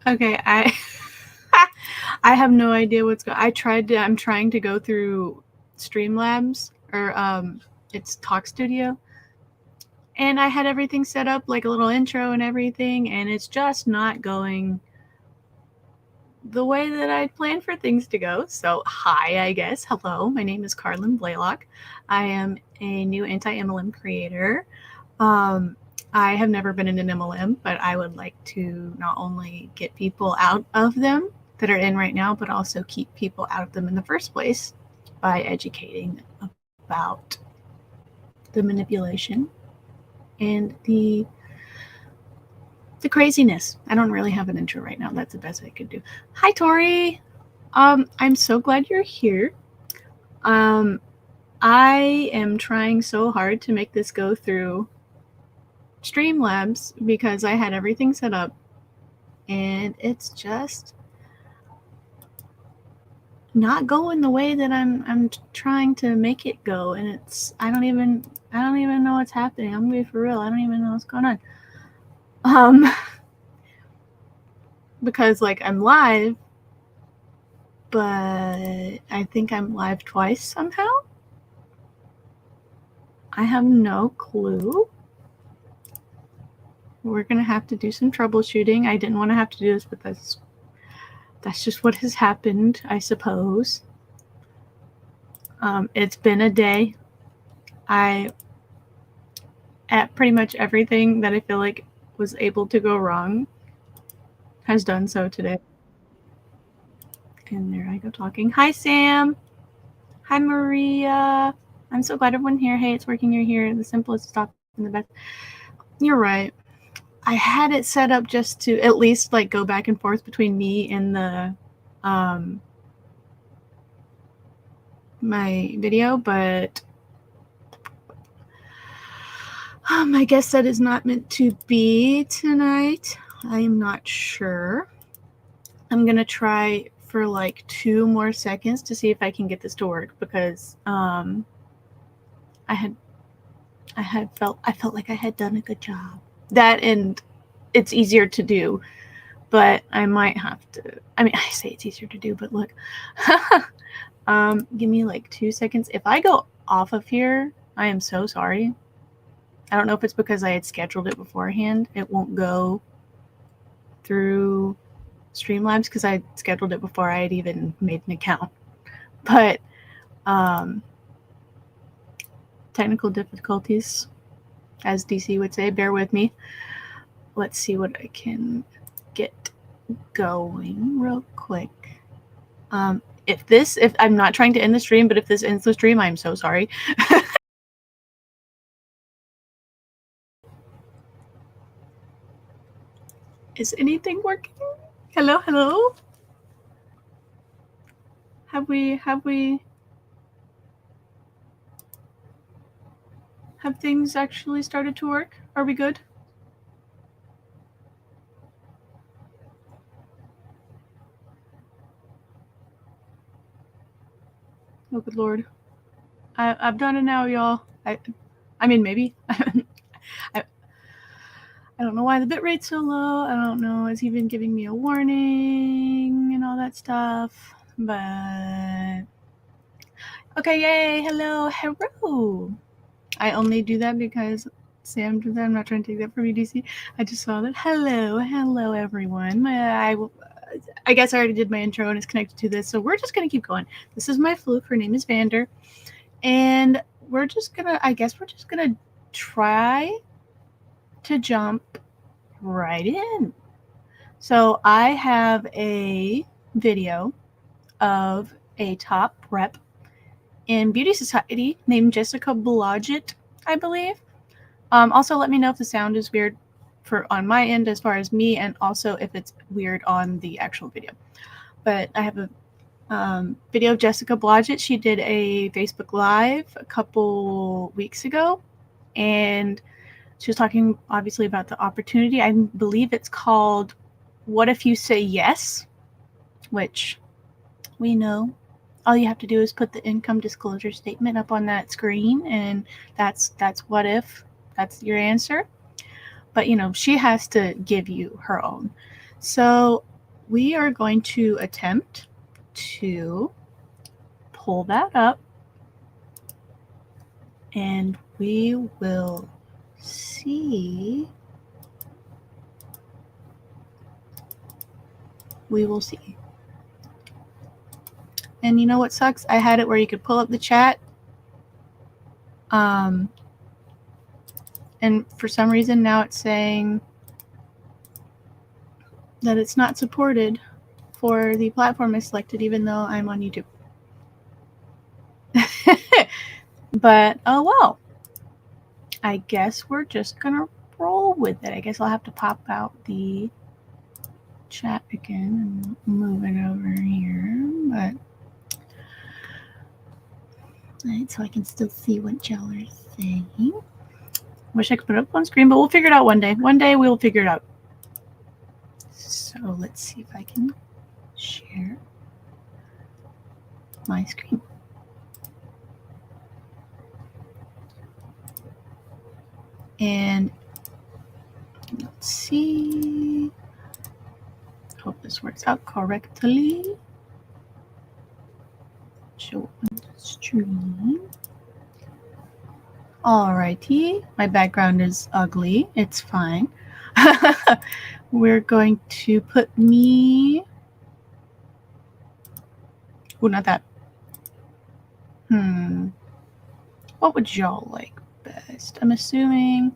Okay, I have no idea what's going. I'm trying to go through Streamlabs or it's Talk Studio, and I had everything set up like a little intro and everything, and it's just not going the way that I planned for things to go. So hi, I guess. Hello, my name is Carlin Blaylock. I am a new anti-MLM creator. I have never been in an MLM, but I would like to not only get people out of them that are in right now, but also keep people out of them in the first place by educating about the manipulation and the craziness. I don't really have an intro right now. That's the best I could do. Hi, Tori. I'm so glad you're here. I am trying so hard to make this go through Streamlabs because I had everything set up, and it's just not going the way that I'm trying to make it go. And I don't even know what's happening. I'm gonna be for real. I don't even know what's going on. Because like I'm live, but I think I'm live twice somehow. I have no clue. We're gonna have to do some troubleshooting. I didn't want to have to do this, but that's just what has happened, I suppose. It's been a day. At pretty much everything that I feel like was able to go wrong has done so today. And there I go talking. Hi, Sam. Hi, Maria. I'm so glad everyone here. Hey, it's working. You're here. The simplest stop in the best. You're right. I had it set up just to at least like go back and forth between me and the my video, but I guess that is not meant to be tonight. I am not sure. I'm gonna try for like 2 more seconds to see if I can get this to work because I felt like I had done a good job. That, and it's easier to do, but I might have to. I mean, I say it's easier to do, but look. Give me like 2 seconds. If I go off of here, I am so sorry. I don't know if it's because I had scheduled it beforehand. It won't go through Streamlabs because I scheduled it before I had even made an account. But technical difficulties, as DC would say, bear with me. Let's see what I can get going real quick. If I'm not trying to end the stream, but if this ends the stream, I'm so sorry. Is anything working? Hello, hello? Have things actually started to work? Are we good? Oh, good Lord. I've done it now, y'all. I mean, maybe. I don't know why the bitrate's so low. I don't know. It's even giving me a warning and all that stuff. But okay, yay! Hello. I only do that because Sam did that. I'm not trying to take that from you, DC. I just saw that. Hello, everyone. I guess I already did my intro and it's connected to this, so we're just gonna keep going. This is my fluke. Her name is Vander, and we're just gonna try to jump right in. So I have a video of a top rep in Beauty Society named Jessica Blodgett, I believe. Also, let me know if the sound is weird on my end as far as me, and also if it's weird on the actual video. But I have a video of Jessica Blodgett. She did a Facebook Live a couple weeks ago, and she was talking obviously about the opportunity. I believe it's called What If You Say Yes, which we know all you have to do is put the income disclosure statement up on that screen, and that's what if. That's your answer. But, she has to give you her own. So we are going to attempt to pull that up, and we will see. We will see. And you know what sucks? I had it where you could pull up the chat. And for some reason now it's saying that it's not supported for the platform I selected, even though I'm on YouTube. But oh well. I guess we're just gonna roll with it. I guess I'll have to pop out the chat again and move it over here. But right, so I can still see what y'all are saying. Wish I could put it up on screen, but we'll figure it out one day. One day we'll figure it out. So let's see if I can share my screen. And let's see. Hope this works out correctly. Show on the stream. Alrighty. My background is ugly. It's fine. We're going to put me. Oh, not that. What would y'all like best? I'm assuming.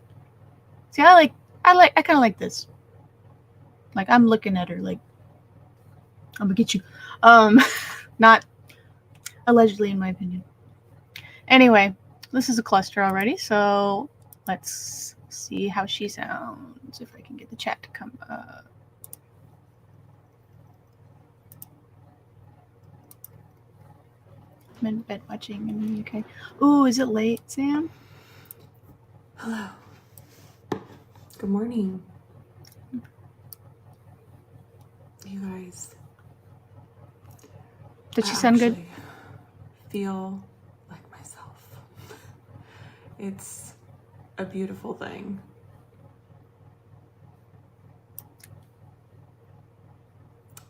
See, I kind of like this. Like, I'm looking at her like, I'm gonna get you. Not allegedly, in my opinion. Anyway, this is a cluster already, so let's see how she sounds. If I can get the chat to come up. I'm in bed watching in the UK. Ooh, is it late, Sam? Hello. Good morning. You guys. Did she sound good? Feel like myself. It's a beautiful thing.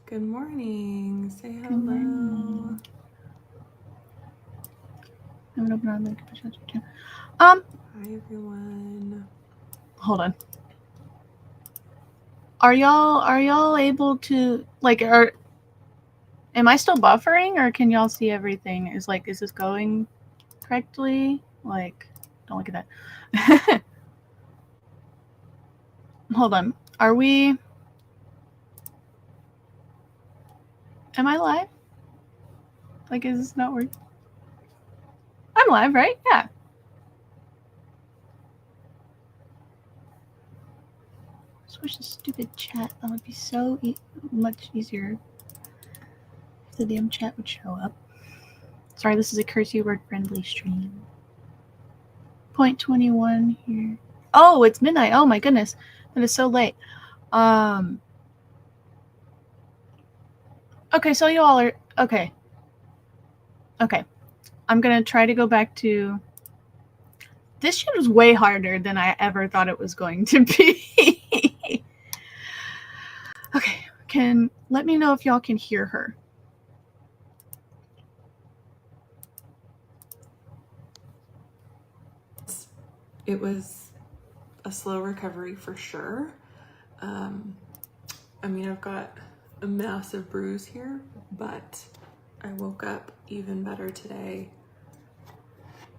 Good morning. Say hello. Good morning. I'm gonna open our link. Hi everyone. Hold on. Are y'all able to like am I still buffering, or can y'all see everything? Is this going correctly? Like, don't look at that. Hold on. Are we? Am I live? Like, is this not working? I'm live, right? Yeah. Switch the stupid chat. That would be so much easier if the damn chat would show up. Sorry, this is a curse you word friendly stream. 0.21 here. Oh, it's midnight. Oh my goodness. That is so late. Okay, so you all are okay. Okay. I'm gonna try to go back to this shit was way harder than I ever thought it was going to be. Okay, let me know if y'all can hear her. It was a slow recovery for sure. I mean, I've got a massive bruise here, but I woke up even better today.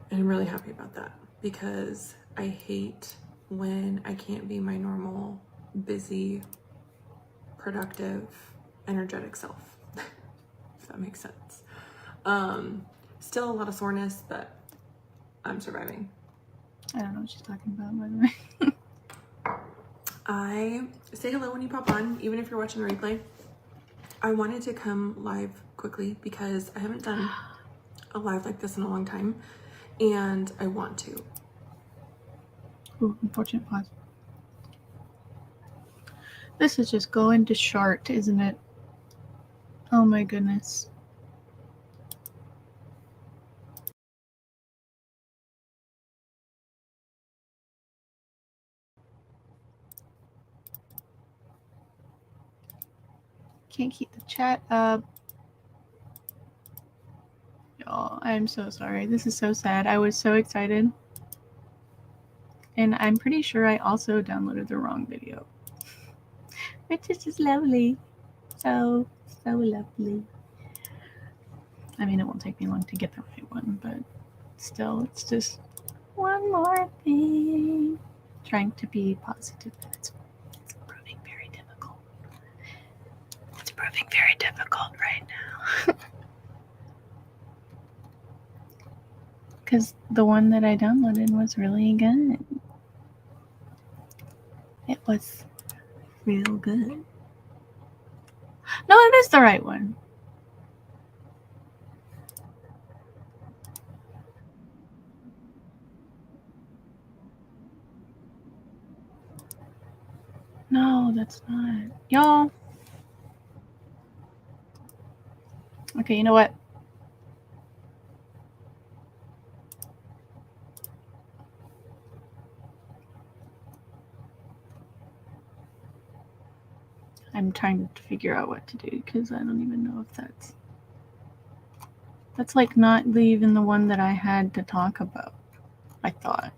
And I'm really happy about that because I hate when I can't be my normal, busy, productive, energetic self, if that makes sense. Still a lot of soreness, but I'm surviving. I don't know what she's talking about, by the way. I say hello when you pop on, even if you're watching the replay. I wanted to come live quickly because I haven't done a live like this in a long time, and I want to. Ooh, unfortunate pause. This is just going to shart, isn't it? Oh my goodness. Can't keep the chat up. Oh, I'm so sorry. This is so sad. I was so excited. And I'm pretty sure I also downloaded the wrong video. Which is just lovely. So lovely. I mean, it won't take me long to get the right one, but still, it's just one more thing. Trying to be positive. It's proving very difficult. It's proving very difficult right now. Because the one that I downloaded was really good. It was real good. No, it is the right one. No, that's not. Y'all. Okay, you know what? I'm trying to figure out what to do because I don't even know if that's like not even the one that I had to talk about, I thought.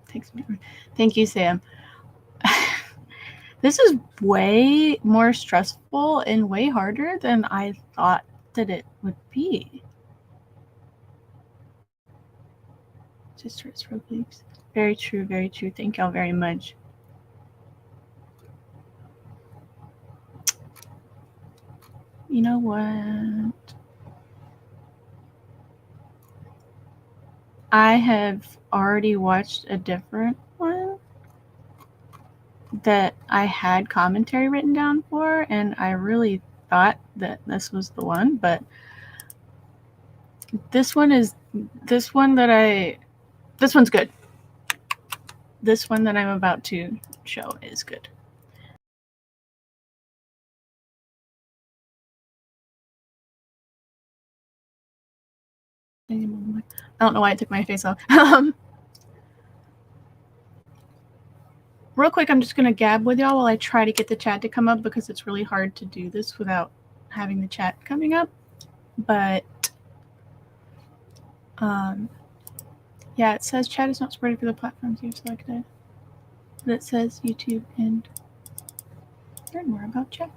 Takes me. Thank you, Sam. This is way more stressful and way harder than I thought that it would be. Just stress reliefs. Very true, very true. Thank y'all very much. You know what? I have already watched a different one that I had commentary written down for, and I really thought that this was the one, but this one's good. This one that I'm about to show is good. I don't know why I took my face off. Real quick, I'm just going to gab with y'all while I try to get the chat to come up because it's really hard to do this without having the chat coming up. But yeah, it says chat is not supported for the platforms you've selected. But it says YouTube and learn more about chat.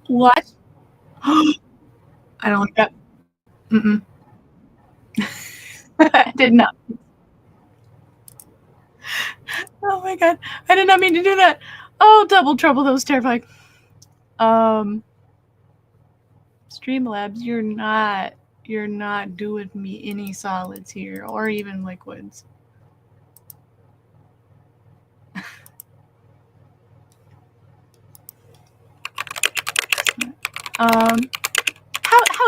What? I don't like that. Mm-mm. I did not. Oh my god. I did not mean to do that. Oh, double trouble. That was terrifying. Streamlabs, you're not doing me any solids here, or even liquids. How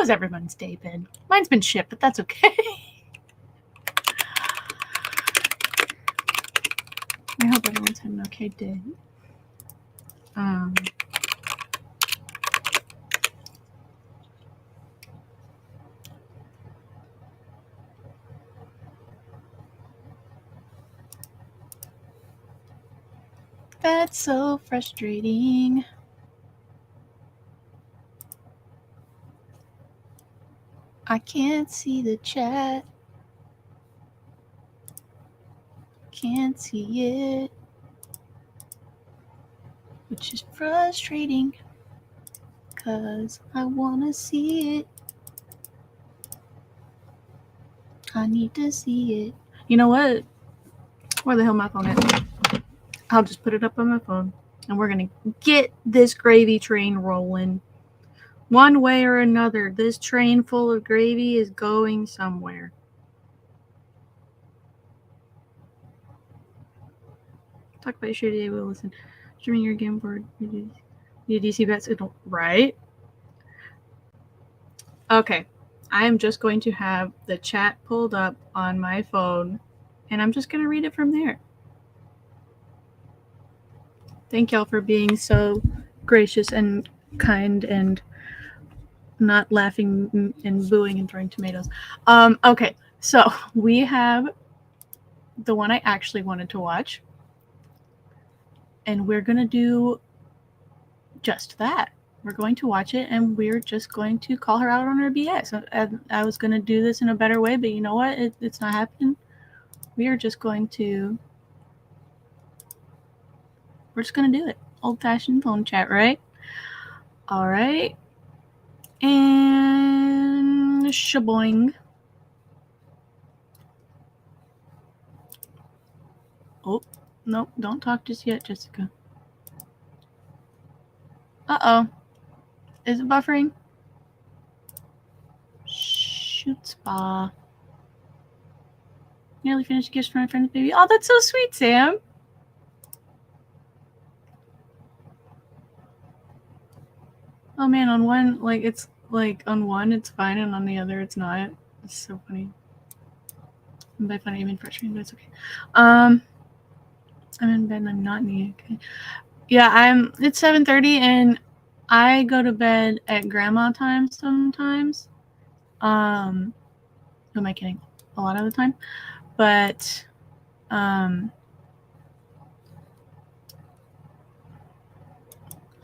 has everyone's day been? Mine's been shit, but that's okay. I hope everyone's had an okay day. That's so frustrating. I can't see the chat. Can't see it. Which is frustrating. Because I want to see it. I need to see it. You know what? Where the hell my phone at? I'll just put it up on my phone. And we're going to get this gravy train rolling. One way or another, this train full of gravy is going somewhere. Talk about your show today, we'll listen. Streaming your game board. Your DC bets, right? Okay. I am just going to have the chat pulled up on my phone, and I'm just going to read it from there. Thank y'all for being so gracious and kind and not laughing and booing and throwing tomatoes. Okay, So we have the one I actually wanted to watch, and we're going to do just that. We're going to watch it, and we're just going to call her out on her BS. I was going to do this in a better way, but you know what? It's not happening. We're just going to do it. Old-fashioned phone chat, right? All right. And shaboing. Oh, nope. Don't talk just yet, Jessica. Uh-oh. Is it buffering? Shoot spa. Nearly finished gifts for my friend's baby. Oh, that's so sweet, Sam. Oh man, on one, it's fine, and on the other, it's not. It's so funny. And by funny, I mean frustrating, but it's okay. I'm in bed and I'm not in the UK. Yeah, it's 7:30 and I go to bed at grandma time sometimes. Who am I kidding? A lot of the time. But I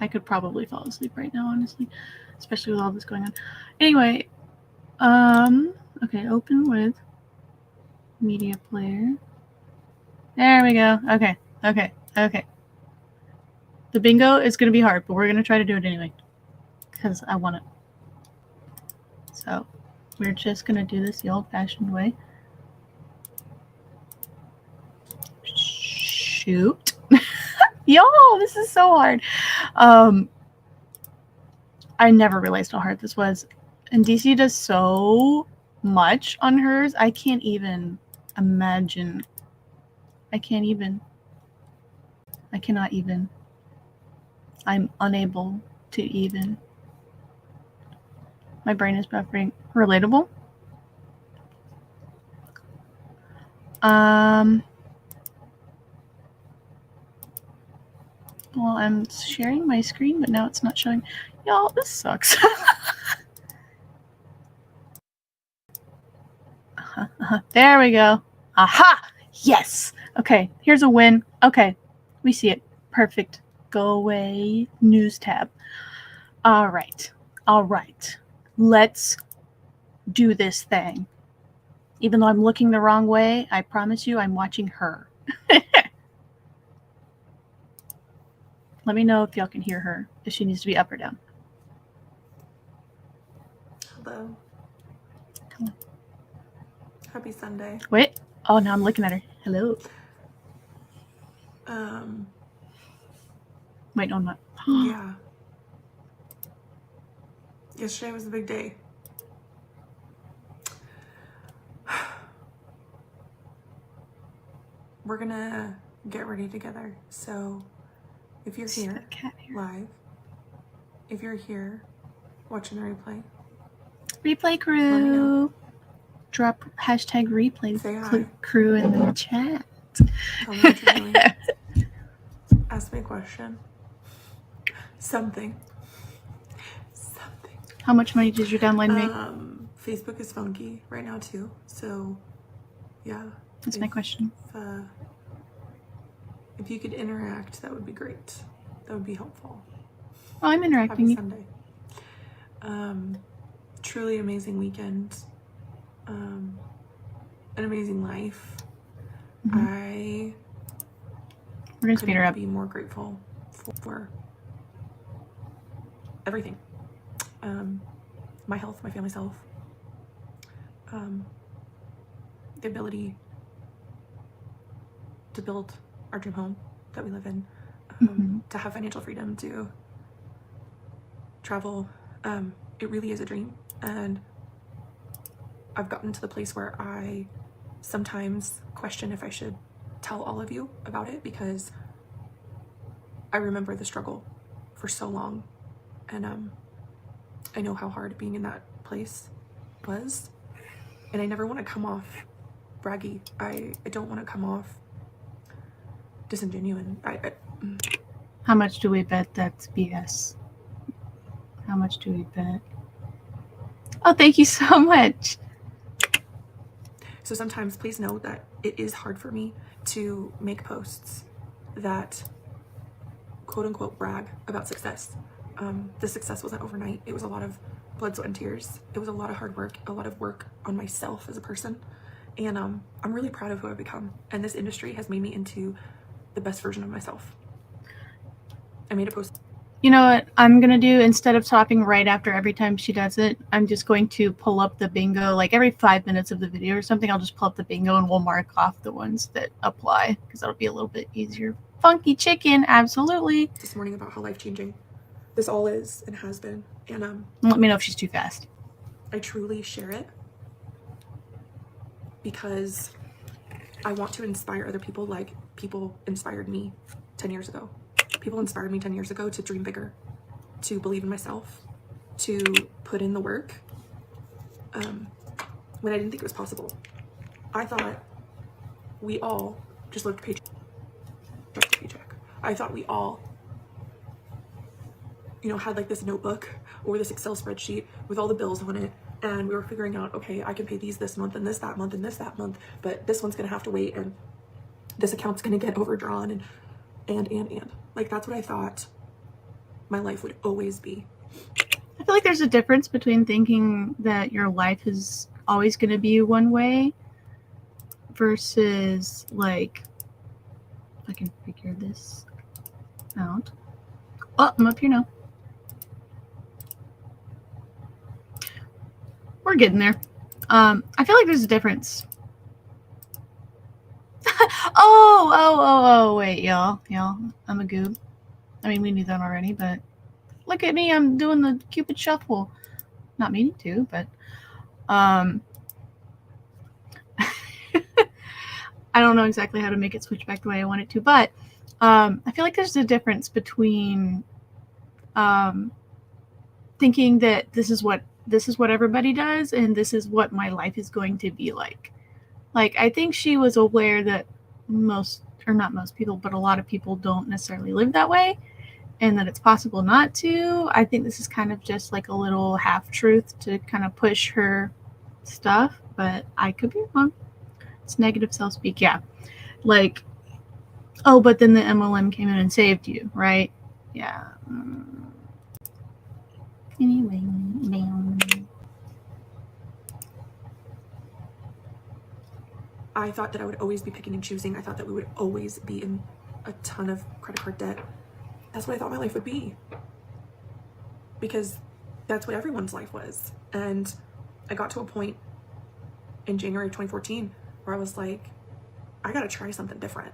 could probably fall asleep right now, honestly. Especially with all this going on. Anyway, okay, open with media player. There we go. Okay. The bingo is going to be hard, but we're going to try to do it anyway. Because I want it. So, we're just going to do this the old-fashioned way. Shoot. Y'all, this is so hard. I never realized how hard this was. And DC does so much on hers. I can't even imagine. I cannot even. I'm unable to even. My brain is buffering. Relatable? Well, I'm sharing my screen, but now it's not showing. Y'all, this sucks. There we go. Aha! Yes! Okay, here's a win. Okay, we see it. Perfect. Go away. News tab. All right. Let's do this thing. Even though I'm looking the wrong way, I promise you I'm watching her. Let me know if y'all can hear her, if she needs to be up or down. Hello. Come on. Happy Sunday. Wait. Oh, now I'm looking at her. Hello. Wait, no, I'm not. Yeah. Yesterday was a big day. We're gonna get ready together. So if you're here live, if you're here watching the replay crew, drop hashtag replay crew in the chat. Tell me what you're doing. Ask me a question. Something. How much money does your downline make? Facebook is funky right now too. So yeah. That's my question. If you could interact, that would be great. That would be helpful. Oh, I'm interacting. Happy Sunday. Truly amazing weekend. An amazing life. We're gonna speed her up. Be more grateful for everything. My health, my family's health. The ability to build our dream home that we live in, to have financial freedom, to travel. It really is a dream, and I've gotten to the place where I sometimes question if I should tell all of you about it, because I remember the struggle for so long, and I know how hard being in that place was, and I never want to come off braggy. I don't want to come off disingenuous. How much do we bet that's BS? How much do we bet? Oh, thank you so much. So sometimes please know that it is hard for me to make posts that quote unquote brag about success. The success wasn't overnight. It was a lot of blood, sweat, and tears. It was a lot of hard work, a lot of work on myself as a person. And I'm really proud of who I've become. And this industry has made me into the best version of myself. I made a post. You know what I'm going to do? Instead of stopping right after every time she does it, I'm just going to pull up the bingo, like every 5 minutes of the video or something. I'll just pull up the bingo and we'll mark off the ones that apply because that'll be a little bit easier. Funky chicken, absolutely. This morning about how life-changing this all is and has been. And let me know if she's too fast. I truly share it because I want to inspire other people like people inspired me 10 years ago. People inspired me 10 years ago to dream bigger, to believe in myself, to put in the work when I didn't think it was possible. I thought we all just lived paycheck to paycheck. I thought we all, had like this notebook or this Excel spreadsheet with all the bills on it. And we were figuring out, okay, I can pay these this month and this that month and this that month, but this one's going to have to wait and this account's going to get overdrawn and. Like, that's what I thought my life would always be. I feel like there's a difference between thinking that your life is always going to be one way versus, like, if I can figure this out. Oh, I'm up here now. We're getting there. I feel like there's a difference. Oh, wait, y'all, I'm a goob. I mean, we knew that already, but look at me, I'm doing the Cupid shuffle. Not meaning to, but, I don't know exactly how to make it switch back the way I want it to, but, I feel like there's a difference between, thinking that this is what everybody does, and this is what my life is going to be like. Like, I think she was aware that not most people, but a lot of people don't necessarily live that way, and that it's possible not to. I think this is kind of just like a little half-truth to kind of push her stuff, but I could be wrong. It's negative self-speak, yeah. Like, oh, but then the MLM came in and saved you, right? Yeah. Anyway, I thought that I would always be picking and choosing. I thought that we would always be in a ton of credit card debt. That's what I thought my life would be. Because that's what everyone's life was. And I got to a point in January of 2014 where I was like, I gotta try something different.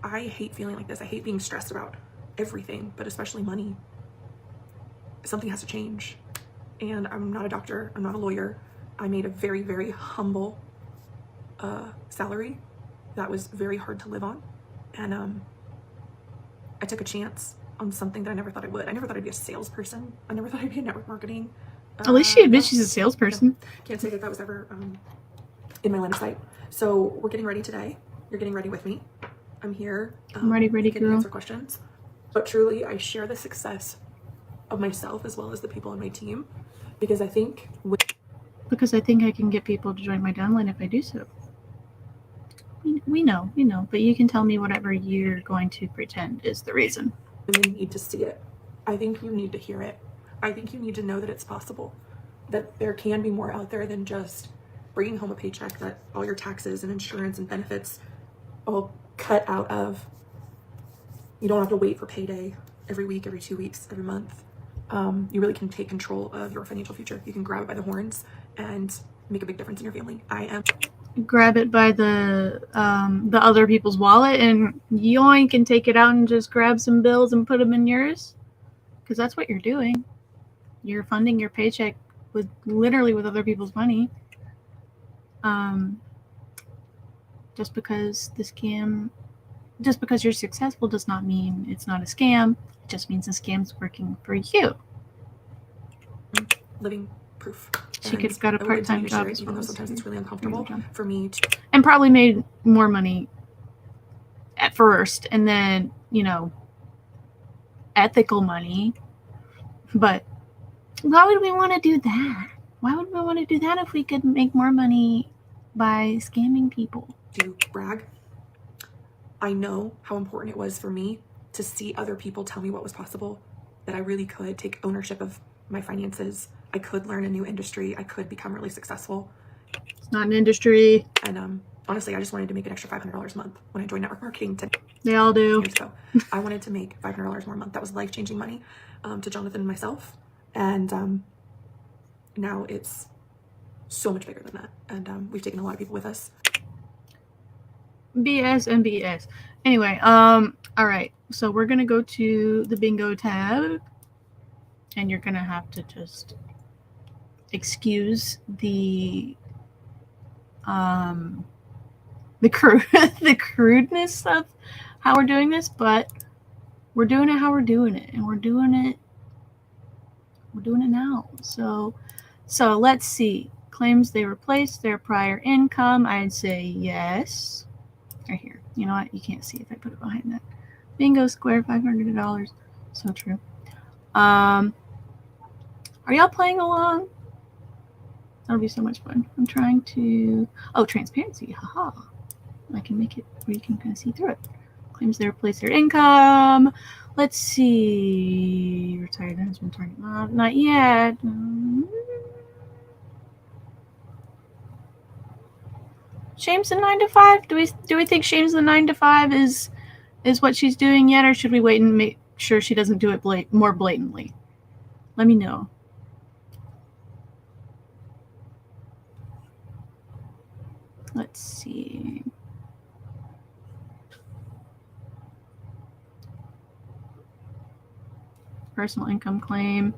I hate feeling like this. I hate being stressed about everything, but especially money. Something has to change. And I'm not a doctor. I'm not a lawyer. I made a very, very humble salary that was very hard to live on. And I took a chance on something that I never thought I would. I never thought I'd be a salesperson. I never thought I'd be in network marketing. at least she admits she's a salesperson. Can't say that was ever in my line of sight. So we're getting ready today. You're getting ready with me. I'm here. I'm ready, I can girl. answer questions. But truly, I share the success of myself as well as the people on my team because I think I can get people to join my downline if I do so. We know, but you can tell me whatever you're going to pretend is the reason. Women need to see it. I think you need to hear it. I think you need to know that it's possible, that there can be more out there than just bringing home a paycheck that all your taxes and insurance and benefits all cut out of. You don't have to wait for payday every week, every 2 weeks, every month. You really can take control of your financial future. You can grab it by the horns and make a big difference in your family. Grab it by the other people's wallet and yoink and take it out and just grab some bills and put them in yours, because that's what you're doing. You're funding your paycheck with other people's money. Just because you're successful does not mean it's not a scam. It just means the scam's working for you. Living proof. She could have got a part-time job as well. Even though sometimes it's really uncomfortable for me to. And probably made more money at first, and then, ethical money. But why would we want to do that? Why would we want to do that if we could make more money by scamming people. To brag, I know how important it was for me to see other people tell me what was possible, that I really could take ownership of my finances. I could learn a new industry. I could become really successful. It's not an industry. And honestly, I just wanted to make an extra $500 a month when I joined network marketing 10 They all do. years ago. I wanted to make $500 more a month. That was life-changing money to Jonathan and myself. And now it's so much bigger than that. And we've taken a lot of people with us. BS and BS. Anyway, all right. So we're gonna go to the bingo tab, and you're gonna have to just excuse the the crudeness of how we're doing this, but we're doing it how we're doing it, and we're doing it now. So let's see. Claims they replaced their prior income. I'd say yes. Right here. You know what? You can't see if I put it behind that. Bingo square, $500. So true. Are y'all playing along? That'll be so much fun. I'm trying to... Oh, transparency. Haha. I can make it where you can kind of see through it. Claims they replace their income. Let's see. Retired husband target. Not yet. Shame's the 9 to 5? Do we think Shame's the 9 to 5 is what she's doing yet, or should we wait and make sure she doesn't do it more blatantly? Let me know. Let's see. Personal income claim.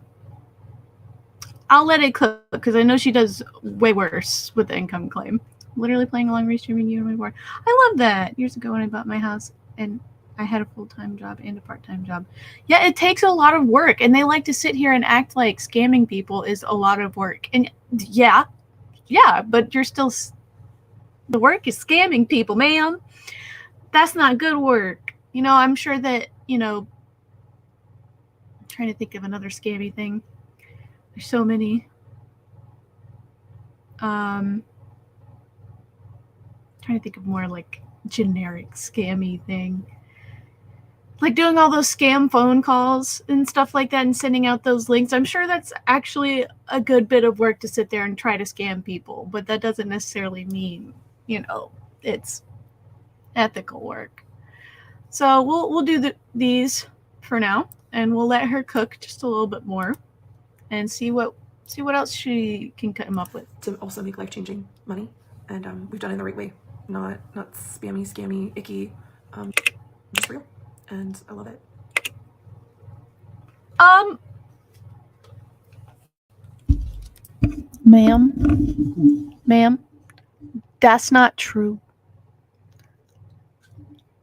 I'll let it cook because I know she does way worse with the income claim. Literally playing along, restreaming you on my board. I love that. Years ago when I bought my house and I had a full-time job and a part-time job. Yeah, it takes a lot of work, and they like to sit here and act like scamming people is a lot of work. And yeah, but you're still... The work is scamming people, ma'am. That's not good work. You know, I'm sure that, you know... I'm trying to think of another scammy thing. There's so many. Trying to think of more like generic scammy thing, like doing all those scam phone calls and stuff like that and sending out those links. I'm sure that's actually a good bit of work to sit there and try to scam people, but that doesn't necessarily mean, you know, it's ethical work. So we'll do these for now, and we'll let her cook just a little bit more and see what else she can come up with to also make life-changing money. And we've done it the right way, not spammy, scammy, icky, just real. And I love it. Ma'am, that's not true.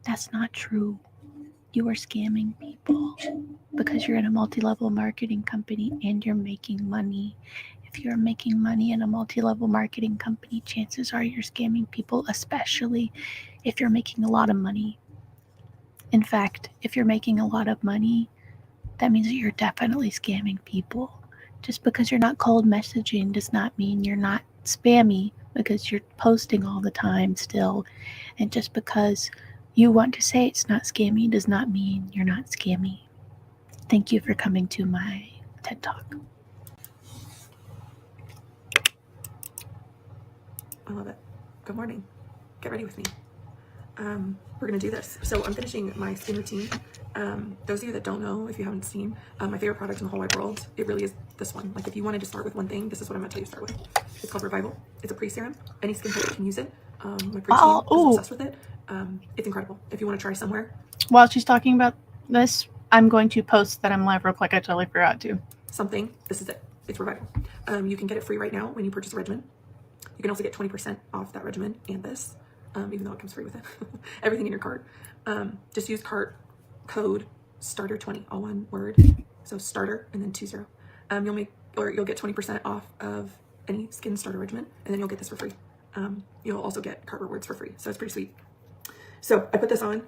That's not true. You are scamming people because you're in a multi-level marketing company and you're making money. If you're making money in a multi-level marketing company, chances are you're scamming people, especially if you're making a lot of money. In fact, if you're making a lot of money, that means that you're definitely scamming people. Just because you're not cold messaging does not mean you're not spammy, because you're posting all the time still. And just because you want to say it's not scammy does not mean you're not scammy. Thank you for coming to my TED Talk. I love it. Good morning. Get ready with me. We're going to do this. So I'm finishing my skin routine. Those of you that don't know, if you haven't seen, my favorite product in the whole wide world, it really is this one. Like if you wanted to start with one thing, this is what I'm going to tell you to start with. It's called Revival. It's a pre-serum. Any skin type can use it. My pre-team is obsessed with it. It's incredible. If you want to try somewhere. While she's talking about this, I'm going to post that I'm live real quick. I totally forgot to. This is it. It's Revival. You can get it free right now when you purchase a regimen. You can also get 20% off that regimen and this, even though it comes free with it. Everything in your cart. Just use cart code starter20, all one word. So starter and then 20. You'll get 20% off of any skin starter regimen, and then you'll get this for free. You'll also get cart rewards for free. So it's pretty sweet. So I put this on.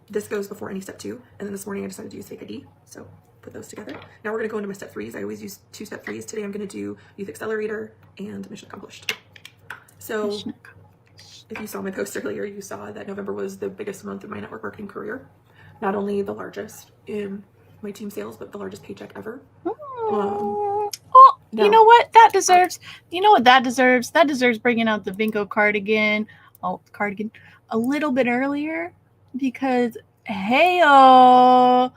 This goes before any step 2, and then this morning I decided to use fake ID. So put those together. Now we're going to go into my step 3s. I always use 2 step 3s. Today I'm going to do Youth Accelerator and Mission Accomplished. So if you saw my post earlier, you saw that November was the biggest month of my network marketing career. Not only the largest in my team sales, but the largest paycheck ever. Oh, you know what? That deserves. You know what that deserves? That deserves bringing out the Bingo cardigan. Oh, cardigan, a little bit earlier, because heyo,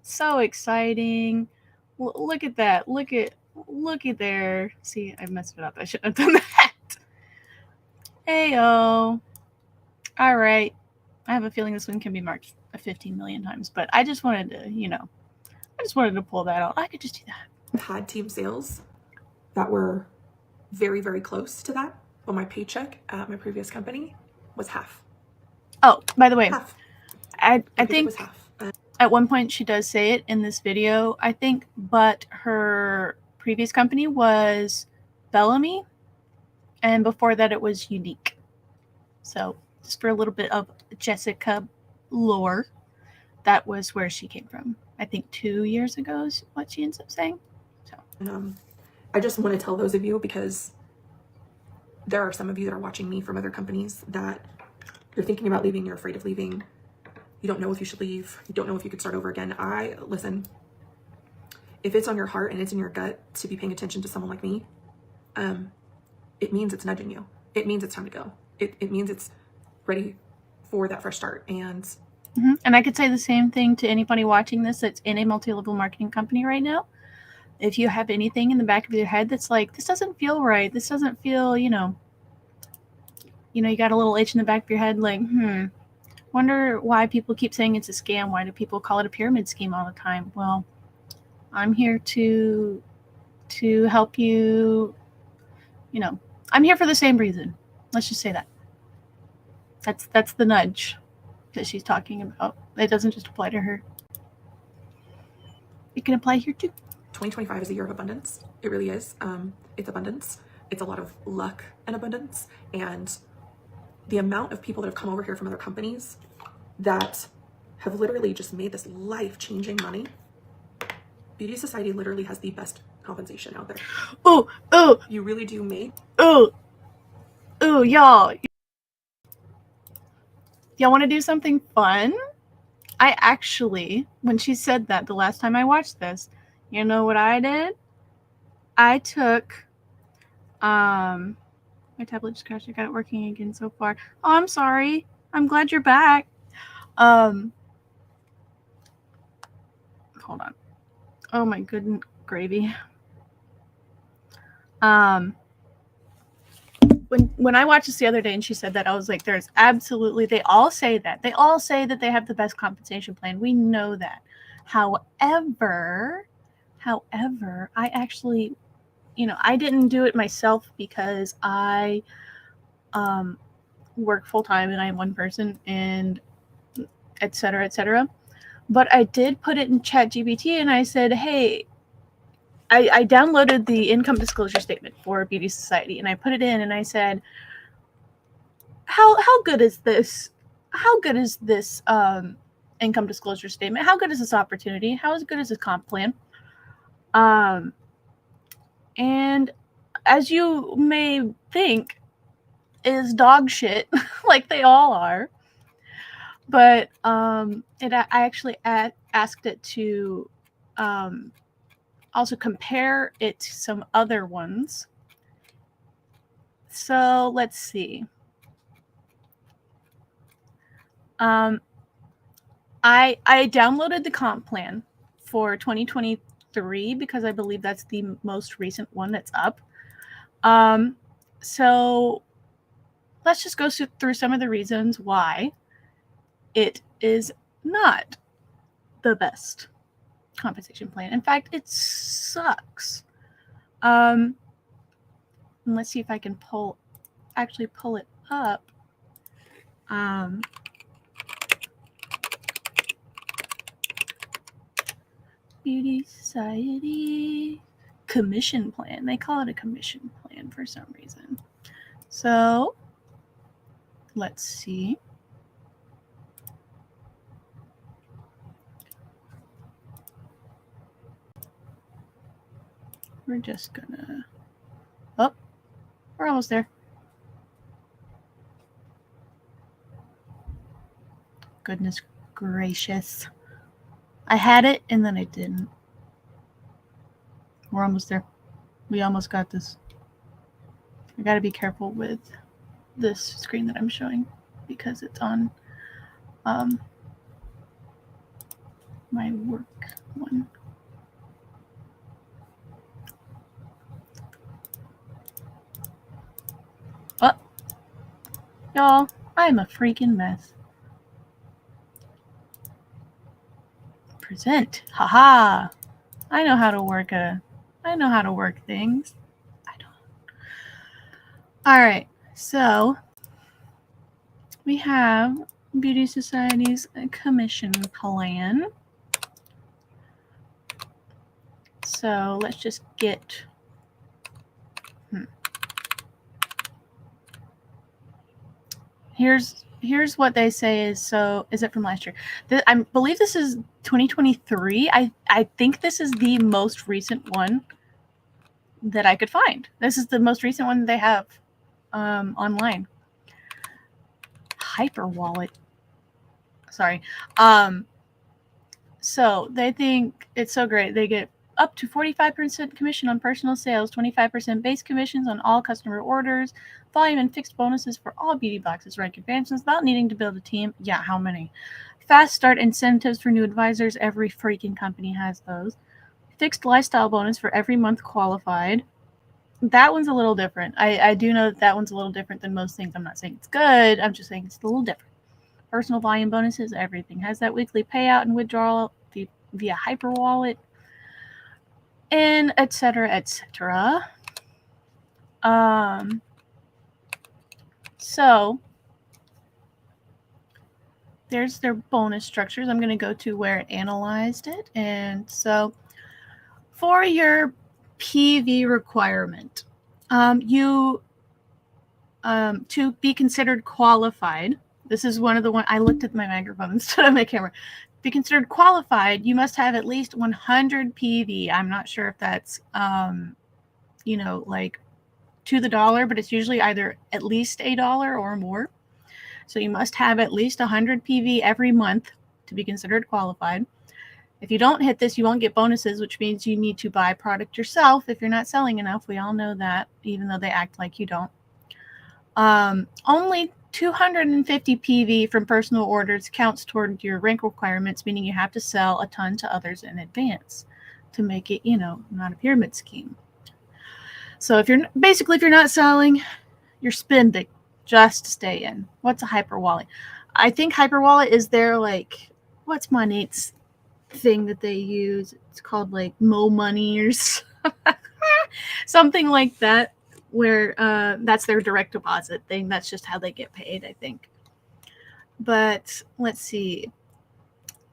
so exciting! Look at that! Look at there. See, I messed it up. I shouldn't have done that. Heyo. All right. I have a feeling this one can be marked 15 million times, but I just wanted to, I just wanted to pull that out. I could just do that. I've had team sales that were very, very close to that, but my paycheck at my previous company was half. Oh, by the way, half. I think it was half. At one point she does say it in this video, I think, but her previous company was Bellamy, and before that it was Unique. So just for a little bit of Jessica lore, that was where she came from. I think 2 years ago is what she ends up saying. So I just want to tell those of you, because there are some of you that are watching me from other companies that you're thinking about leaving, you're afraid of leaving, you don't know if you should leave, you don't know if you could start over again. Listen, if it's on your heart and it's in your gut to be paying attention to someone like me, it means it's nudging you. It means it's time to go. It means it's ready for that fresh start. And I could say the same thing to anybody watching this that's in a multi-level marketing company right now. If you have anything in the back of your head that's like, this doesn't feel right, this doesn't feel, you got a little itch in the back of your head, like, wonder why people keep saying it's a scam. Why do people call it a pyramid scheme all the time? Well, I'm here to help you, I'm here for the same reason. Let's just say that. That's the nudge that she's talking about. It doesn't just apply to her. It can apply here too. 2025 is a year of abundance. It really is. It's abundance. It's a lot of luck and abundance. And the amount of people that have come over here from other companies that have literally just made this life-changing money. Beauty Society literally has the best compensation out there. Oh. You really do make. Oh, y'all. Y'all want to do something fun? I actually, when she said that the last time I watched this, you know what I did? I took, my tablet just crashed. I got it working again so far. Oh, I'm sorry. I'm glad you're back. Hold on. Oh my goodness, gravy. When I watched this the other day and she said that, I was like, there's absolutely, they all say that. They all say that they have the best compensation plan. We know that. However, I actually, I didn't do it myself because I work full-time and I'm one person and et cetera. But I did put it in ChatGPT and I said, hey, I downloaded the income disclosure statement for Beauty Society and I put it in and I said, how good is this? How good is this income disclosure statement? How good is this opportunity? How good is this comp plan? And as you may think, is dog shit, like they all are. But I actually asked it to also compare it to some other ones. So let's see. I downloaded the comp plan for 2023 because I believe that's the most recent one that's up. So let's just go through some of the reasons why it is not the best compensation plan. In fact, it sucks. And let's see if I can actually pull it up. Beauty Society commission plan. They call it a commission plan for some reason. So let's see. We're just gonna, we're almost there. goodness gracious. I had it and then I didn't. We're almost there. We almost got this. I gotta be careful with this screen that I'm showing because it's on my work one. Oh, y'all, I'm a freaking mess. Present. Haha. I know how to work things. I don't. All right. So we have Beauty Society's commission plan. So let's just get here's what they say is it from last year? I believe this is 2023. I think this is the most recent one that I could find. This is the most recent one they have online. Hyper wallet. Sorry. So they think it's so great. They get up to 45% commission on personal sales, 25% base commissions on all customer orders, volume and fixed bonuses for all beauty boxes, rank advancements without needing to build a team. Yeah, how many? Fast start incentives for new advisors. Every freaking company has those. Fixed lifestyle bonus for every month qualified. That one's a little different. I do know that one's a little different than most things. I'm not saying it's good. I'm just saying it's a little different. Personal volume bonuses, everything has that weekly payout and withdrawal via hyper wallet, and etc. etc. So there's their bonus structures. I'm going to go to where it analyzed it, and so for your PV requirement, you to be considered qualified. This is one of the one I looked at my microphone instead of my camera. Be considered qualified, you must have at least 100 PV. I'm not sure if that's, like to the dollar, but it's usually either at least $1 or more. So you must have at least 100 PV every month to be considered qualified. If you don't hit this, you won't get bonuses, which means you need to buy product yourself if you're not selling enough. We all know that, even though they act like you don't. Only 250 PV from personal orders counts toward your rank requirements, meaning you have to sell a ton to others in advance to make it, not a pyramid scheme. So if you're not selling, you're spending just to stay in. What's a hyper wallet? I think hyper wallet is their what's my Nate's thing that they use? It's called Mo Money or something like that, where that's their direct deposit thing. That's just how they get paid, I think. But let's see.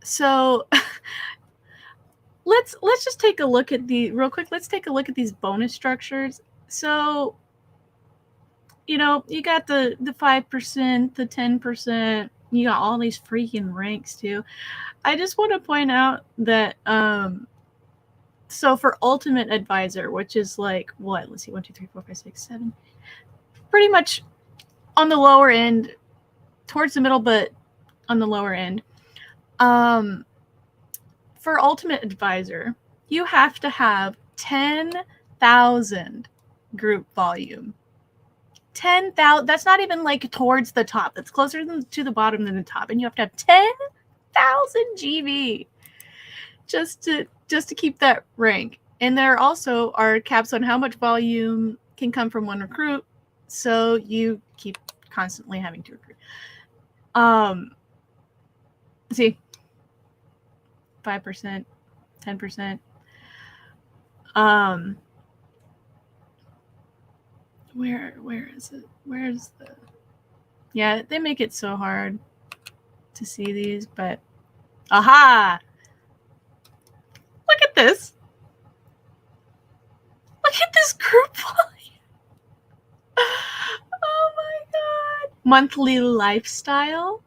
So let's just take a look at real quick. Let's take a look at these bonus structures. So, you got the 5%, the 10%. You got all these freaking ranks too. I just want to point out that so for Ultimate Advisor, which is let's see, 1, 2, 3, 4, 5, 6, 7, pretty much on the lower end, towards the middle, but on the lower end. For Ultimate Advisor, you have to have 10,000 group volume. 10,000. That's not even towards the top. That's closer to the bottom than the top, and you have to have 10,000 GV just to keep that rank. And there also are caps on how much volume can come from one recruit, so you keep constantly having to recruit. See, 5%, 10%. Where is it? Where's the? Yeah, they make it so hard to see these, but aha! Look at this. Look at this group volume. Oh my god. Monthly lifestyle.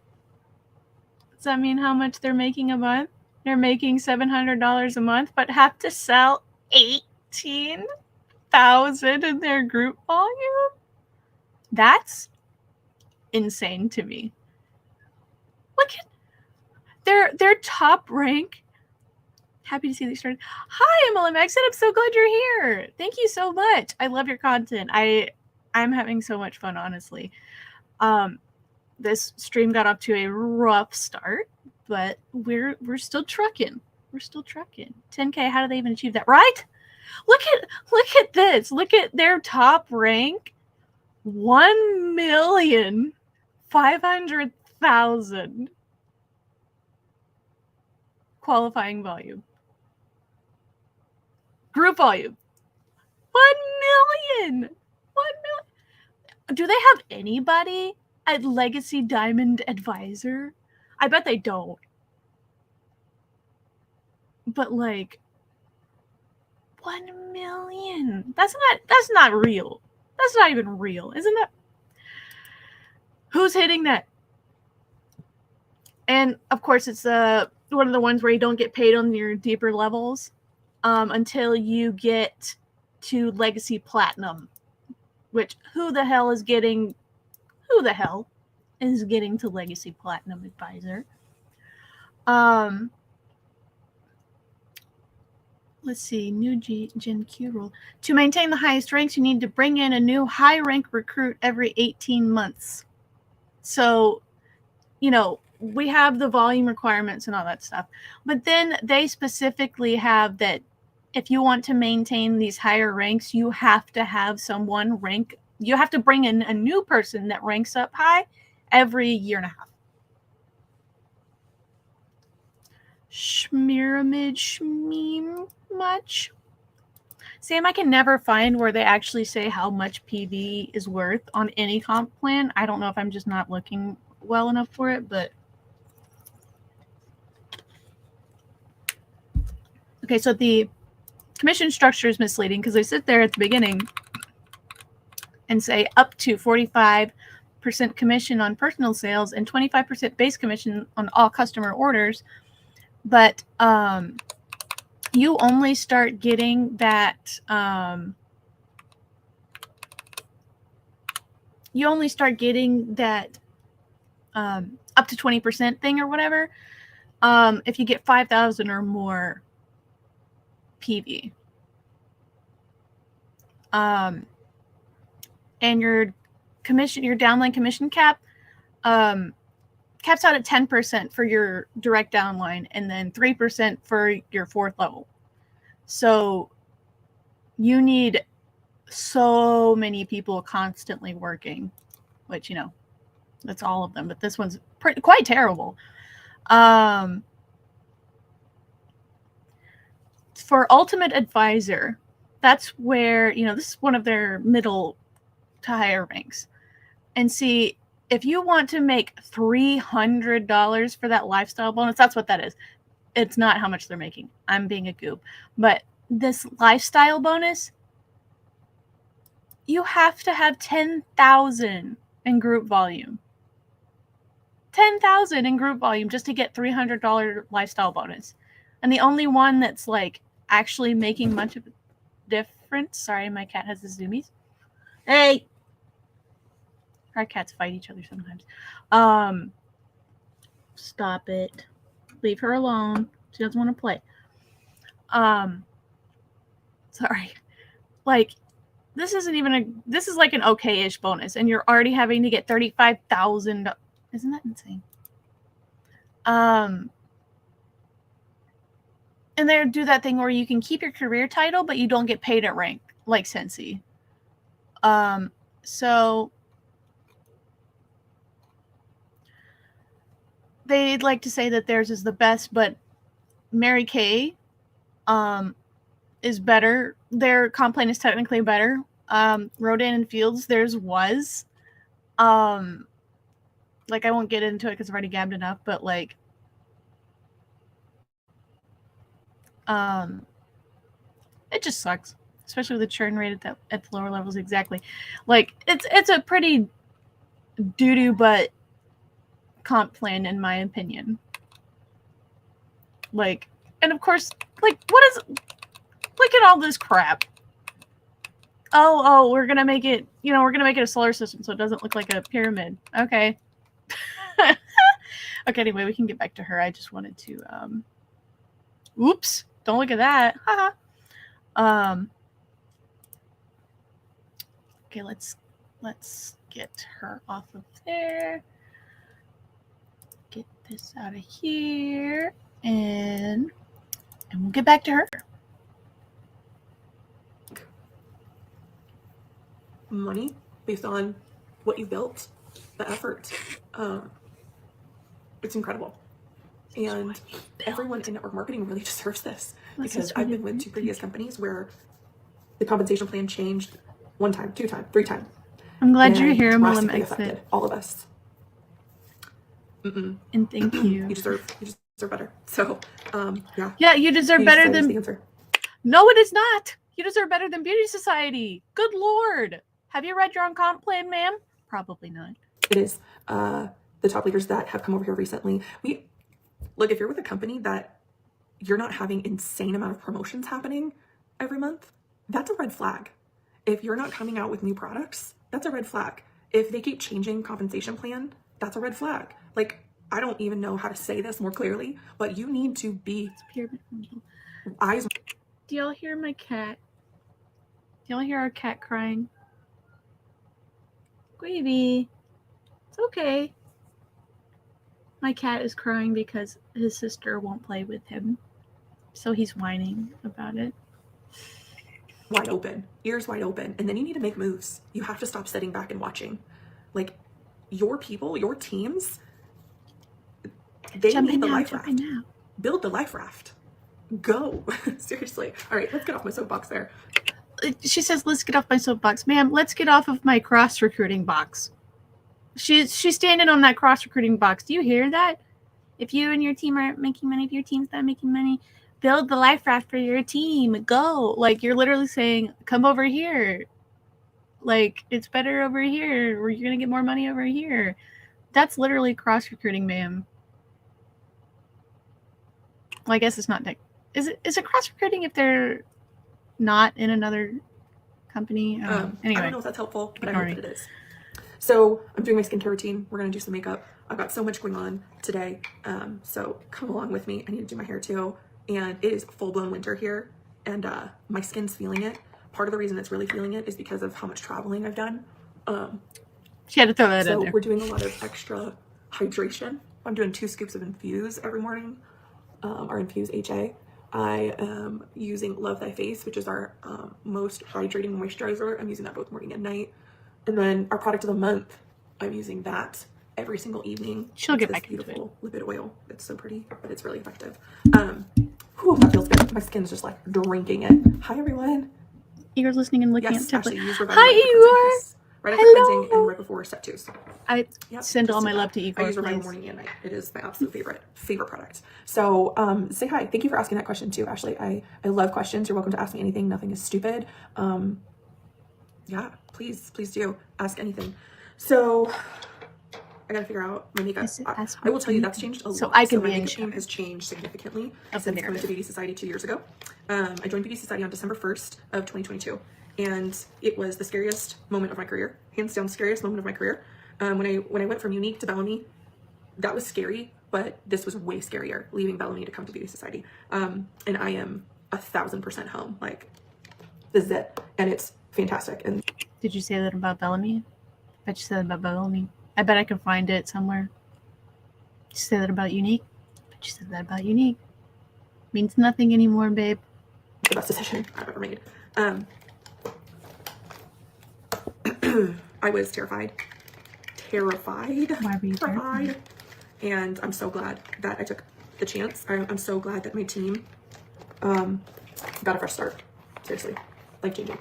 Does that mean how much they're making a month? They're making $700 a month, but have to sell 18,000 in their group volume? That's insane to me. Look at Their top rank. Happy to see that you started. Hi, MLM Exit. I'm so glad you're here. Thank you so much. I love your content. I'm having so much fun, honestly. This stream got off to a rough start, but we're still trucking. We're still trucking. 10K. How do they even achieve that? Right? Look at this. Look at their top rank. 1,500,000 qualifying volume. Group volume. 1 million. 1 million. Do they have anybody at Legacy Diamond Advisor? I bet they don't. But like 1 million. That's not real. That's not even real, isn't it? Who's hitting that? And of course, it's one of the ones where you don't get paid on your deeper levels until you get to Legacy Platinum. Which who the hell is getting to Legacy Platinum Advisor? Let's see, new Gen Q rule. To maintain the highest ranks, you need to bring in a new high rank recruit every 18 months. So, we have the volume requirements and all that stuff. But then they specifically have that if you want to maintain these higher ranks, you have to have someone rank. You have to bring in a new person that ranks up high every year and a half. Schmieramid Schmeem much. Sam, I can never find where they actually say how much PV is worth on any comp plan. I don't know if I'm just not looking well enough for it, but okay, so the commission structure is misleading because they sit there at the beginning and say up to 45% commission on personal sales and 25% base commission on all customer orders. But you only start getting that up to 20% thing or whatever if you get 5,000 or more PV. And your downline commission cap caps out at 10% for your direct downline and then 3% for your fourth level. So you need so many people constantly working, which, that's all of them, but this one's quite terrible. For Ultimate Advisor, that's where, this is one of their middle to higher ranks. And see, if you want to make $300 for that lifestyle bonus, that's what that is. It's not how much they're making. I'm being a goob. But this lifestyle bonus, you have to have 10,000 in group volume. 10,000 in group volume just to get $300 lifestyle bonus. And the only one that's like actually making much of a difference. Sorry, my cat has the zoomies. Hey! Our cats fight each other sometimes. Stop it. Leave her alone. She doesn't want to play. Sorry. Like, this isn't even this is like an okay-ish bonus, and you're already having to get 35,000. Isn't that insane? And they do that thing where you can keep your career title, but you don't get paid at rank, like Sensi. So they'd like to say that theirs is the best, but Mary Kay is better. Their comp plan is technically better. Rodan and Fields, theirs was. Like, I won't get into it because I've already gabbed enough, but like, it just sucks, especially with the churn rate at the lower levels. Exactly. Like, it's a pretty doo-doo but comp plan, in my opinion. Like, and of course, like, look at all this crap. Oh, we're gonna make it, we're gonna make it a solar system so it doesn't look like a pyramid. Okay. Okay, anyway, we can get back to her. I just wanted to oops, don't look at that. Haha. Okay, let's get her off of there. Get this out of here, and we'll get back to her. Money based on what you built, the effort. It's incredible. And everyone in network marketing really deserves this, because I've been with 2 previous companies where the compensation plan changed 1 time, 2 times, 3 times. I'm glad you're here, MLM exit. Affected all of us. And thank you. You deserve better. So, yeah. Yeah, you deserve better than the answer. No, it is not. You deserve better than Beauty Society. Good Lord. Have you read your own comp plan, ma'am? Probably not. It is. The top leaders that have come over here recently. Look, if you're with a company that you're not having insane amount of promotions happening every month, that's a red flag. If you're not coming out with new products, that's a red flag. If they keep changing compensation plan, that's a red flag. Like, I don't even know how to say this more clearly, but you need to be eyes. Do y'all hear my cat? Do y'all hear our cat crying? Gravy. It's okay. My cat is crying because his sister won't play with him. So he's whining about it. Wide open, ears wide open, and then you need to make moves. You have to stop sitting back and watching. Like, your people, your teams, they need the life raft. Build the life raft. Go. Seriously. All right, let's get off my soapbox there. She says, let's get off my soapbox. Ma'am, let's get off of my cross-recruiting box. She's standing on that cross-recruiting box. Do you hear that? If you and your team aren't making money, if your team's not making money, build the life raft for your team. Go. Like, you're literally saying, come over here. Like, it's better over here, or you're going to get more money over here. That's literally cross-recruiting, ma'am. Well, I guess it's not. Is it cross-recruiting if they're not in another company? Anyway. I don't know if that's helpful, but I hope that it is. So I'm doing my skincare routine. We're going to do some makeup. I've got so much going on today. So come along with me. I need to do my hair too. And it is full-blown winter here. And my skin's feeling it. Part of the reason it's really feeling it is because of how much traveling I've done. She had to throw that in there. So we're doing a lot of extra hydration. I'm doing 2 scoops of Infuse every morning. Our Infuse HA. I am using Love Thy Face, which is our most hydrating moisturizer. I'm using that both morning and night. And then our product of the month, I'm using that every single evening. She'll get back into it. Beautiful lipid oil. It's so pretty, but it's really effective. Whew, that feels good. My skin's just like drinking it. Hi, everyone. Igor's listening and looking at template. Hi, Igor. Right after cleansing and right before step 2s. I send all my love to Igor. I use Revival morning and night. It is my absolute favorite product. So say hi. Thank you for asking that question too, Ashley. I love questions. You're welcome to ask me anything. Nothing is stupid. Yeah, please do ask anything. So I gotta figure out my makeup. I will tell you that's changed a lot. So my makeup game has changed significantly since coming to Beauty Society 2 years ago. I joined Beauty Society on December 1st of 2022. And it was the scariest moment of my career, hands down, scariest moment of my career. When I went from Unique to Bellamy, that was scary, but this was way scarier, leaving Bellamy to come to Beauty Society. And I am 1,000% home. Like, this is it, and it's fantastic. And did you say that about Bellamy? I bet you said that about Bellamy. I bet I could find it somewhere. Did you say that about Unique? I bet you said that about Unique. Means nothing anymore, babe. The best decision I've ever made. I was terrified. Why were you terrified? And I'm so glad that I took the chance. I'm so glad that my team got a fresh start. Seriously, life-changing.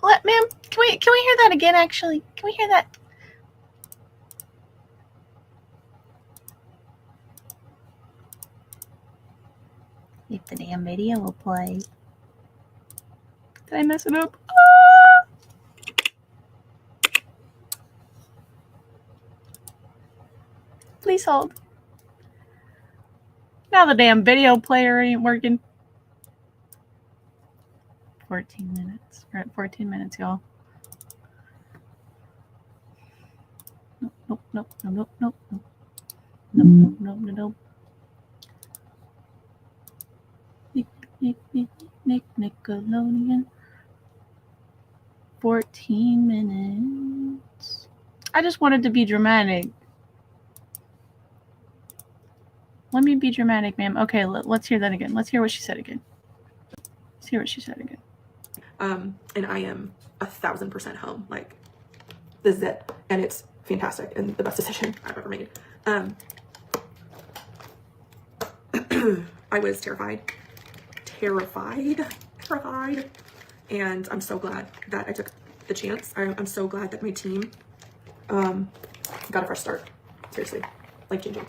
What, ma'am? Can we hear that again? Actually, can we hear that? If the damn video will play. Did I mess it up? Ah! Please hold. Now the damn video player ain't working. 14 minutes. We're at 14 minutes, y'all. Nope, nope, nope, nope, nope, nope. Nope, nope, nope, nope. Nickelodeon. 14 minutes. I just wanted to be dramatic. Let me be dramatic, ma'am. Okay, let's hear that again. Let's hear what she said again. Let's hear what she said again. And I am 1,000% home. Like, this is it. And it's fantastic and the best decision I've ever made. I was terrified. And I'm so glad that I took the chance. I'm so glad that my team got a fresh start. Seriously, life-changing.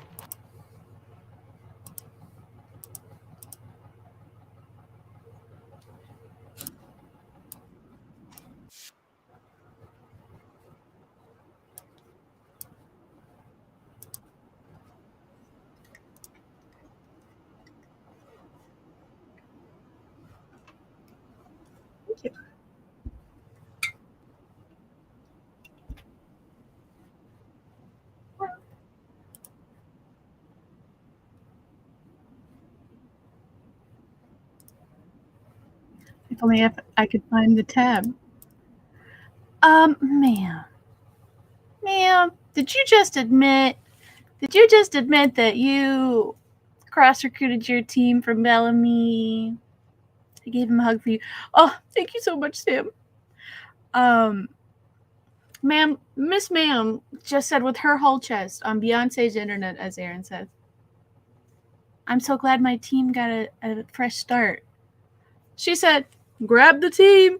Thank you. If only if I could find the tab. Ma'am, did you just admit that you cross-recruited your team from Bellamy? I gave him a hug for you. Oh, thank you so much, Sam. Ma'am, Miss Ma'am just said with her whole chest on Beyonce's internet, as Aaron said, I'm so glad my team got a fresh start. She said, grab the team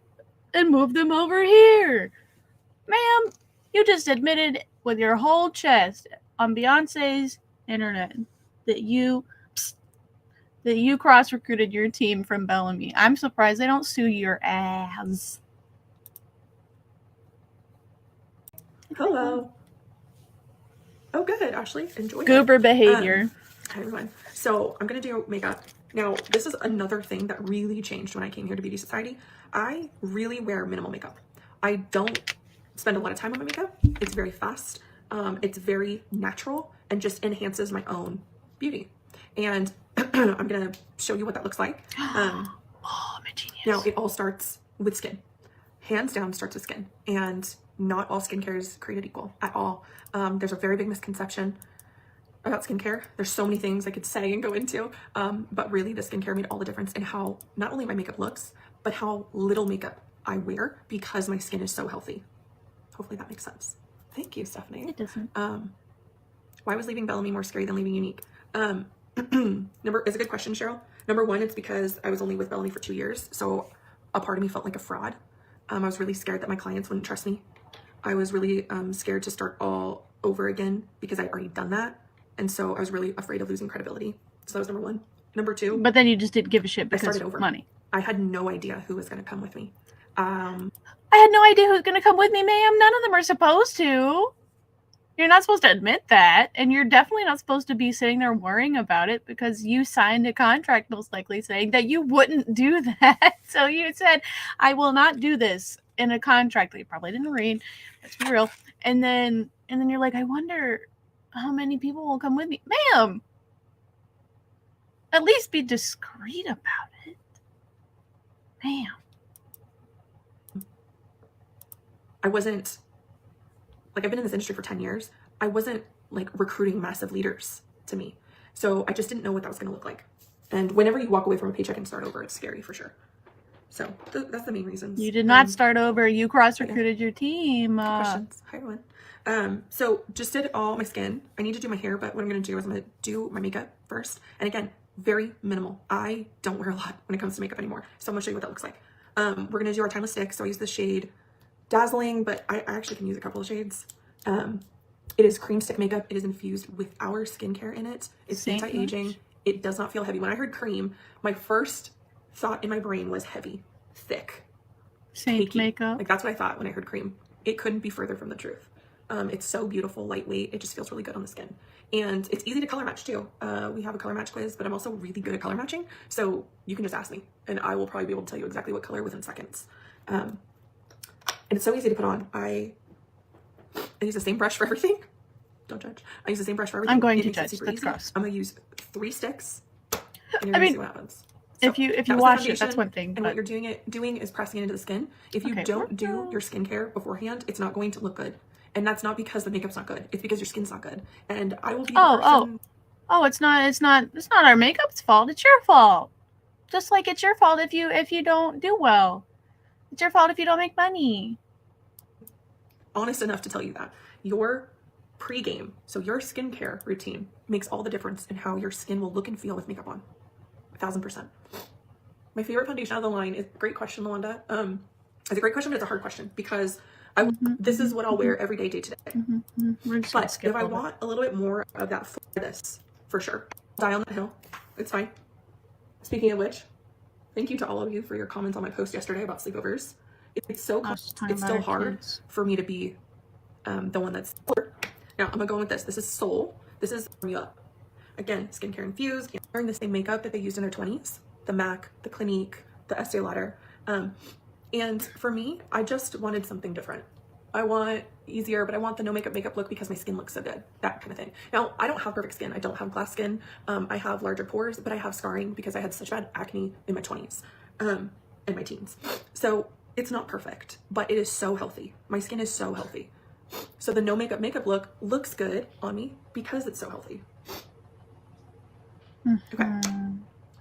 and move them over here. Ma'am, you just admitted with your whole chest on Beyonce's internet that you cross-recruited your team from Bellamy. I'm surprised they don't sue your ass. Hello. Oh, good, Ashley. Enjoy Goober it. Behavior. Hi, everyone. So I'm going to do makeup. Now, this is another thing that really changed when I came here to Beauty Society. I really wear minimal makeup. I don't spend a lot of time on my makeup. It's very fast. It's very natural and just enhances my own beauty. And I'm going to show you what that looks like. Oh, my genius. Now, it all starts with skin. Hands down starts with skin. And not all skincare is created equal at all. There's a very big misconception about skincare. There's so many things I could say and go into, but really the skincare made all the difference in how not only my makeup looks, but how little makeup I wear because my skin is so healthy. Hopefully that makes sense. Thank you, Stephanie. It doesn't. Why was leaving Bellamy more scary than leaving Unique? It's a good question, Cheryl. Number one, it's because I was only with Bellamy for 2 years, so a part of me felt like a fraud. I was really scared that my clients wouldn't trust me. I was really scared to start all over again because I'd already done that. And so I was really afraid of losing credibility. So that was number one. Number two. But then you just didn't give a shit because of money. I had no idea who was going to come with me. I had no idea who was going to come with me, ma'am. None of them are supposed to. You're not supposed to admit that. And you're definitely not supposed to be sitting there worrying about it because you signed a contract most likely saying that you wouldn't do that. So you said, I will not do this in a contract that you probably didn't read. Let's be real. And then you're like, I wonder how many people will come with me. Ma'am, at least be discreet about it. Ma'am. I wasn't, like, I've been in this industry for 10 years. I wasn't like recruiting massive leaders to me. So I just didn't know what that was going to look like. And whenever you walk away from a paycheck and start over, it's scary for sure. So that's the main reasons. You did not start over. You cross-recruited your team. Questions. Hi, everyone. So just did all my skin. I need to do my hair, but what I'm going to do is I'm going to do my makeup first. And again, very minimal. I don't wear a lot when it comes to makeup anymore. So I'm going to show you what that looks like. We're going to do our timeless stick. So I use the shade Dazzling, but I actually can use a couple of shades. It is cream stick makeup. It is infused with our skincare in it. It's anti-aging. It does not feel heavy. When I heard cream, my first thought in my brain was heavy, thick, Saint makeup. Like that's what I thought when I heard cream. It couldn't be further from the truth. It's so beautiful, lightweight. It just feels really good on the skin. And it's easy to color match too. We have a color match quiz, but I'm also really good at color matching. So you can just ask me and I will probably be able to tell you exactly what color within seconds. And it's so easy to put on. I use the same brush for everything. Don't judge. I use the same brush for everything. I'm going to judge. That's gross. I'm going to use 3 sticks and you're going to see what happens. So if you wash it, that's one thing. And what you're doing is pressing it into the skin. If you don't do your skincare beforehand, it's not going to look good. And that's not because the makeup's not good. It's because your skin's not good. And I will be it's not our makeup's fault. It's your fault. Just like it's your fault if you don't do well. It's your fault if you don't make money. Honest enough to tell you that your pre-game, so your skincare routine, makes all the difference in how your skin will look and feel with makeup on. 1000%. My favorite foundation out of the line is, great question, Melinda. It's a great question, but it's a hard question because this is what I'll wear every day, day to day. But if I want a little bit more of that for this, for sure, die on that hill. It's fine. Speaking of which, thank you to all of you for your comments on my post yesterday about sleepovers. It's still hard for me to be the one that's now. I'm gonna go with this. This is Soul. This is formula. Again, skincare infused. Wearing the same makeup that they used in their 20s, the MAC, the Clinique, the Estee Lauder. And for me, I just wanted something different. I want easier, but I want the no makeup look because my skin looks so good, that kind of thing. Now, I don't have perfect skin. I don't have glass skin. I have larger pores, but I have scarring because I had such bad acne in my 20s and my teens. So it's not perfect, but it is so healthy. My skin is so healthy. So the no makeup look looks good on me because it's so healthy. Okay.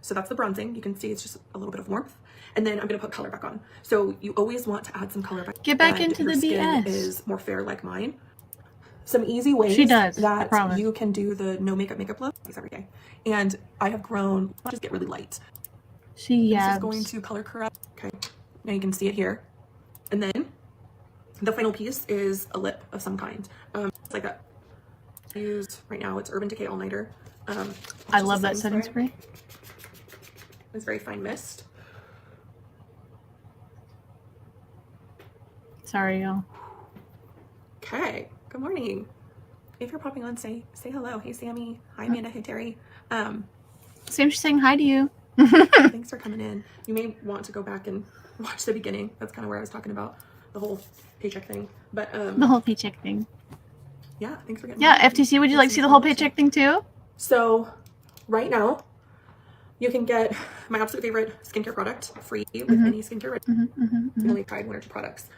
So that's the bronzing. You can see it's just a little bit of warmth. And then I'm going to put color back on. So you always want to add some color back. Get back into the skin BS. Is more fair like mine. Some easy ways that you can do the no makeup look every day. And I have grown, I'll just get really light. This is going to color correct. Okay. Now you can see it here. And then the final piece is a lip of some kind. It's like that. I use right now, it's Urban Decay All Nighter. I love that setting spray. It's very fine mist. Sorry, y'all. Okay. Good morning. If you're popping on, say hello. Hey, Sammy. Hi, Amanda. Hey, Terry. Sam's saying hi to you. Thanks for coming in. You may want to go back and watch the beginning. That's kind of where I was talking about the whole paycheck thing. But the whole paycheck thing. Yeah, thanks for getting. Yeah, FTC. Would you like to see the whole paycheck thing too? So, right now, you can get my absolute favorite skincare product free with any skincare. I only tried 1 or 2 products.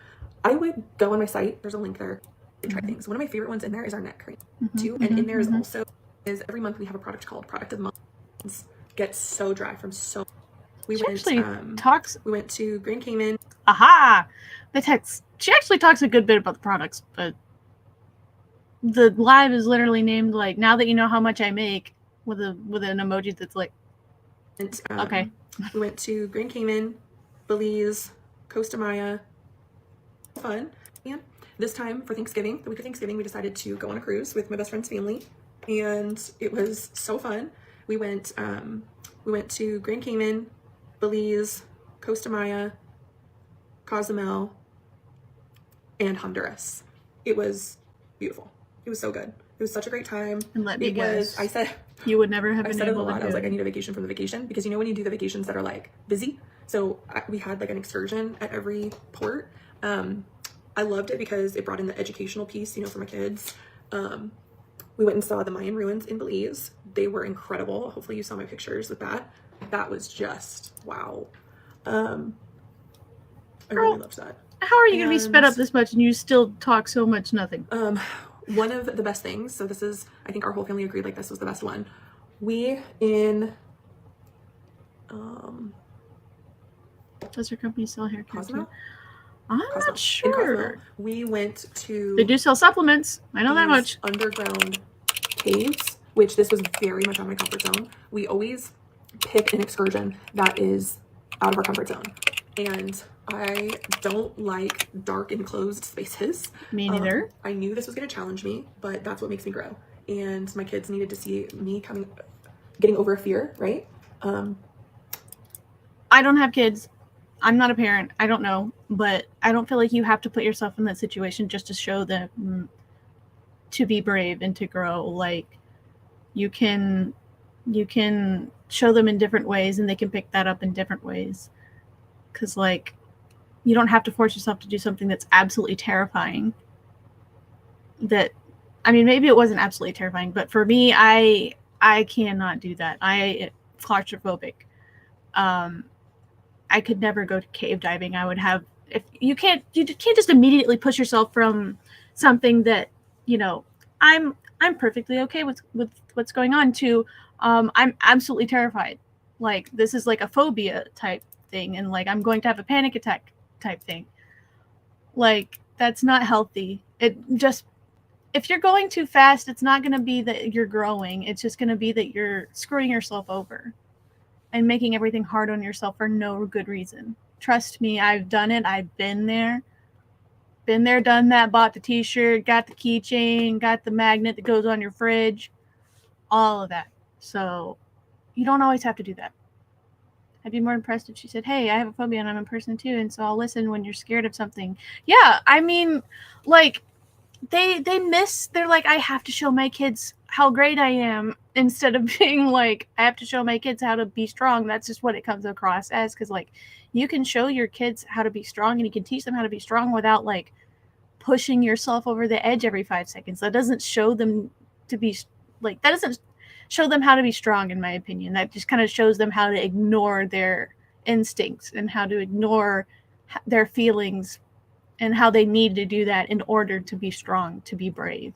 I would go on my site. There's a link there to try things. One of my favorite ones in there is our neck cream too, and in there is also every month we have a product called Product of the Month. Get so dry from so. We went to Grand Cayman. Aha! She actually talks a good bit about the products, but the live is literally named like now that you know how much I make with an emoji that's like. And, okay. We went to Grand Cayman, Belize, Costa Maya. Fun. And this time for Thanksgiving, the week of Thanksgiving, we decided to go on a cruise with my best friend's family, and it was so fun. We went to Grand Cayman, Belize, Costa Maya, Cozumel, and Honduras. It was beautiful. It was so good. It was such a great time. And let me guess. I said you would never have been able to do it. I said it a lot. I was like, I need a vacation from the vacation, because you know when you do the vacations that are like busy. So we had like an excursion at every port. I loved it because it brought in the educational piece, you know, for my kids. We went and saw the Mayan ruins in Belize. They were incredible. Hopefully you saw my pictures with that. That was just wow. I really loved that. How are you going to be sped up this much and you still talk so much nothing? One of the best things, so this is, I think our whole family agreed like this was the best one. Does your company sell hair care too? I'm Cosmo. not sure. We went to... They do sell supplements. I know that much. Underground caves, which this was very much out of my comfort zone. We always pick an excursion that is out of our comfort zone. And I don't like dark enclosed spaces. Me neither. I knew this was going to challenge me, but that's what makes me grow. And my kids needed to see me getting over a fear, right? I don't have kids. I'm not a parent. I don't know, but I don't feel like you have to put yourself in that situation just to show them to be brave and to grow. Like, you can show them in different ways, and they can pick that up in different ways. Because, like, you don't have to force yourself to do something that's absolutely terrifying. That, I mean, maybe it wasn't absolutely terrifying, but for me, I cannot do that. I claustrophobic. I could never go to cave diving. I would have, if you can't just immediately push yourself from something that, you know, I'm perfectly okay with what's going on to I'm absolutely terrified. Like, this is like a phobia type thing, and like I'm going to have a panic attack type thing. Like, that's not healthy. It just, if you're going too fast, it's not going to be that you're growing. It's just going to be that you're screwing yourself over and making everything hard on yourself for no good reason. Trust me, I've done it. I've been there. Been there, done that, bought the t-shirt, got the keychain, got the magnet that goes on your fridge, all of that. So you don't always have to do that. I'd be more impressed if she said, hey, I have a phobia and I'm a person too, and so I'll listen when you're scared of something. Yeah, I mean, like, they're like, I have to show my kids how great I am, instead of being like, I have to show my kids how to be strong. That's just what it comes across as. Because, like, you can show your kids how to be strong, and you can teach them how to be strong without, like, pushing yourself over the edge every 5 seconds. That doesn't show them to be, like, that doesn't show them how to be strong, in my opinion. That just kind of shows them how to ignore their instincts and how to ignore their feelings and how they need to do that in order to be strong, to be brave.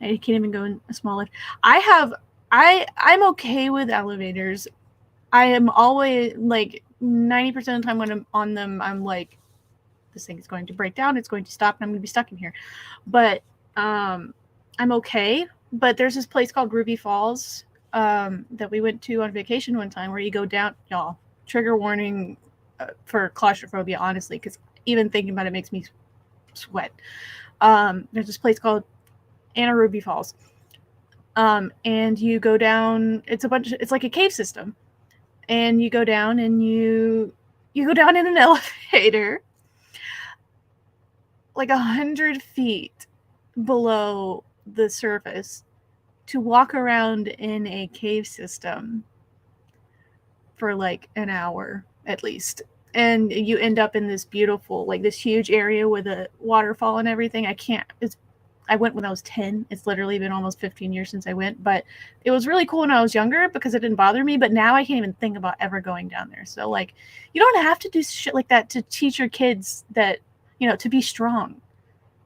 I can't even go in a small lift. I'm okay with elevators. I am always, like, 90% of the time when I'm on them, I'm like, this thing is going to break down, it's going to stop, and I'm going to be stuck in here. But I'm okay. But there's this place called Ruby Falls that we went to on vacation one time, where you go down, y'all, trigger warning for claustrophobia, honestly, because even thinking about it makes me sweat. There's this place called Anna Ruby Falls. And you go down, it's like a cave system. And you go down, and you go down in an elevator like 100 feet below the surface to walk around in a cave system for like an hour at least. And you end up in this beautiful, like, this huge area with a waterfall and everything. I went when I was 10. It's literally been almost 15 years since I went, but it was really cool when I was younger because it didn't bother me. But now I can't even think about ever going down there. So, like, you don't have to do shit like that to teach your kids that, you know, to be strong.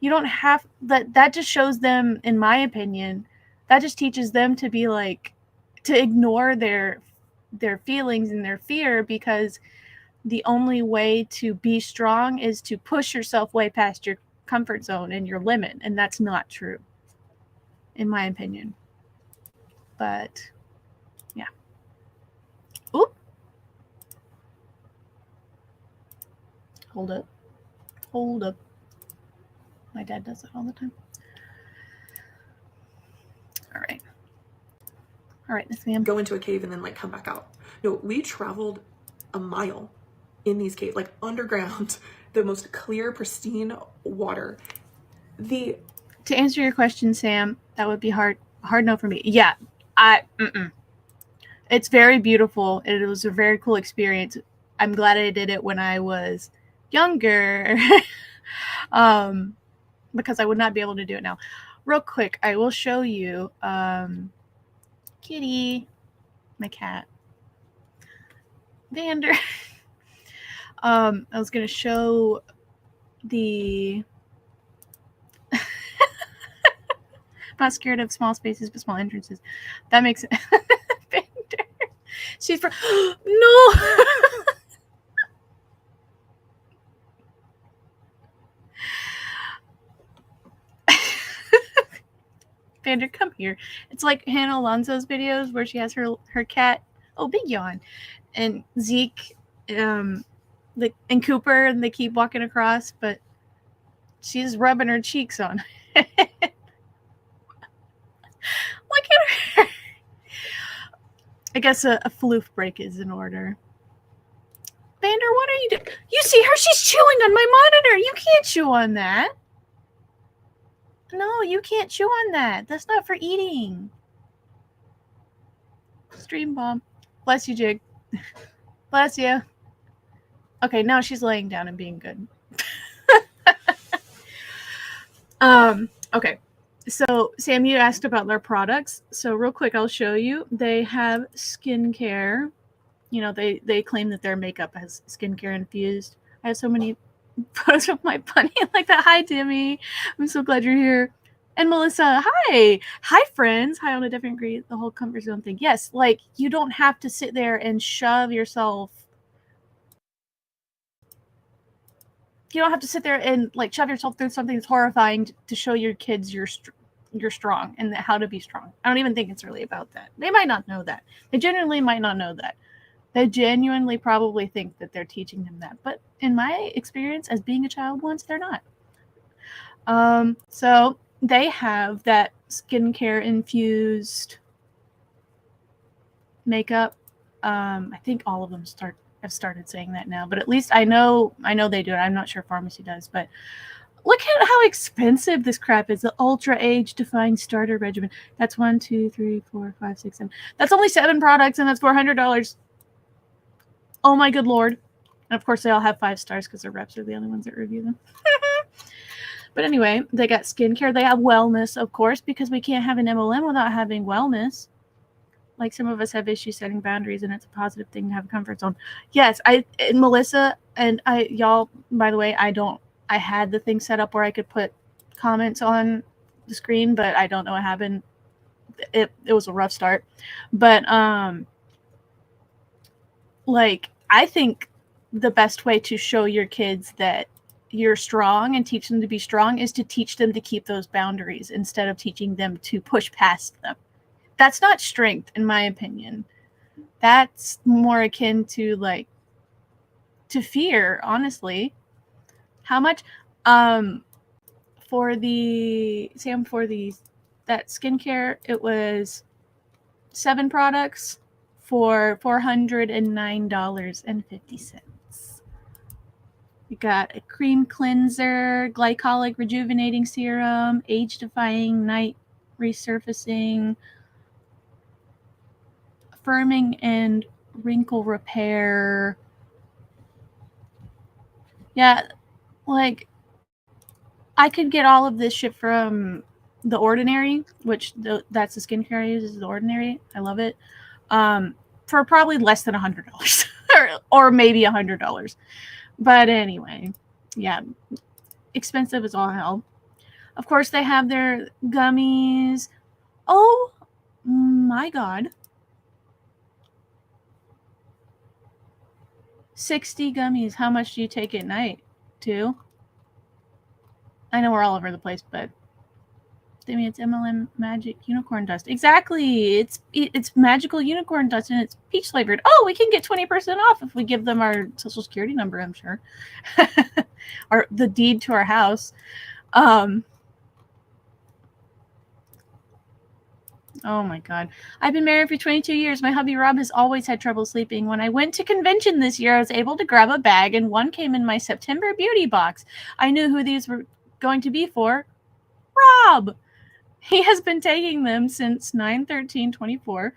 You don't have that just shows them, in my opinion, that just teaches them to be like, to ignore their feelings and their fear, because the only way to be strong is to push yourself way past your comfort zone and your limit, and that's not true, in my opinion. But yeah. Oop. Hold up. My dad does that all the time. All right, Miss Ma'am. Go into a cave and then, like, come back out. No, we traveled a mile in these caves, like, underground, the most clear, pristine water. To answer your question, Sam, that would be hard no for me. Yeah, it's very beautiful. It was a very cool experience. I'm glad I did it when I was younger, because I would not be able to do it now. Real quick, I will show you, Kitty, my cat, Vander. I was going to show the... I'm not scared of small spaces, but small entrances. That makes it... Vander. She's from... No! Vander, come here. It's like Hannah Alonso's videos where she has her cat, big yawn, and Zeke, and Cooper, and they keep walking across, but she's rubbing her cheeks on it. Look at her. I guess a floof break is in order. Vander, what are you doing? You see her? She's chewing on my monitor. You can't chew on that. No, you can't chew on that. That's not for eating. Stream bomb. Bless you, Jig. Bless you. Okay, now she's laying down and being good. Okay. So, Sam, you asked about their products. So, real quick, I'll show you. They have skincare. You know, they claim that their makeup has skincare infused. I have so many photos of my bunny like that. Hi, Timmy. I'm so glad you're here. And Melissa, hi. Hi, friends. Hi on a different degree. The whole comfort zone thing. Yes, like you don't have to sit there and shove yourself. You don't have to sit there and like shove yourself through something that's horrifying to show your kids you're strong and how to be strong. I don't even think it's really about that. They might not know that. They genuinely might not know that. They genuinely probably think that they're teaching them that. But in my experience as being a child once, they're not. So they have that skincare infused makeup. I think all of them have started saying that now, but at least I know they do it. I'm not sure pharmacy does, but look at how expensive this crap is. The ultra age defying starter regimen. That's 1, 2, 3, 4, 5, 6, 7. That's only 7 products and that's $400. Oh my good Lord. And of course they all have 5 stars because their reps are the only ones that review them. But anyway, they got skincare. They have wellness, of course, because we can't have an MLM without having wellness. Like some of us have issues setting boundaries, and it's a positive thing to have a comfort zone. Yes, Melissa and y'all, by the way, I had the thing set up where I could put comments on the screen, but I don't know what happened. It was a rough start. But like I think the best way to show your kids that you're strong and teach them to be strong is to teach them to keep those boundaries instead of teaching them to push past them. That's not strength, in my opinion. That's more akin to like to fear, honestly. How much for the that skincare, it was 7 products for $409.50. You got a cream cleanser, glycolic rejuvenating serum, age-defying night resurfacing, firming and wrinkle repair. Yeah, like I could get all of this shit from The Ordinary, which that's the skincare I use is The Ordinary. I love it. For probably less than $100 or maybe $100. But anyway, yeah, expensive as all hell. Of course, they have their gummies. Oh my God. 60 gummies. How much do you take at night? 2? I know we're all over the place, but I mean, it's MLM Magic Unicorn Dust. Exactly. It's magical unicorn dust and it's peach flavored. Oh, we can get 20% off if we give them our social security number, I'm sure. Or the deed to our house. Oh my God. I've been married for 22 years. My hubby Rob has always had trouble sleeping. When I went to convention this year, I was able to grab a bag and one came in my September beauty box. I knew who these were going to be for. Rob. He has been taking them since 9/13/24.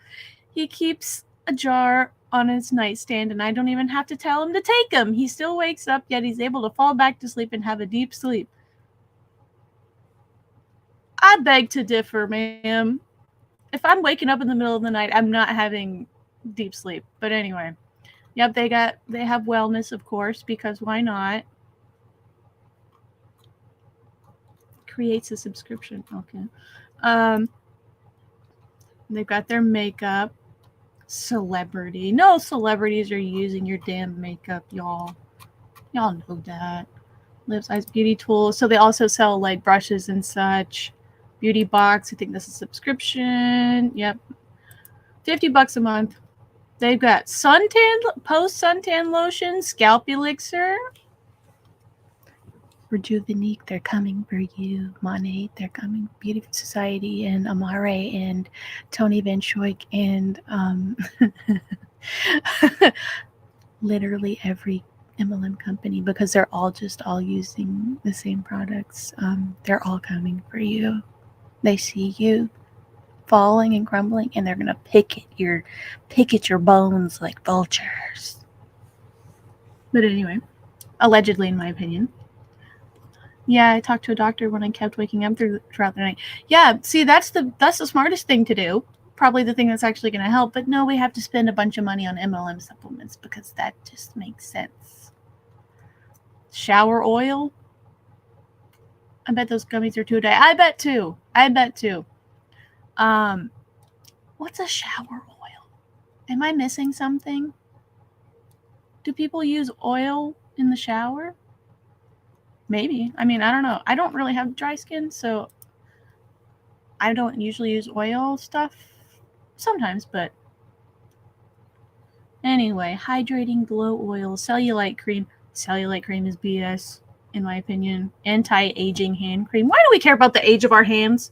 He keeps a jar on his nightstand and I don't even have to tell him to take them. He still wakes up, yet he's able to fall back to sleep and have a deep sleep. I beg to differ, ma'am. If I'm waking up in the middle of the night, I'm not having deep sleep. But anyway, yep, they have wellness, of course, because why not? Creates a subscription. Okay. They've got their makeup. Celebrity. No celebrities are using your damn makeup, y'all. Y'all know that. Live size beauty tools. So they also sell like brushes and such. Beauty box. I think this is a subscription. Yep. $50 a month. They've got post suntan lotion, scalp elixir. Rejuvenate, they're coming for you. Monet, they're coming. Beauty Society and Amare and Tony Van Schoik and literally every MLM company because they're all using the same products. They're all coming for you. They see you falling and crumbling, and they're gonna pick at your bones like vultures. But anyway, allegedly, in my opinion. Yeah, I talked to a doctor when I kept waking up throughout the night. Yeah, see, that's the smartest thing to do. Probably the thing that's actually going to help. But no, we have to spend a bunch of money on MLM supplements because that just makes sense. Shower oil? I bet those gummies are $2 a day. I bet too. What's a shower oil? Am I missing something? Do people use oil in the shower? Maybe. I mean, I don't know. I don't really have dry skin, so I don't usually use oil stuff. Sometimes, but anyway, hydrating glow oil, cellulite cream. Cellulite cream is BS, in my opinion. Anti-aging hand cream. Why do we care about the age of our hands?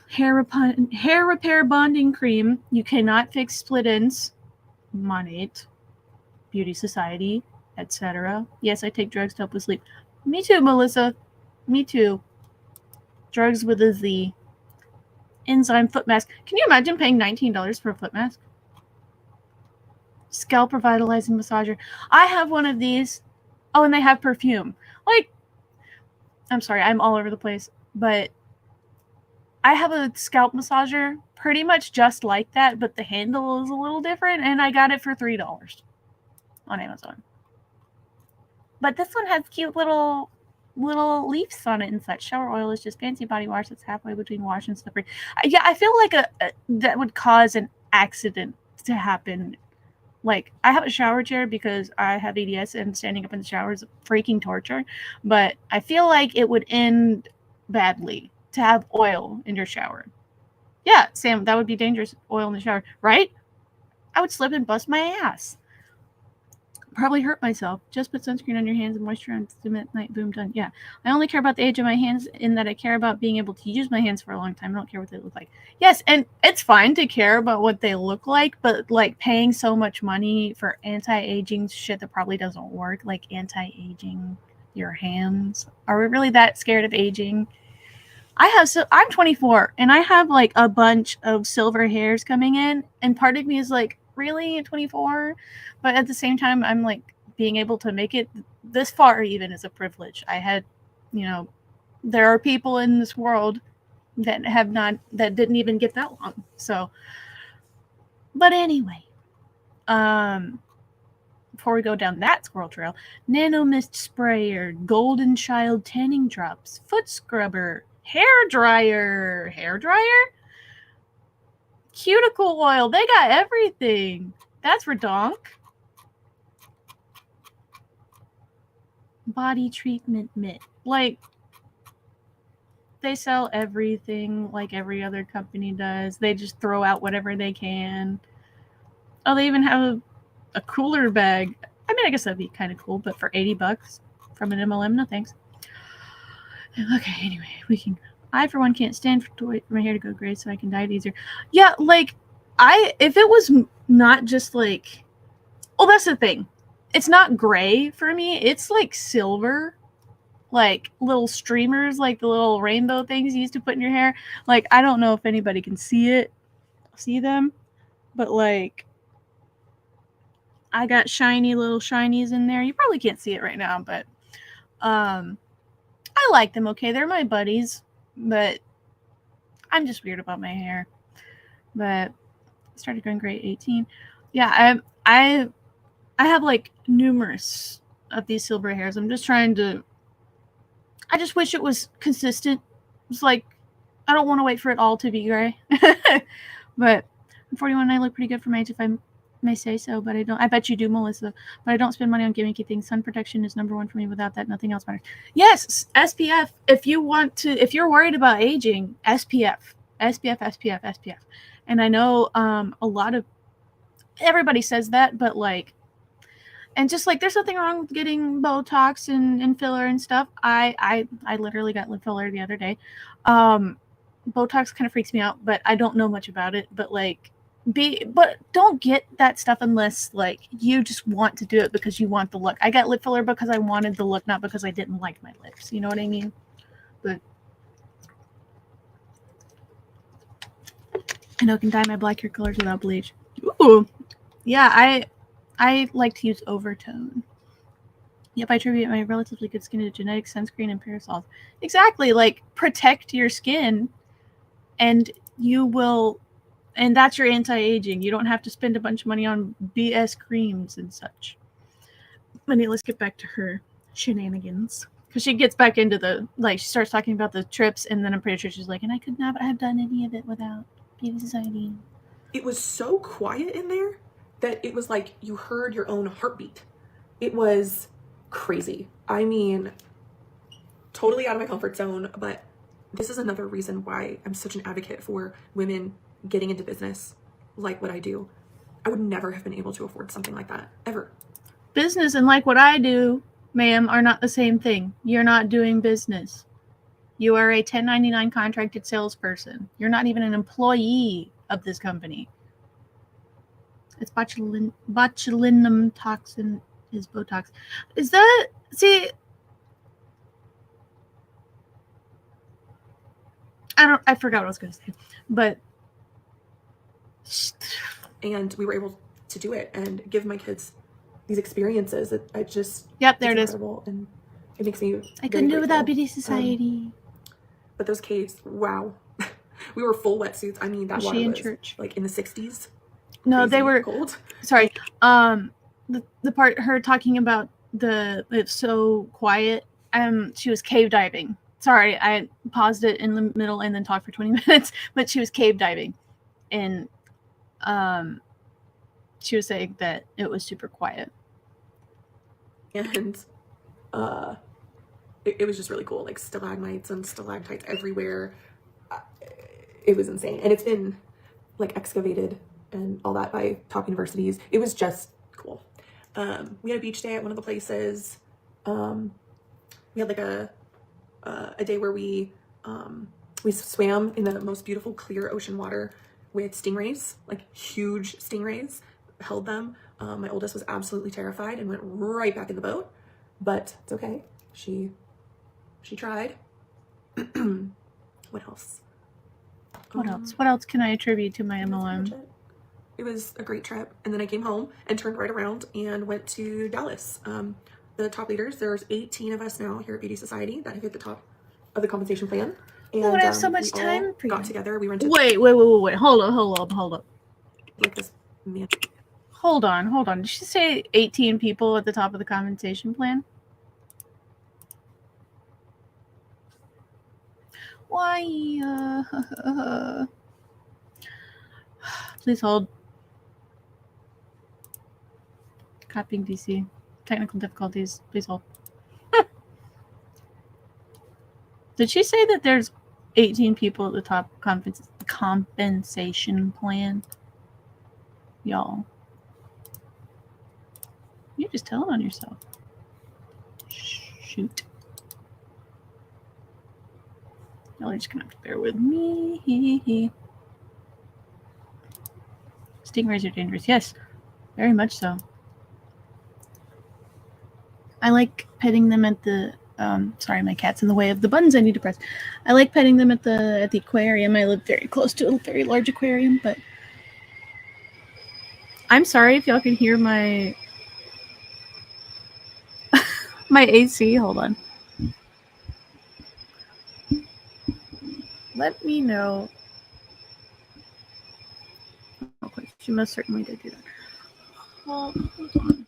Hair repair bonding cream. You cannot fix split ends. Monate. Beauty Society, etc. Yes, I take drugs to help with sleep. Me too, Melissa. Me too. Drugs with a Z. Enzyme foot mask. Can you imagine paying $19 for a foot mask? Scalp revitalizing massager. I have one of these. Oh, and they have perfume. Like, I'm sorry, I'm all over the place, but I have a scalp massager pretty much just like that, but the handle is a little different, and I got it for $3 on Amazon. But this one has cute little leaves on it and such. Shower oil is just fancy body wash that's halfway between wash and slippery. Yeah, I feel like that would cause an accident to happen. Like, I have a shower chair because I have ADS and standing up in the shower is freaking torture. But I feel like it would end badly to have oil in your shower. Yeah, Sam, that would be dangerous, oil in the shower, right? I would slip and bust my ass. Probably hurt myself. Just put sunscreen on your hands and moisturize them at night. Boom, done. Yeah. I only care about the age of my hands in that I care about being able to use my hands for a long time. I don't care what they look like. Yes, and it's fine to care about what they look like, but like paying so much money for anti-aging shit that probably doesn't work, like anti-aging your hands. Are we really that scared of aging? I'm 24 and I have like a bunch of silver hairs coming in, and part of me is like, really at 24? But at the same time, I'm like, being able to make it this far even is a privilege. I had, there are people in this world that didn't even get that long. So, but anyway, before we go down that squirrel trail, nano mist sprayer, golden child tanning drops, foot scrubber, hair dryer, cuticle oil. They got everything. That's redonk. Body treatment mitt. Like, they sell everything like every other company does. They just throw out whatever they can. Oh, they even have a cooler bag. I mean, I guess that'd be kind of cool, but for $80 from an MLM, no thanks. Okay, anyway, I, for one, can't stand to wait for my hair to go gray so I can dye it easier. Yeah, like, if it was not just like, oh, that's the thing. It's not gray for me. It's like silver, like little streamers, like the little rainbow things you used to put in your hair. Like, I don't know if anybody can see them, but like, I got little shinies in there. You probably can't see it right now, but I like them. Okay, they're my buddies, but I'm just weird about my hair. But I started growing gray at 18. Yeah, I have like numerous of these silver hairs. I just wish it was consistent. It's like, I don't want to wait for it all to be gray. But I'm 41 and I look pretty good for my age, if I may say so, but I don't. I bet you do, Melissa. But I don't spend money on gimmicky things. Sun protection is number one for me. Without that, nothing else matters. Yes, SPF. If you're worried about aging, SPF. And I know a lot of everybody says that, but like, and just like, there's nothing wrong with getting Botox and filler and stuff. I literally got lip filler the other day. Botox kind of freaks me out, but I don't know much about it. But like, But don't get that stuff unless like you just want to do it because you want the look. I got lip filler because I wanted the look, not because I didn't like my lips. You know what I mean? But I know I can dye my black hair colors without bleach. Ooh, yeah, I like to use overtone. Yep, I attribute my relatively good skin to genetic sunscreen and parasols. Exactly, like protect your skin, and you will, and that's your anti-aging. You don't have to spend a bunch of money on BS creams and such. Anyway, let's get back to her shenanigans. Because she gets back into the, like, she starts talking about the trips, and then I'm pretty sure she's like, and I could not have done any of it without Beauty Society. It was so quiet in there that it was like you heard your own heartbeat. It was crazy. I mean, totally out of my comfort zone, but this is another reason why I'm such an advocate for women getting into business like what I do. I would never have been able to afford something like that, ever. Business and like what I do, ma'am, are not the same thing. You're not doing business. You are a 1099 contracted salesperson. You're not even an employee of this company. It's botulinum toxin is Botox. Is that, see, I forgot what I was going to say, but. And we were able to do it and give my kids these experiences that I just, yep, there it is. And it makes me I couldn't do it without Beauty Society. But those caves, wow. We were full wetsuits. I mean, that was water she in was church? Like in the 60s. No, Crazy, they were cold. Sorry. The part her talking about it's so quiet. She was cave diving. Sorry, I paused it in the middle and then talked for 20 minutes. But she was cave diving, and she was saying that it was super quiet. And it was just really cool, like stalagmites and stalactites everywhere. It was insane, and it's been like excavated and all that by top universities. It was just cool. We had a beach day at one of the places. We had like a day where we swam in the most beautiful clear ocean water with stingrays, like huge stingrays. Held them. My oldest was absolutely terrified and went right back in the boat, but it's okay. She tried. What else? What else? What else can I attribute to my MLM? It was a great trip. And then I came home and turned right around and went to Dallas. The top leaders, there's 18 of us now here at Beauty Society that have hit the top of the compensation plan. And I have so much time for you. Got together. We rented. Wait. Hold up. Like this man. Hold on. Did she say 18 people at the top of the compensation plan? Why? Please hold. Copying DC. Technical difficulties. Please hold. Did she say that there's 18 people at the top compensation plan? Y'all. You're just telling on yourself. Shoot. Y'all are just gonna have to bear with me. Stingrays are dangerous. Yes, very much so. I like petting them at the sorry, my cat's in the way of the buttons I need to press. I like petting them at the aquarium. I live very close to a very large aquarium, but I'm sorry if y'all can hear my my AC. Hold on. Let me know. Okay, she most certainly did do that. Hold on.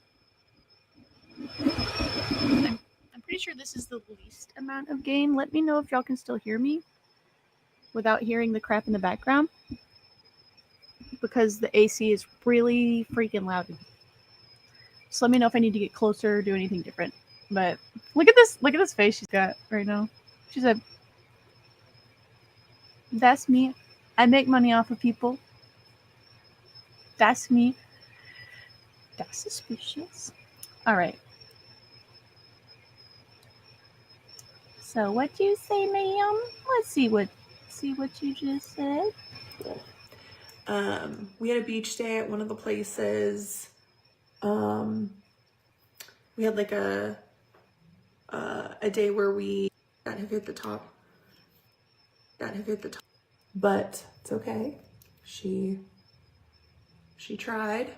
I'm pretty sure this is the least amount of gain. Let me know if y'all can still hear me without hearing the crap in the background, because the AC is really freaking loud. So let me know if I need to get closer or do anything different. But look at this face she's got right now. She said, "That's me. I make money off of people. That's me." That's suspicious. All right. So what you say, ma'am? Let's see what you just said. We had a beach day at one of the places. We had like a day where we that have hit the top, but it's okay. She tried.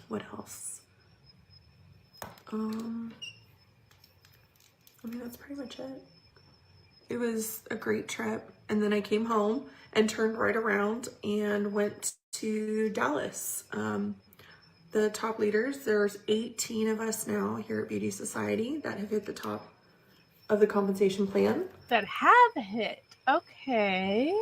What else? I mean, that's pretty much it. It was a great trip. And then I came home and turned right around and went to Dallas. The top leaders, there's 18 of us now here at Beauty Society that have hit the top of the compensation plan. That have hit. Okay.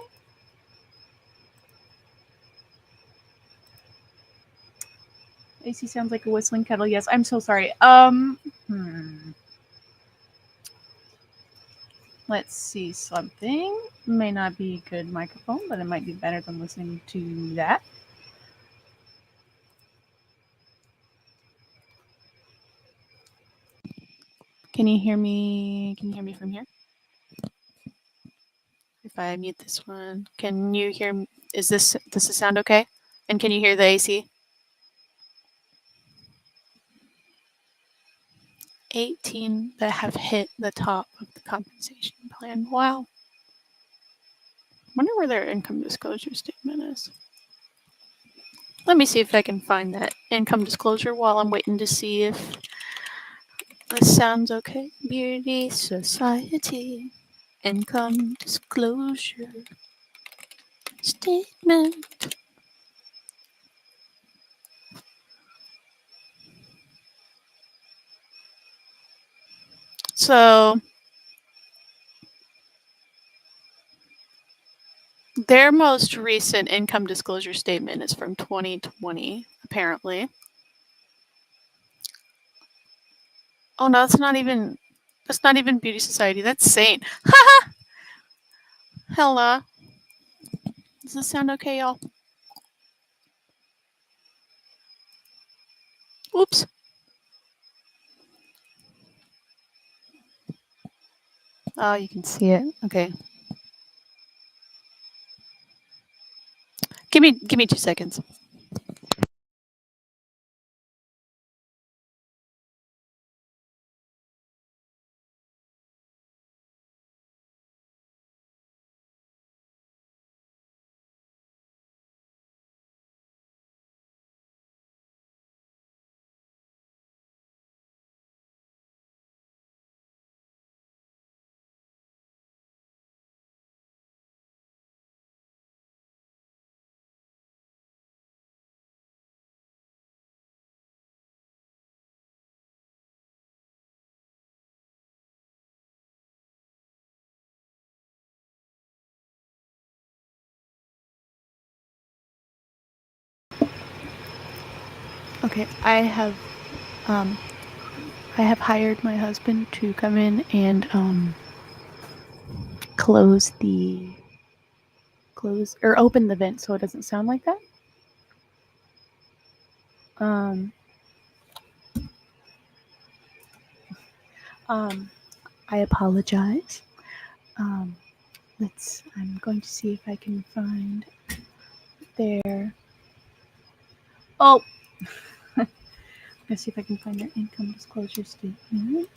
AC sounds like a whistling kettle. Yes, I'm so sorry. Let's see something. May not be a good microphone, but it might be better than listening to that. Can you hear me? Can you hear me from here? If I mute this one, can you hear? Does this sound okay? And can you hear the AC? 18 that have hit the top of the compensation plan. Wow. Wonder where their income disclosure statement is. Let me see if I can find that income disclosure while I'm waiting to see if this sounds okay. Beauty Society income disclosure statement. So their most recent income disclosure statement is from 2020, apparently. Oh no, that's not even Beauty Society. That's Saint. Haha. Hell nah. Does this sound okay, y'all? Oops. Oh, you can see it. Okay. Give me 2 seconds. Okay, I have hired my husband to come in and open the vent so it doesn't sound like that. I apologize. I'm going to see if I can find their. Oh, let's see if I can find their income disclosure statement.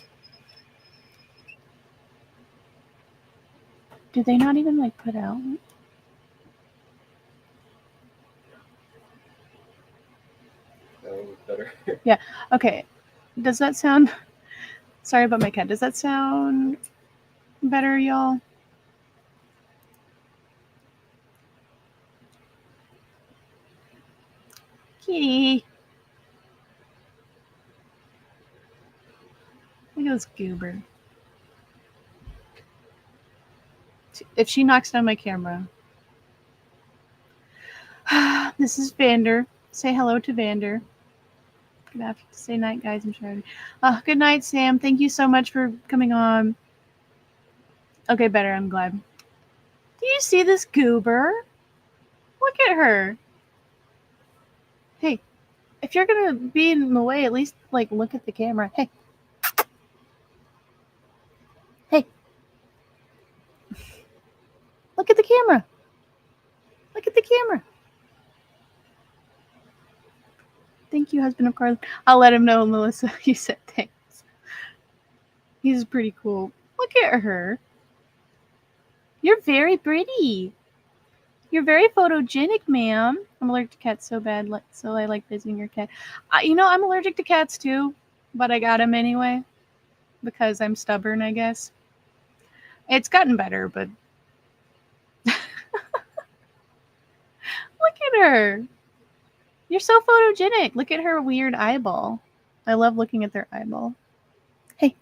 Do they not even put out? That would look better. Yeah. Okay. Does that sound? Sorry about my cat. Does that sound better, y'all? Kitty. Look at this goober. If she knocks down my camera. This is Vander. Say hello to Vander. Gonna have to say night, guys. I'm sorry. Good night, Sam. Thank you so much for coming on. Okay, better. I'm glad. Do you see this goober? Look at her. Hey, if you're gonna be in the way, at least look at the camera. Hey. Hey. Look at the camera. Look at the camera. Thank you, husband of Carla. I'll let him know, Melissa. You said thanks. He's pretty cool. Look at her. You're very pretty. You're very photogenic, ma'am. I'm allergic to cats so bad, so I like visiting your cat. I'm allergic to cats too, but I got him anyway because I'm stubborn, I guess. It's gotten better, but look at her. You're so photogenic. Look at her weird eyeball. I love looking at their eyeball. Hey.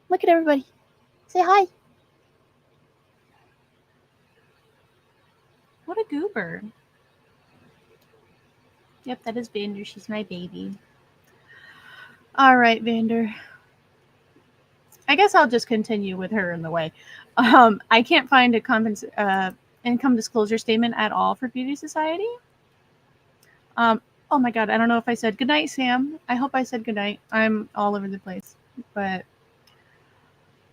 Look at everybody. Say hi. What a goober. Yep, that is Vander. She's my baby. All right, Vander. I guess I'll just continue with her in the way. I can't find a income disclosure statement at all for Beauty Society. Oh my God, I don't know if I said goodnight, Sam. I hope I said goodnight. I'm all over the place. But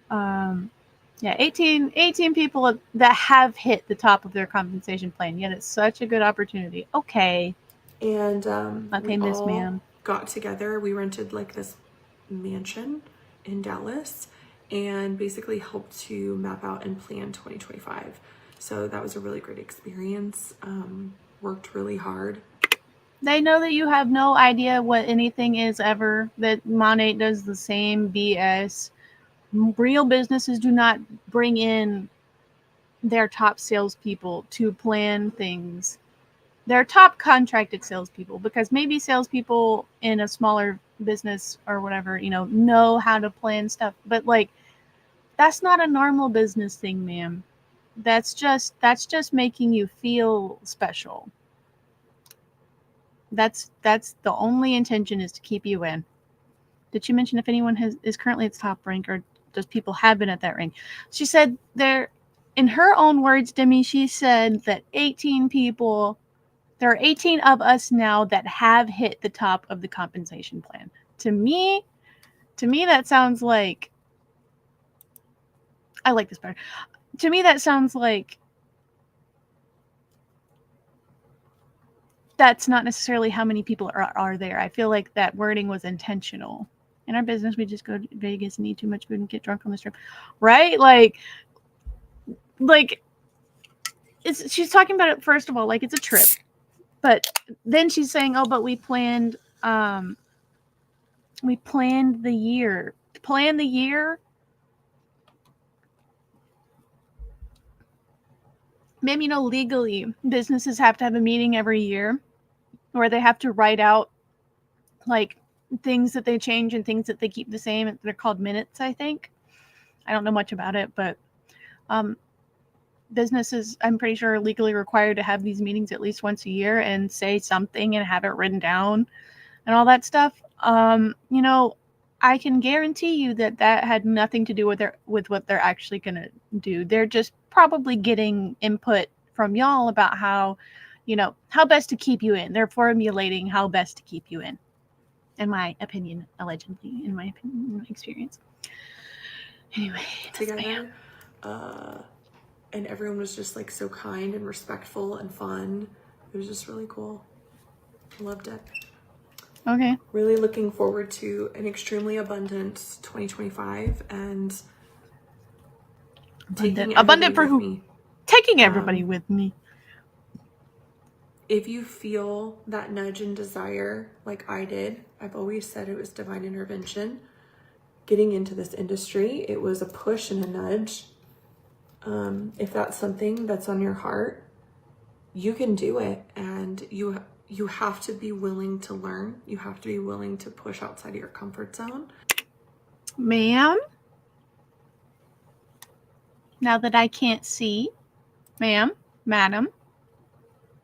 yeah, 18 people that have hit the top of their compensation plan. Yet it's such a good opportunity. Okay. And okay, Miss Ma'am. Got together. We rented like this mansion in Dallas and basically helped to map out and plan 2025. So that was a really great experience. Worked really hard. They know that you have no idea what anything is ever, that Monate does the same BS. Real businesses do not bring in their top salespeople to plan things. They're top contracted salespeople, because maybe salespeople in a smaller business or whatever, know how to plan stuff. But like, that's not a normal business thing, ma'am. That's just making you feel special. That's the only intention, is to keep you in. Did she mention if anyone is currently at the top rank, or does people have been at that rank? She said there, in her own words, Demi, she said that 18 people, there are 18 of us now that have hit the top of the compensation plan. To me, that sounds like, I like this better. To me, that sounds like that's not necessarily how many people are there. I feel like that wording was intentional. In our business, we just go to Vegas and eat too much food and get drunk on the strip, right? Like she's talking about it, first of all, like it's a trip, but then she's saying, oh, but we planned the year. Plan the year. Maybe, legally, businesses have to have a meeting every year where they have to write out like things that they change and things that they keep the same. They're called minutes, I think. I don't know much about it, but businesses, I'm pretty sure, are legally required to have these meetings at least once a year and say something and have it written down and all that stuff. I can guarantee you that had nothing to do with what they're actually going to do. They're just probably getting input from y'all about how best to keep you in. They're formulating how best to keep you in my opinion, allegedly, in my opinion, in my experience. Anyway, together. And everyone was just like so kind and respectful and fun. It was just really cool. Loved it. Okay. Really looking forward to an extremely abundant 2025 and abundant for who? Me. Taking everybody with me. If you feel that nudge and desire like I did, I've always said it was divine intervention. Getting into this industry, it was a push and a nudge. If that's something that's on your heart, you can do it, and you have to be willing to learn. You have to be willing to push outside of your comfort zone. Ma'am, now that I can't see, ma'am, madam,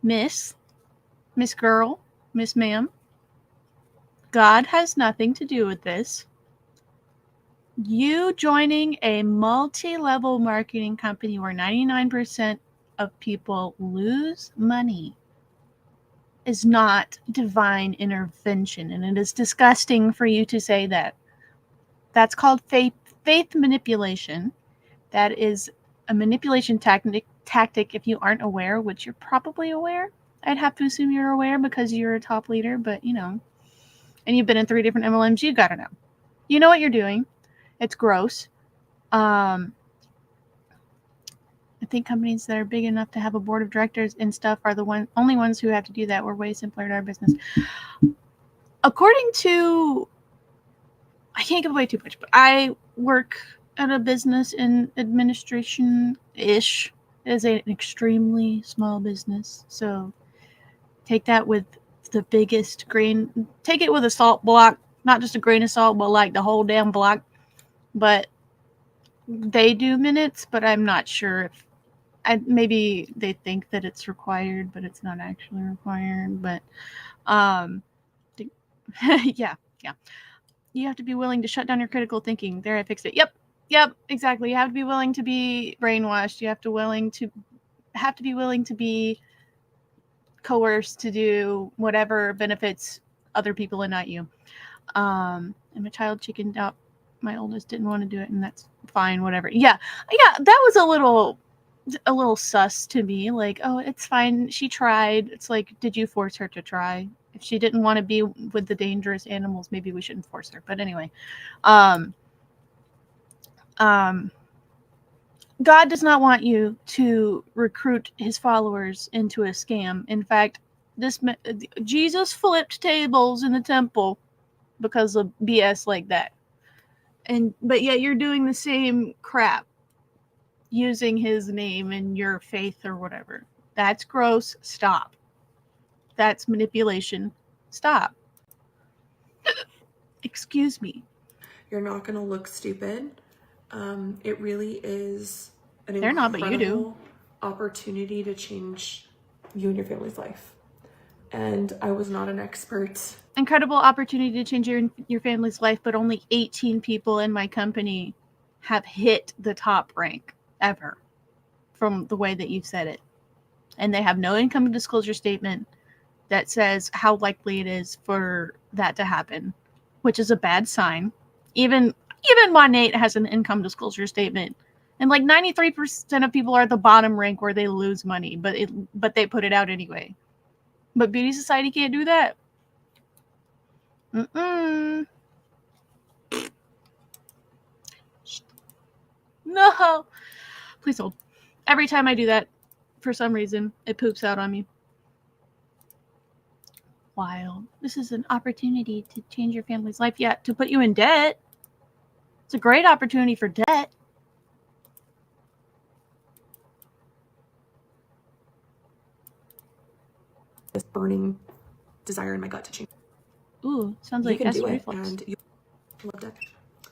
miss girl, miss ma'am, God has nothing to do with this. You joining a multi-level marketing company where 99% of people lose money is not divine intervention, and it is disgusting for you to say that. That's called faith manipulation. That is a manipulation tactic tactic if you aren't aware, which you're probably aware. I'd have to assume you're aware because you're a top leader, but and you've been in 3 different MLMs, you gotta know. You know what you're doing. It's gross. I think companies that are big enough to have a board of directors and stuff are the only ones who have to do that. We're way simpler in our business. According to, I can't give away too much, but I work at a business in administration-ish. It is an extremely small business, so take that with the biggest grain. Take it with a salt block, not just a grain of salt, but like the whole damn block. But they do minutes, but I'm not sure if maybe they think that it's required, but it's not actually required. But yeah. You have to be willing to shut down your critical thinking. There, I fixed it. Yep, exactly. You have to be willing to be brainwashed. You have to be willing to be coerced to do whatever benefits other people and not you. And my child chickened out. My oldest didn't want to do it, and that's fine. Whatever. Yeah. That was a little sus to me. Like, oh, it's fine. She tried. It's like, did you force her to try? If she didn't want to be with the dangerous animals, maybe we shouldn't force her. But anyway, God does not want you to recruit his followers into a scam. In fact, Jesus flipped tables in the temple because of BS like that. But yet you're doing the same crap using his name and your faith or whatever. That's gross. Stop. That's manipulation. Stop. Excuse me. You're not going to look stupid. It really is an They're not, but you do. incredible opportunity to change you and your family's life. And I was not an expert. Incredible opportunity to change your family's life, but only 18 people in my company have hit the top rank ever from the way that you've said it. And they have no income disclosure statement that says how likely it is for that to happen, which is a bad sign. Even Monate has an income disclosure statement. And like 93% of people are at the bottom rank where they lose money, but they put it out anyway. But Beauty Society can't do that. No. Please hold. Every time I do that, for some reason, it poops out on me. Wild. This is an opportunity to change your family's life. Yeah, to put you in debt. It's a great opportunity for debt. This burning desire in my gut to change. Ooh, sounds like acid reflux. And you loved it.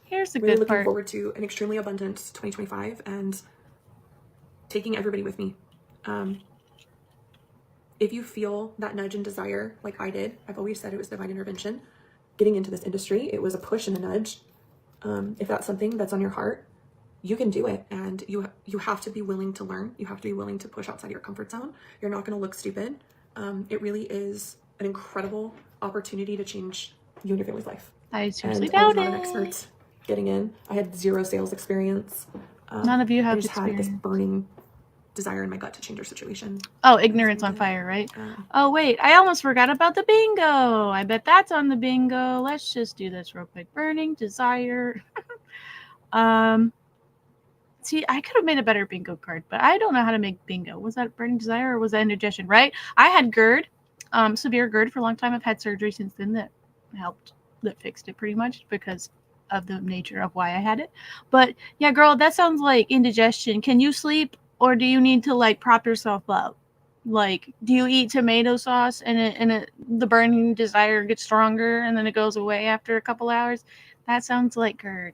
Here's the really good looking part. forward to an extremely abundant 2025 and taking everybody with me. If you feel that nudge and desire like I did, I've always said it was divine intervention. Getting into this industry, it was a push and a nudge. If that's something that's on your heart, you can do it. And you have to be willing to learn. You have to be willing to push outside your comfort zone. You're not going to look stupid. It really is an incredible opportunity to change you and your family's life. I seriously I was doubt not an it. expert getting in. I had zero sales experience. None of you have I just had experience. this burning desire in my gut to change our situation. Oh, ignorance on fire, right? Oh, wait. I almost forgot about the bingo. I bet that's on the bingo. Let's just do this real quick. Burning desire. See, I could have made a better bingo card, but I don't know how to make bingo. Was that burning desire or was that indigestion, right? I had GERD, severe GERD for a long time. I've had surgery since then that fixed it pretty much because of the nature of why I had it. But yeah, girl, that sounds like indigestion. Can you sleep or do you need to like prop yourself up? Like, do you eat tomato sauce and the burning desire gets stronger and then it goes away after a couple hours? That sounds like GERD.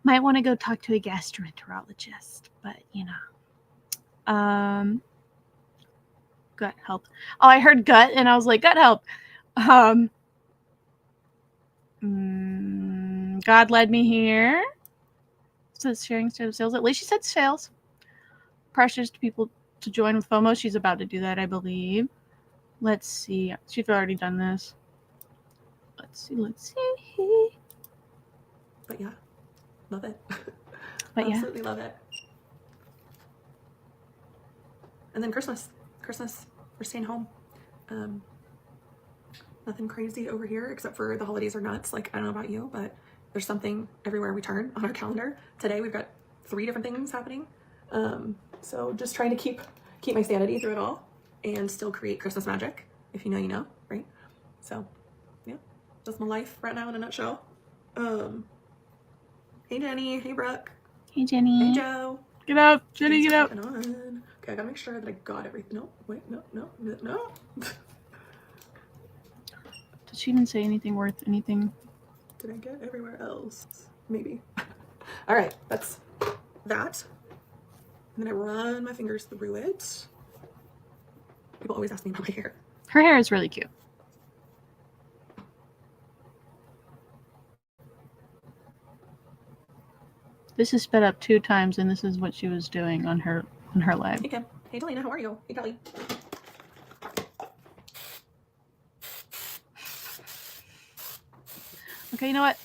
Might want to go talk to a gastroenterologist, but gut health. Oh, I heard gut and I was like, gut health. God led me here. So sharing state of sales. At least she said sales. Pressures to people to join with FOMO. She's about to do that, I believe. Let's see. She's already done this. Let's see. But yeah, love it. But yeah. Absolutely love it. And then Christmas, we're staying home. Nothing crazy over here except for the holidays are nuts. Like, I don't know about you, but there's something everywhere we turn on our calendar. Today we've got 3 different things happening. So just trying to keep my sanity through it all and still create Christmas magic. If you know, you know, right? So yeah, that's my life right now in a nutshell. Hey Jenny, hey Brooke. Hey, Jenny. Hey Joe. Get up, Jenny, get up. Okay, I gotta make sure that I got everything. No, wait, no. Did she even say anything worth anything? Did I get everywhere else? Maybe. All right, that's that. And then I run my fingers through it. People always ask me about my hair. Her hair is really cute. This is sped up 2 times, and this is what she was doing on her live. Hey Kim. Hey Delina, how are you? Hey Kelly. Okay, you know what?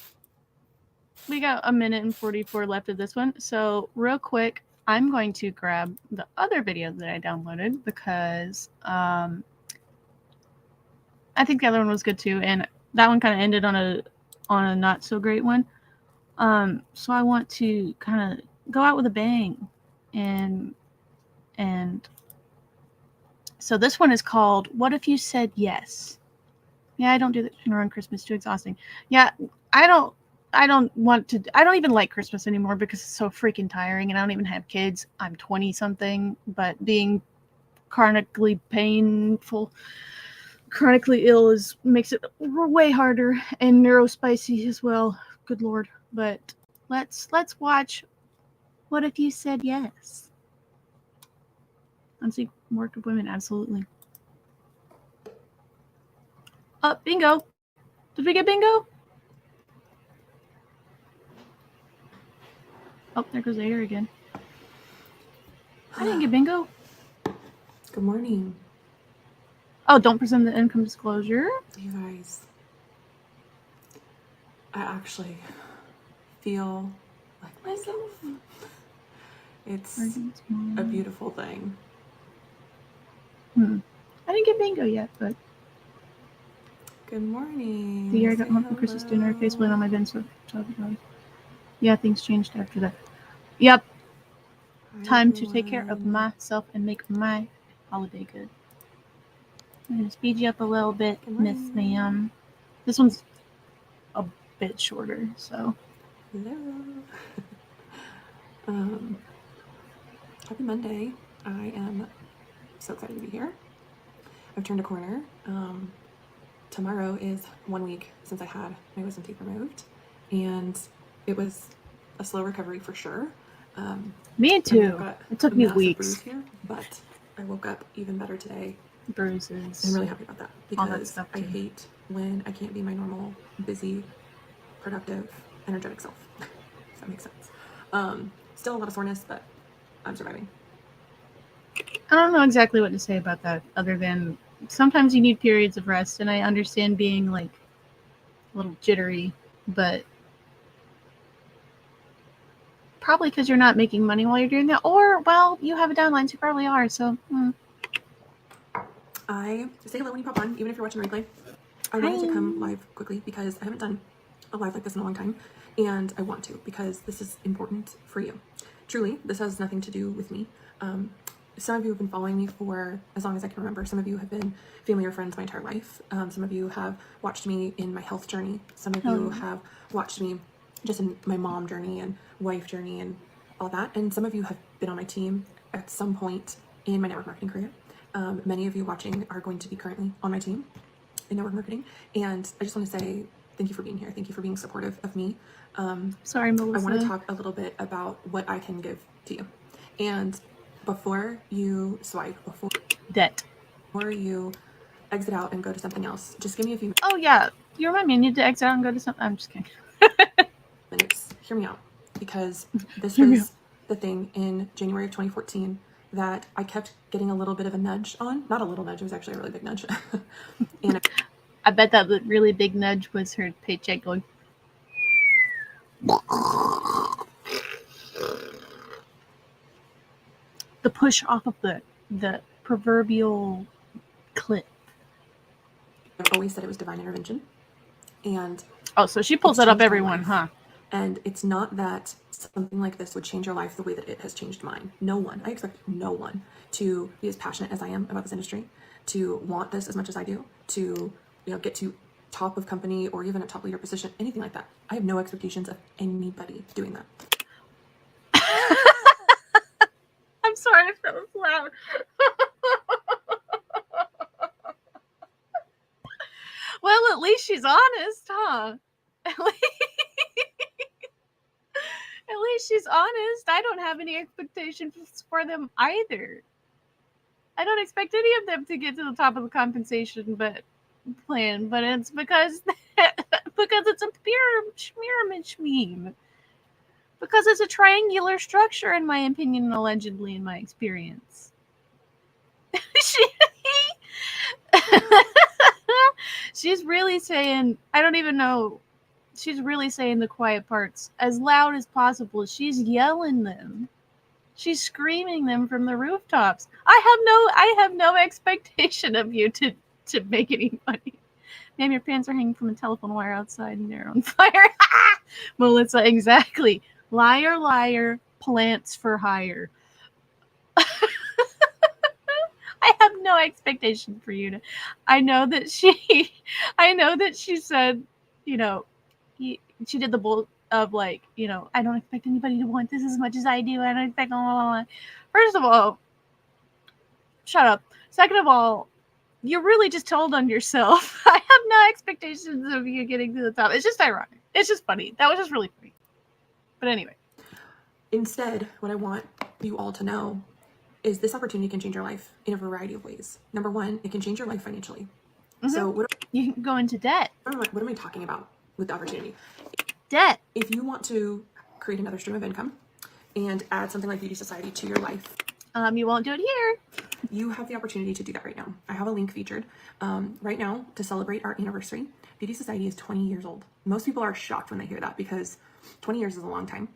We got 1:44 left of this one. So real quick, I'm going to grab the other video that I downloaded because I think the other one was good too, and that one kind of ended on a not so great one. So I want to kind of go out with a bang, and so this one is called "What If You Said Yes?" Yeah, I don't do that around Christmas. Too exhausting. Yeah, I don't even like Christmas anymore because it's so freaking tiring, and I don't even have kids. I'm 20 something, but being chronically ill makes it way harder, and neurospicy as well. Good Lord. But let's watch What If You Said Yes? Unseen work with women, absolutely. Bingo. Did we get bingo? Oh, there goes the hair again. I didn't get bingo. Good morning. Oh, don't presume the income disclosure. You guys, I actually feel like myself. It's a beautiful thing. I didn't get bingo yet, but good morning. the year I got home from Christmas dinner, face went on my bin, so yeah, things changed after that. Yep. Time to take care of myself and make my holiday good. I'm gonna speed you up a little bit, Miss Ma'am. This one's a bit shorter, so. Hello. Happy Monday. I am so excited to be here. I've turned a corner. Tomorrow is 1 week since I had my wisdom teeth removed, and it was a slow recovery for sure. Me too. It took me weeks. Here, but I woke up even better today. Bruises. I'm really happy about that because I hate when I can't be my normal, busy, productive, energetic self. If that makes sense. Still a lot of soreness, but I'm surviving. I don't know exactly what to say about that other than sometimes you need periods of rest, and I understand being like a little jittery, but probably because you're not making money while you're doing that, or well, you have a downline, so you probably are. So I say hello when you pop on, even if you're watching replay. I wanted to come live quickly because I haven't done a live like this in a long time, and I want to because this is important for you. Truly, this has nothing to do with me. Some of you have been following me for as long as I can remember. Some of you have been family or friends my entire life. Some of you have watched me in my health journey. Some of you have watched me just in my mom journey and wife journey and all that. And some of you have been on my team at some point in my network marketing career. Many of you watching are going to be currently on my team in network marketing. And I just want to say thank you for being here. Thank you for being supportive of me. Sorry, Melissa. I want to talk a little bit about what I can give to you. And before you swipe, before you exit out and go to something else, just give me a few Oh yeah, you remind me. I need to exit out and go to something. I'm just kidding. minutes. Hear me out, because this was the thing in January of 2014 that I kept getting a little bit of a nudge on. Not a little nudge, it was actually a really big nudge. And I bet that really big nudge was her paycheck going. The push off of the the proverbial clip. I've always said it was divine intervention. And so she pulls that up everyone, huh? And it's not that something like this would change your life the way that it has changed mine. No one, I expect no one to be as passionate as I am about this industry, to want this as much as I do, to get to top of company or even a top leader position, anything like that. I have no expectations of anybody doing that. I'm sorry if that was loud. Well, at least she's honest, huh? At least she's honest. I don't have any expectations for them either. I don't expect any of them to get to the top of the compensation plan, but it's because it's a pyramid scheme. Because it's a triangular structure, in my opinion, and allegedly in my experience. She's really saying, I don't even know, she's really saying the quiet parts as loud as possible. She's yelling them. She's screaming them from the rooftops. I have no expectation of you to make any money. Ma'am, your pants are hanging from a telephone wire outside and they're on fire. Melissa, exactly. Liar, liar, plants for hire. I have no expectation for you to. I know that she said, she did the bull of like, I don't expect anybody to want this as much as I do. I don't expect blah, blah, blah. First of all, shut up. Second of all, you really just told on yourself. I have no expectations of you getting to the top. It's just ironic. It's just funny. That was just really funny. But anyway. Instead, what I want you all to know is this opportunity can change your life in a variety of ways. Number one, it can change your life financially. Mm-hmm. So you can go into debt. What am I talking about with the opportunity? Debt. If you want to create another stream of income and add something like Beauty Society to your life, you won't do it here. You have the opportunity to do that right now. I have a link featured right now to celebrate our anniversary. Beauty Society is 20 years old. Most people are shocked when they hear that because 20 years is a long time.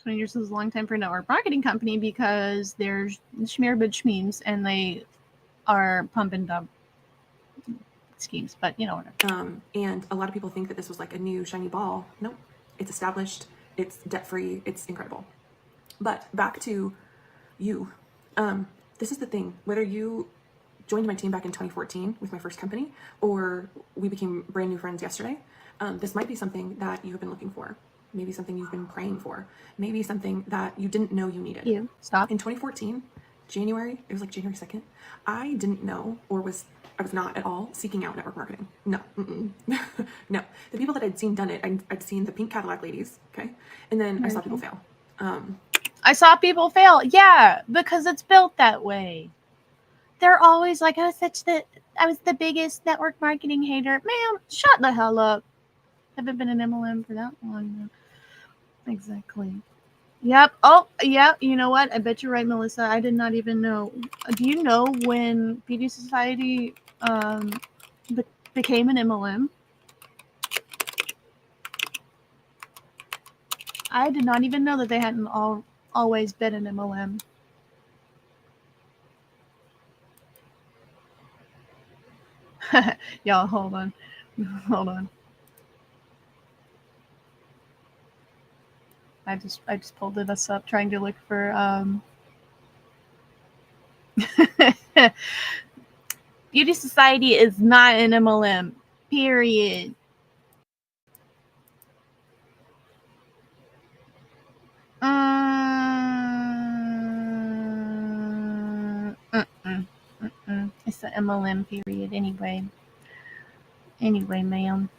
20 years is a long time for a network marketing company because they're schmearbid schmemes and they are pump and dump schemes, but whatever. And a lot of people think that this was like a new shiny ball. Nope. It's established. It's debt-free. It's incredible. But back to you. This is the thing. Whether you joined my team back in 2014 with my first company or we became brand new friends yesterday, this might be something that you have been looking for. Maybe something you've been praying for. Maybe something that you didn't know you needed. You stop. In 2014, January, it was like January 2nd, I didn't know I was not at all seeking out network marketing. No. No. The people that I'd seen done it, I'd seen the pink Cadillac ladies, okay? And then I saw people fail. I saw people fail. Yeah, because it's built that way. They're always like, I was the biggest network marketing hater. Ma'am, shut the hell up. Haven't been an MLM for that long now. Exactly. Yep. Oh, yeah. You know what? I bet you're right, Melissa. I did not even know. Do you know when Beauty Society became an MLM? I did not even know that they hadn't always been an MLM. Y'all, hold on. I just pulled this up trying to look for Beauty Society is not an MLM. Period. It's the MLM period anyway. Anyway, ma'am.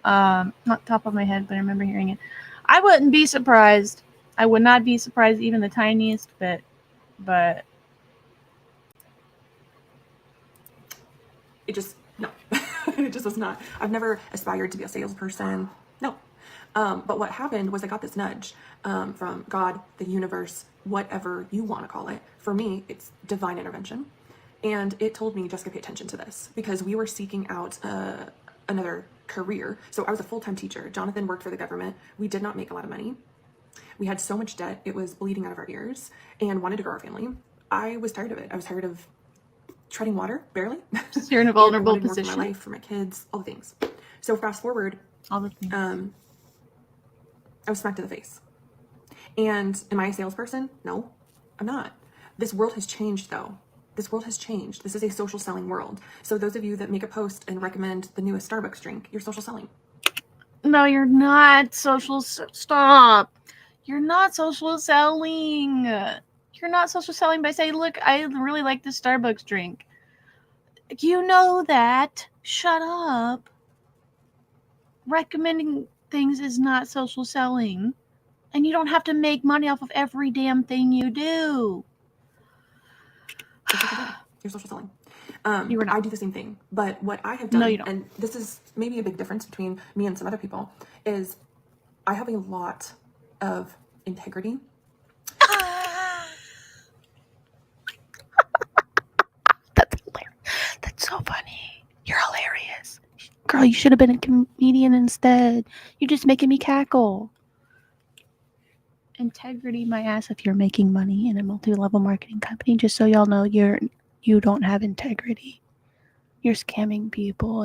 Not top of my head, but I remember hearing it. I wouldn't be surprised. I would not be surprised even the tiniest bit, but it just, no. It just was not. I've never aspired to be a salesperson. No. But what happened was I got this nudge from God, the universe, whatever you want to call it. For me, it's divine intervention. And it told me, Jessica, pay attention to this because we were seeking out another career. So I was a full-time teacher. Jonathan worked for the government. We did not make a lot of money. We had so much debt. It was bleeding out of our ears and wanted to grow our family. I was tired of it. I was tired of treading water, barely. You're in a vulnerable more position. for my life, for my kids, all the things. So fast forward, all the things. I was smacked in the face. And am I a salesperson? No, I'm not. This world has changed, though. This world has changed. This is a social selling world. So those of you that make a post and recommend the newest Starbucks drink, you're social selling. No, you're not stop. You're not social selling. You're not social selling by saying, look, I really like this Starbucks drink. You know that. Shut up. Recommending things is not social selling. And you don't have to make money off of every damn thing you do. You're social selling. You were not. I do the same thing. But what I have done, no, you don't. and this is maybe a big difference between me and some other people, is I have a lot of integrity. That's hilarious. That's so funny. You're hilarious. Girl, you should have been a comedian instead. You're just making me cackle. Integrity my ass if you're making money in a multi-level marketing company. Just so y'all know, you don't have integrity. You're scamming people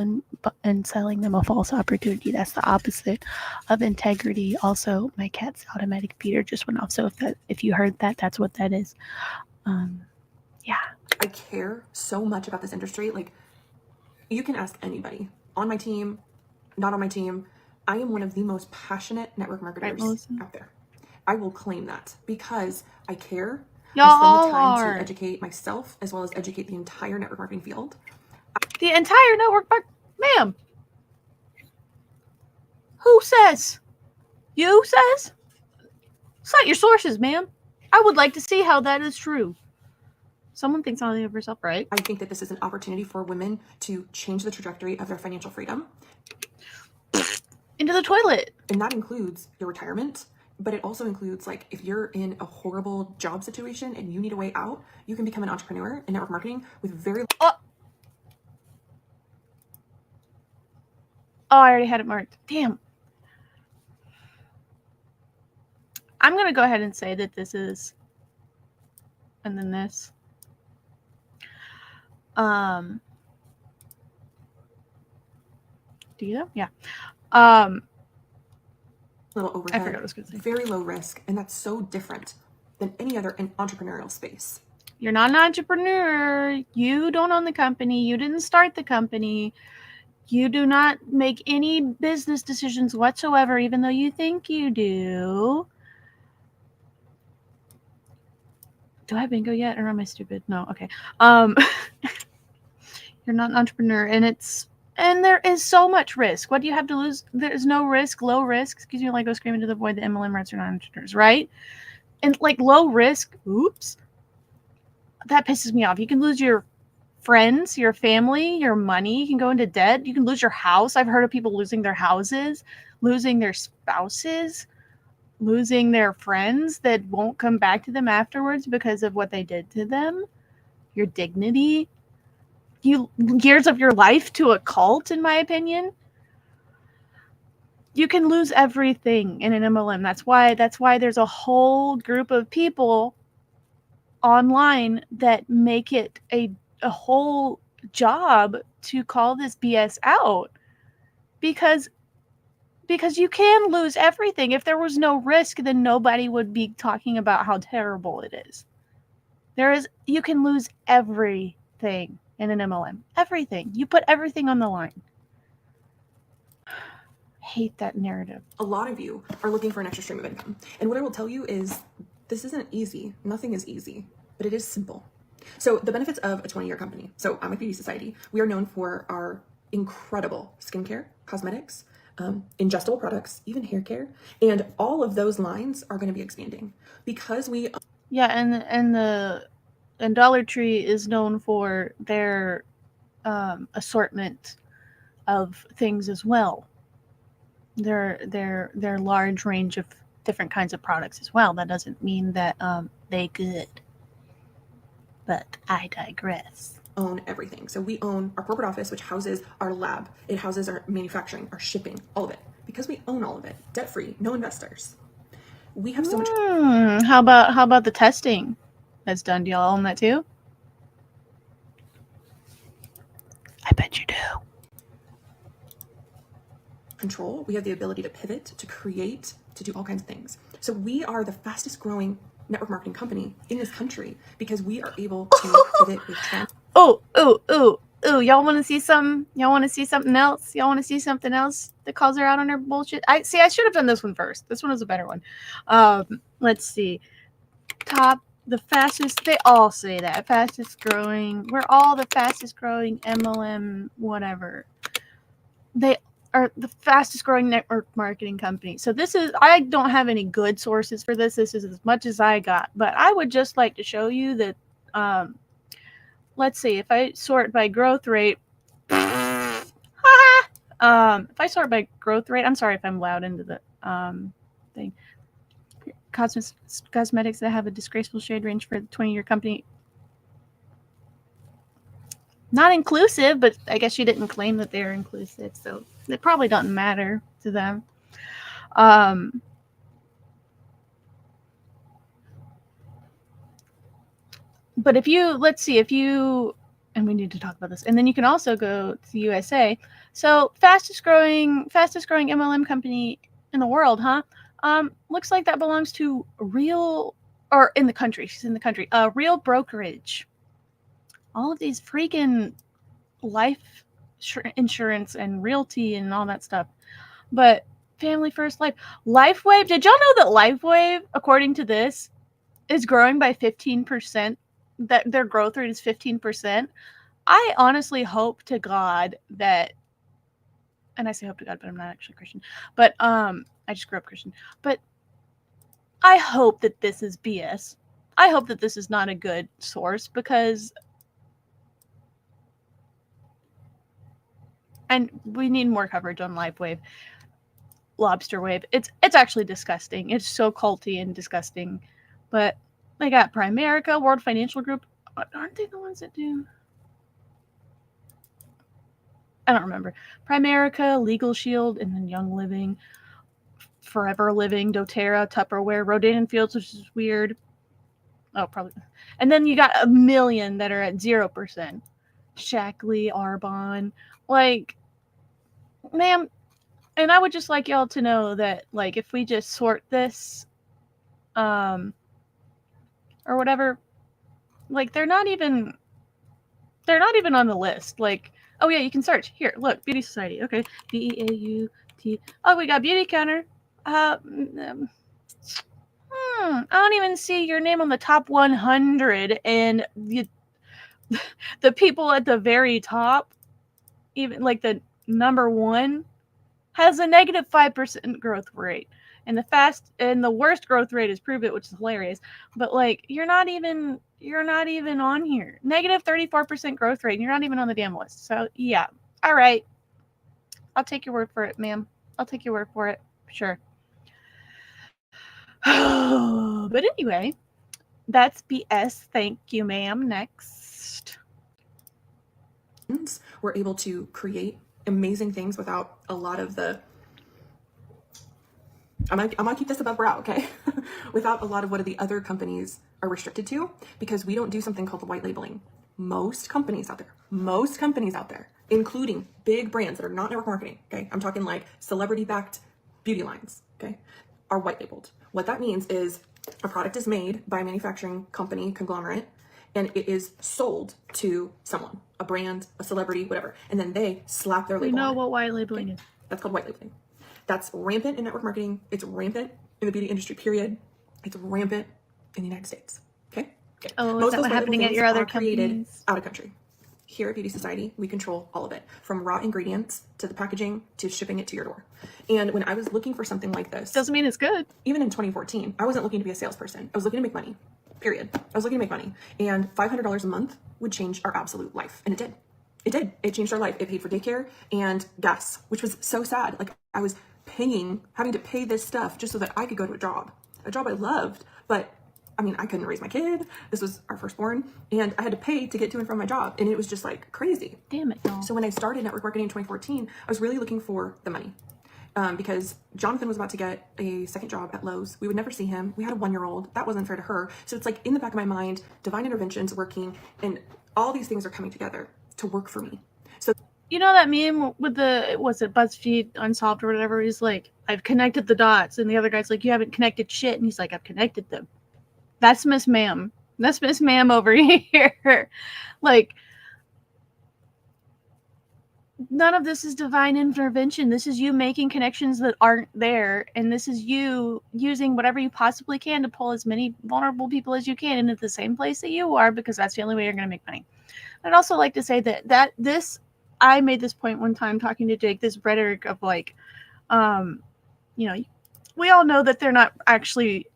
and selling them a false opportunity. That's the opposite of integrity. Also, my cat's automatic feeder just went off. So if you heard that, that's what that is. Yeah. I care so much about this industry. Like, you can ask anybody on my team, not on my team. I am one of the most passionate network marketers out there. I will claim that because I care. Y'all I spend the time are. to educate myself as well as educate the entire network marketing field. The entire network, ma'am. Who says? You says? Cite your sources, ma'am. I would like to see how that is true. Someone thinks only of herself, right? I think that this is an opportunity for women to change the trajectory of their financial freedom. Into the toilet. And that includes your retirement, but it also includes, like, if you're in a horrible job situation and you need a way out, you can become an entrepreneur in network marketing with very... Oh, I already had it marked. Damn. I'm going to go ahead and say that this is... And then this. Do you know? Yeah. Little overhead. I forgot what I was going to say. Very low risk, and that's so different than any other entrepreneurial space. You're not an entrepreneur. You don't own the company. You didn't start the company. You do not make any business decisions whatsoever, even though you think you do. Do I have bingo yet, or am I stupid? No. Okay. You're not an entrepreneur, and there is so much risk. What do you have to lose? There's no risk, low risk. Excuse me, like go screaming to the void. The MLM rats are not entrepreneurs, right? And like low risk. Oops. That pisses me off. You can lose your friends, your family, your money. You can go into debt. You can lose your house. I've heard of people losing their houses, losing their spouses, losing their friends that won't come back to them afterwards because of what they did to them. Your dignity. Years of your life to a cult, in my opinion. You can lose everything in an MLM. That's why there's a whole group of people online that make it a whole job to call this BS out, because you can lose everything. If there was no risk, then nobody would be talking about how terrible it is. You can lose everything in an MLM. Everything. You put everything on the line. Hate that narrative. A lot of you are looking for an extra stream of income. And what I will tell you is this isn't easy. Nothing is easy, but it is simple. So the benefits of a 20-year company. So I'm with Beauty Society. We are known for our incredible skincare, cosmetics, ingestible products, even hair care. And all of those lines are going to be expanding because we... Yeah, and Dollar Tree is known for their assortment of things as well. Their large range of different kinds of products as well. That doesn't mean that they good. But I digress. Own everything. So we own our corporate office, which houses our lab. It houses our manufacturing, our shipping, all of it. Because we own all of it. Debt-free, no investors. We have so much... How about the testing? that's done. Do y'all own that too? I bet you do. Control. We have the ability to pivot, to create, to do all kinds of things. So we are the fastest growing network marketing company in this country because we are able to pivot with trends. Oh, y'all want to see something? Y'all want to see something else? Y'all want to see something else that calls her out on her bullshit? I should have done this one first. This one was a better one. Let's see. The fastest, they all say that. Fastest growing. We're all the fastest growing MLM, whatever. They are the fastest growing network marketing company. So this is, I don't have any good sources for this. This is as much as I got. But I would just like to show you that, let's see, if I sort by growth rate, if I sort by growth rate, I'm sorry if I'm loud into the thing. Cosmetics that have a disgraceful shade range for the 20-year company. Not inclusive, but I guess she didn't claim that they're inclusive, so it probably doesn't matter to them. But if you, let's see, if you, and we need to talk about this, and then you can also go to the USA. So fastest growing MLM company in the world, huh? Looks like that belongs to Real, or in the country. She's in the country. Real Brokerage. All of these freaking life insurance and realty and all that stuff. But Family First Life. LifeWave. Did y'all know that LifeWave, according to this, is growing by 15%? That their growth rate is 15%. I honestly hope to God that, and I say hope to God, but I'm not actually Christian. But I just grew up Christian. But I hope that this is BS. I hope that this is not a good source, because and we need more coverage on LifeWave, Lobster Wave. It's actually disgusting. It's so culty and disgusting. But they got Primerica, World Financial Group. Aren't they the ones that do? I don't remember. Primerica, Legal Shield, and then Young Living, Forever Living, doTERRA, Tupperware, Rodan Fields, which is weird. Oh, probably. And then you got a million that are at 0%. Shackley, Arbonne. Like, ma'am, and I would just like y'all to know that, like, if we just sort this, or whatever, like, they're not even on the list. Like, oh yeah, you can search. Here, look, Beauty Society. Okay, BEAUT. Oh, we got Beauty Counter. I don't even see your name on the top 100, and the people at the very top, even like the number one, has a negative 5% growth rate, and the worst growth rate is Prove It, which is hilarious. But like, you're not even on here. Negative 34% growth rate, and you're not even on the damn list. So yeah, all right, I'll take your word for it, ma'am. I'll take your word for it. Sure. But anyway, that's BS. Thank you, ma'am. Next. We're able to create amazing things without a lot of the, I'm gonna keep this above brow, okay? Without a lot of what the other companies are restricted to, because we don't do something called the white labeling. Most companies out there, including big brands that are not network marketing, okay? I'm talking like celebrity-backed beauty lines, okay, are white labeled. What that means is a product is made by a manufacturing company, conglomerate, and it is sold to someone, a brand, a celebrity, whatever, and then they slap their label on it. You know what white labeling is. That's called white labeling. That's rampant in network marketing. It's rampant in the beauty industry, period. It's rampant in the United States, okay? Oh, is that what happening at your other companies? Out of country. Here at Beauty Society, we control all of it, from raw ingredients to the packaging to shipping it to your door. And when I was looking for something like this, Doesn't mean it's good. even in 2014, I wasn't looking to be a salesperson. I was looking to make money, period. I was looking to make money. And $500 a month would change our absolute life. And it did. It did. It changed our life. It paid for daycare and gas, which was so sad. Like, I was having to pay this stuff just so that I could go to a job I loved. But I mean, I couldn't raise my kid. This was our firstborn, and I had to pay to get to and from my job. And it was just like crazy. Damn it, y'all. So when I started network marketing in 2014, I was really looking for the money. because Jonathan was about to get a second job at Lowe's. We would never see him. We had a 1-year-old. That wasn't fair to her. So it's like in the back of my mind, divine intervention's working, and all these things are coming together to work for me. So you know that meme with was it BuzzFeed Unsolved or whatever? He's like, I've connected the dots, and the other guy's like, you haven't connected shit, and he's like, I've connected them. That's Miss Ma'am. That's Miss Ma'am over here. Like, none of this is divine intervention. This is you making connections that aren't there, and this is you using whatever you possibly can to pull as many vulnerable people as you can into the same place that you are, because that's the only way you're going to make money. I'd also like to say that this, I made this point one time talking to Jake, this rhetoric of like, you know, we all know that they're not actually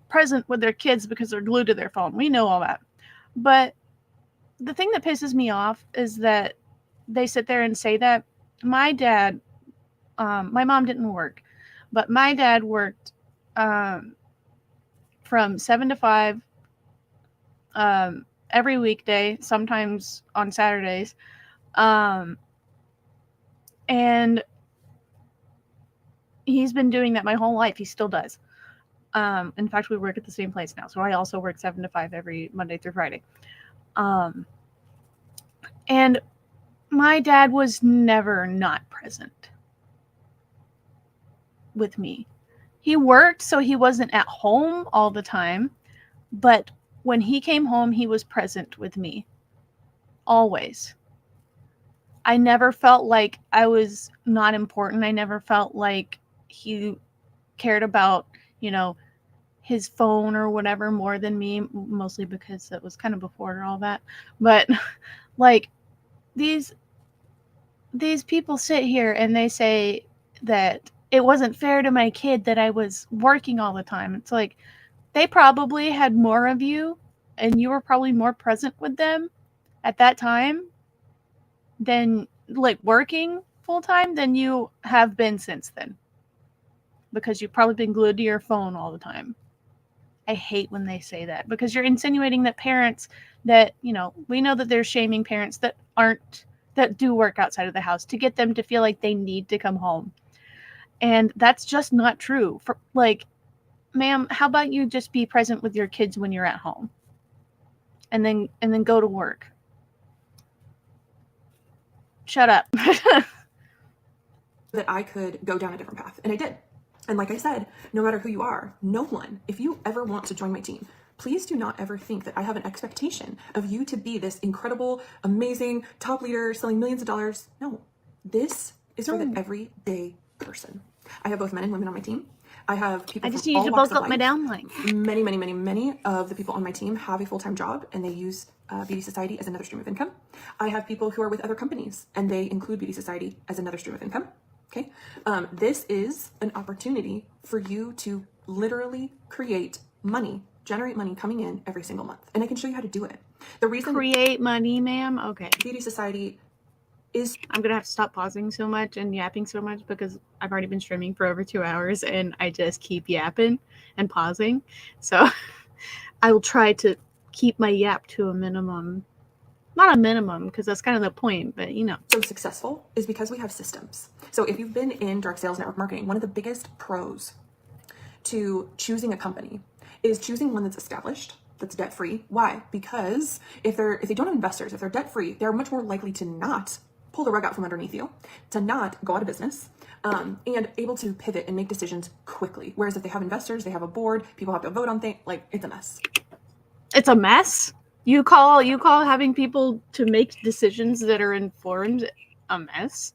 present with their kids because they're glued to their phone. We know all that. But the thing that pisses me off is that they sit there and say that. My dad, my mom didn't work, but my dad worked from 7 to 5 every weekday, sometimes on Saturdays. And he's been doing that my whole life. He still does. In fact, we work at the same place now. So I also work 7 to 5 every Monday through Friday. And my dad was never not present with me. He worked, so he wasn't at home all the time. But when he came home, he was present with me. Always. I never felt like I was not important. I never felt like he cared about, you know, his phone or whatever more than me, mostly because it was kind of before all that. But like these people sit here and they say that it wasn't fair to my kid that I was working all the time. It's like they probably had more of you and you were probably more present with them at that time than like working full time than you have been since then, because you've probably been glued to your phone all the time. I hate when they say that, because you're insinuating that parents that, you know, we know that they're shaming parents that do work outside of the house to get them to feel like they need to come home. And that's just not true. For like, ma'am, how about you just be present with your kids when you're at home and then go to work? Shut up. that I could go down a different path. And I did. And like I said, no matter who you are, no one, if you ever want to join my team, please do not ever think that I have an expectation of you to be this incredible, amazing top leader selling millions of dollars. No, this is for the everyday person. I have both men and women on my team. I have people. I just need to bulk up my downline. Many of the people on my team have a full-time job and they use Beauty Society as another stream of income. I have people who are with other companies and they include Beauty Society as another stream of income. Okay. This is an opportunity for you to literally create money, generate money coming in every single month. And I can show you how to do it. The reason create money, ma'am. Okay. Beauty Society is, I'm going to have to stop pausing so much and yapping so much because I've already been streaming for over 2 hours and I just keep yapping and pausing. So I will try to keep my yap to a minimum. Not a minimum, because that's kind of the point, but you know. So successful is because we have systems. So if you've been in direct sales network marketing, one of the biggest pros to choosing a company is choosing one that's established, that's debt-free. Why? Because if they don't have investors, if they're debt-free, they're much more likely to not pull the rug out from underneath you, to not go out of business, and able to pivot and make decisions quickly. Whereas if they have investors, they have a board, people have to vote on things, like it's a mess. It's a mess? You call having people to make decisions that are informed a mess?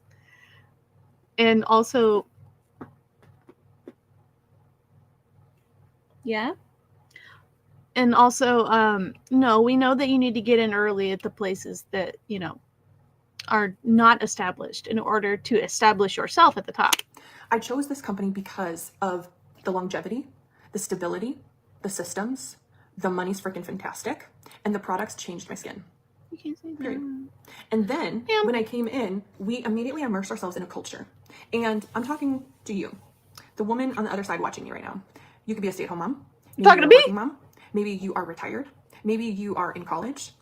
And also, yeah. And also, no, we know that you need to get in early at the places that, you know, are not established in order to establish yourself at the top. I chose this company because of the longevity, the stability, the systems, the money's freaking fantastic, and the products changed my skin. You can't say that. Period. And then when I came in, we immediately immersed ourselves in a culture. And I'm talking to you, the woman on the other side watching me right now. You could be a stay-at-home mom. Maybe talking to me? Mom. Maybe you are retired. Maybe you are in college.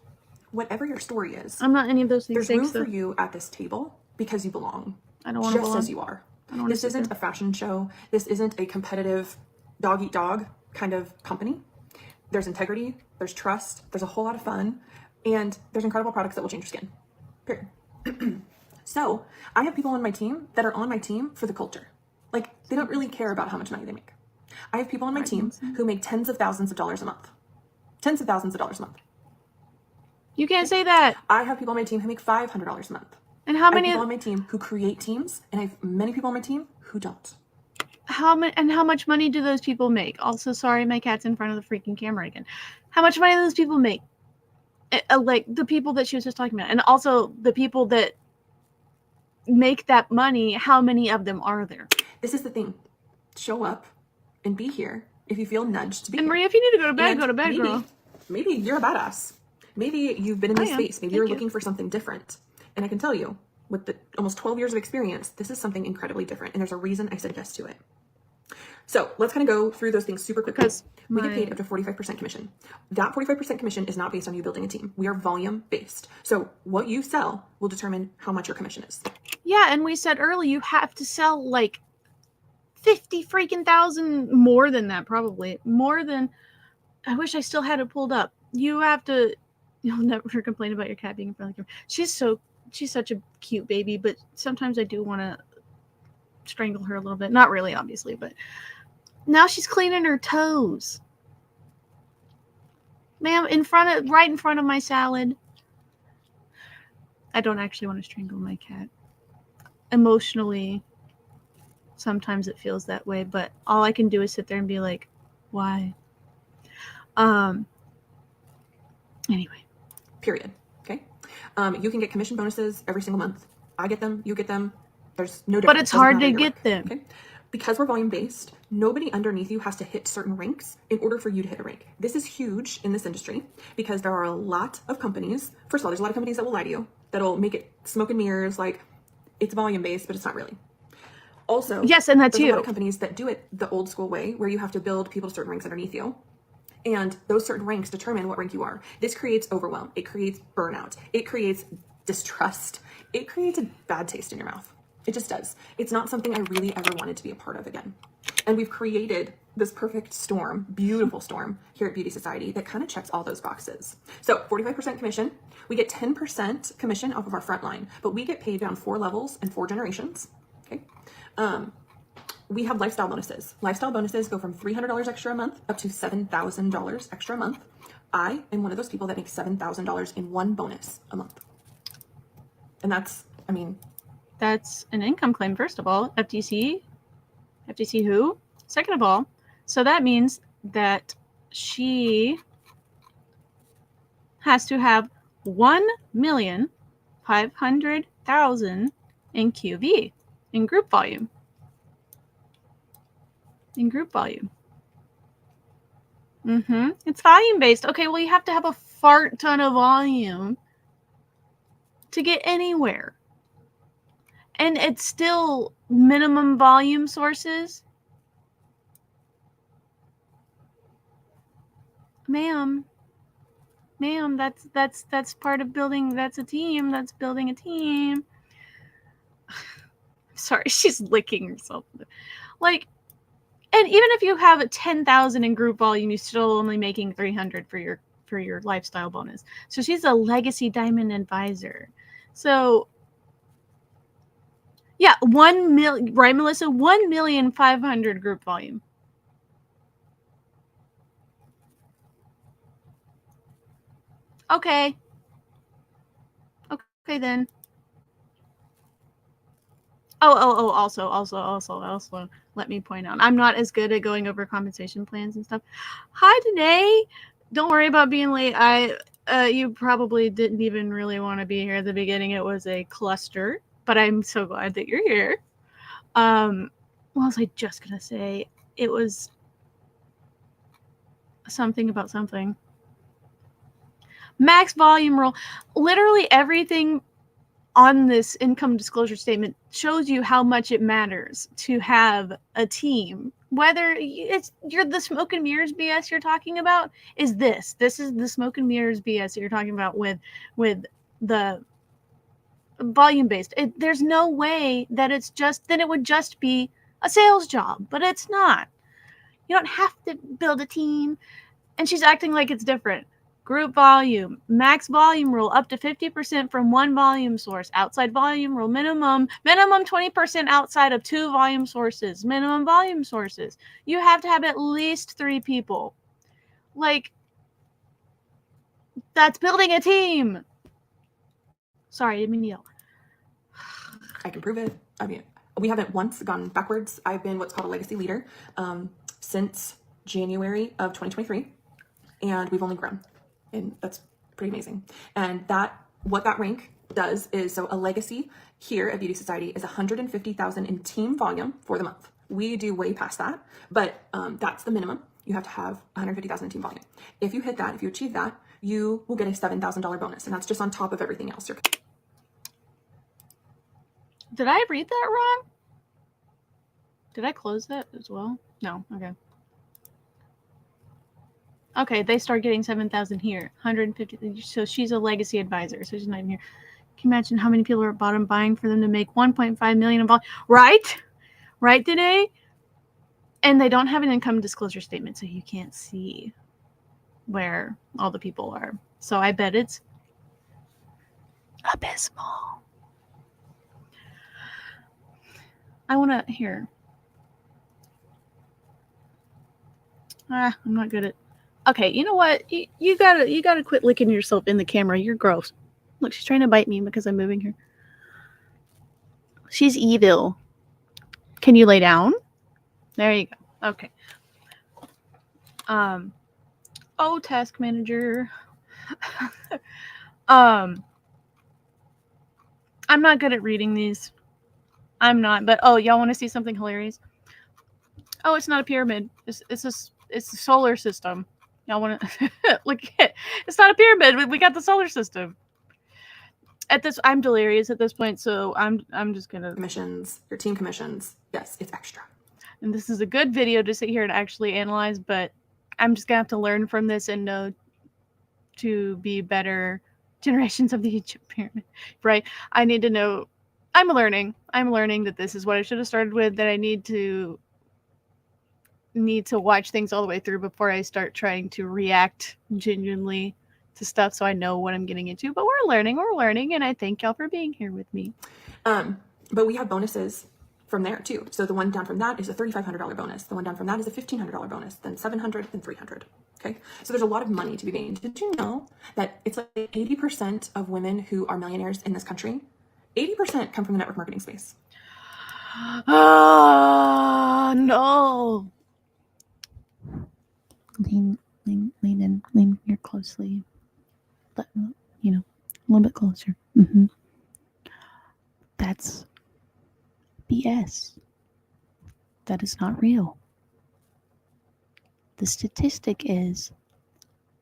Whatever your story is, I'm not any of those things. There's room for you at this table because you belong. I don't want to belong. Just as you are. This isn't a fashion show. This isn't a competitive dog eat dog kind of company. There's integrity, there's trust, there's a whole lot of fun, and there's incredible products that will change your skin. Period. So I have people on my team that are on my team for the culture. Like, they don't really care about how much money they make. I have people on my team who make tens of thousands of dollars a month. Tens of thousands of dollars a month. You can't say that. I have people on my team who make $500 a month. And how I have many people on my team who create teams, and I have many people on my team who don't. how much money do those people make? Also, sorry, my cat's in front of the freaking camera again. How much money do those people make? Like the people that she was just talking about, and also the people that make that money, how many of them are there? This is the thing. Show up and be here if you feel nudged to be And here. Maria, if you need to go to bed, And go to bed, maybe, girl. Maybe you're a badass. Maybe you've been in this space. Maybe you're Thank you. looking for something different. And I can tell you, with the almost 12 years of experience, this is something incredibly different. And there's a reason I said yes to it. So let's kind of go through those things super quickly. Because we get paid up to 45% commission. That 45% commission is not based on you building a team. We are volume based. So what you sell will determine how much your commission is. Yeah, and we said earlier you have to sell like 50 freaking thousand, more than that, probably. More than, I wish I still had it pulled up. You have to, you'll never complain about your cat being in front of the camera. She's such a cute baby, but sometimes I do want to strangle her a little bit. Not really, obviously, but now she's cleaning her toes. Ma'am, right in front of my salad. I don't actually want to strangle my cat. Emotionally, sometimes it feels that way, but all I can do is sit there and be like, why? Anyway. Period. Okay. You can get commission bonuses every single month. I get them. You get them. There's no difference. But it's hard to get them. Okay. Because we're volume based, nobody underneath you has to hit certain ranks in order for you to hit a rank. This is huge in this industry because there are a lot of companies. First of all, there's a lot of companies that will lie to you, that'll make it smoke and mirrors, like it's volume based, but it's not really. Also, yes, and that's there's you. a lot of companies that do it the old school way, where you have to build people to certain ranks underneath you. And those certain ranks determine what rank you are. This creates overwhelm. It creates burnout. It creates distrust. It creates a bad taste in your mouth. It just does. It's not something I really ever wanted to be a part of again. And we've created this perfect storm, beautiful storm here at Beauty Society that kind of checks all those boxes. So 45% commission. We get 10% commission off of our front line, but we get paid down 4 levels and 4 generations. Okay. We have lifestyle bonuses. Lifestyle bonuses go from $300 extra a month up to $7,000 extra a month. I am one of those people that makes $7,000 in one bonus a month. And that's an income claim, first of all. FTC who? Second of all, so that means that she has to have 1,500,000 in QV, in group volume. It's volume based. Okay, well, you have to have a fart ton of volume to get anywhere. And it's still minimum volume sources. Ma'am, that's part of building. That's a team. That's building a team. Sorry, she's licking herself. Like, and even if you have 10,000 in group volume, you're still only making 300 for your lifestyle bonus. So she's a legacy diamond advisor. So yeah, 1 million, right, Melissa? 1,500,000 group volume. Okay then. Also, let me point out, I'm not as good at going over compensation plans and stuff. Hi, Danae. Don't worry about being late. You probably didn't even really want to be here at the beginning. It was a cluster, but I'm so glad that you're here. What was I just gonna say? It was something about something. Max volume rule. Literally everything on this income disclosure statement shows you how much it matters to have a team. Whether you're the smoke and mirrors BS you're talking about is this. This is the smoke and mirrors BS that you're talking about with the volume based. There's no way that it's just, then it would just be a sales job, but it's not. You don't have to build a team. And she's acting like it's different. Group volume, max volume rule, up to 50% from one volume source. Outside volume rule, minimum 20% outside of 2 volume sources. Minimum volume sources. You have to have at least 3 people. Like, that's building a team. Sorry, I didn't mean to yell. I can prove it. I mean, we haven't once gone backwards. I've been what's called a legacy leader since January of 2023, and we've only grown, and that's pretty amazing. And what that rank does is, so a legacy here at Beauty Society is 150,000 in team volume for the month. We do way past that, but that's the minimum. You have to have 150,000 in team volume. If you hit that, if you achieve that, you will get a $7,000 bonus, and that's just on top of everything else. Did I read that wrong? Did I close that as well? No. Okay. Okay, they start getting 7,000 here. 150. So she's a legacy advisor. So she's not even here. Can you imagine how many people are at bottom buying for them to make 1.5 million in volume? Right? Right, Danae? And they don't have an income disclosure statement, so you can't see where all the people are. So I bet it's abysmal. I want to hear. I'm not good at. Okay, you know what? You gotta quit licking yourself in the camera. You're gross. Look, she's trying to bite me because I'm moving her. She's evil. Can you lay down? There you go. Okay. Task manager. I'm not good at reading these. I'm not, but y'all want to see something hilarious? Oh, it's not a pyramid. It's a solar system. Y'all want to look at it? It's not a pyramid. We got the solar system. I'm delirious at this point, so I'm just gonna commissions, your team commissions. Yes, it's extra. And this is a good video to sit here and actually analyze, but I'm just gonna have to learn from this and know to be better generations of the Egypt pyramid, right? I need to know. I'm learning that this is what I should have started with, that I need to watch things all the way through before I start trying to react genuinely to stuff, so I know what I'm getting into. But we're learning, and I thank y'all for being here with me. But we have bonuses from there too. So the one down from that is a $3,500 bonus. The one down from that is a $1,500 bonus, then $700, then $300. Okay. So there's a lot of money to be made. Did you know that it's like 80% of women who are millionaires in this country, 80% come from the network marketing space? No. Lean in here closely. But, a little bit closer. Mm-hmm. That's BS. That is not real. The statistic is,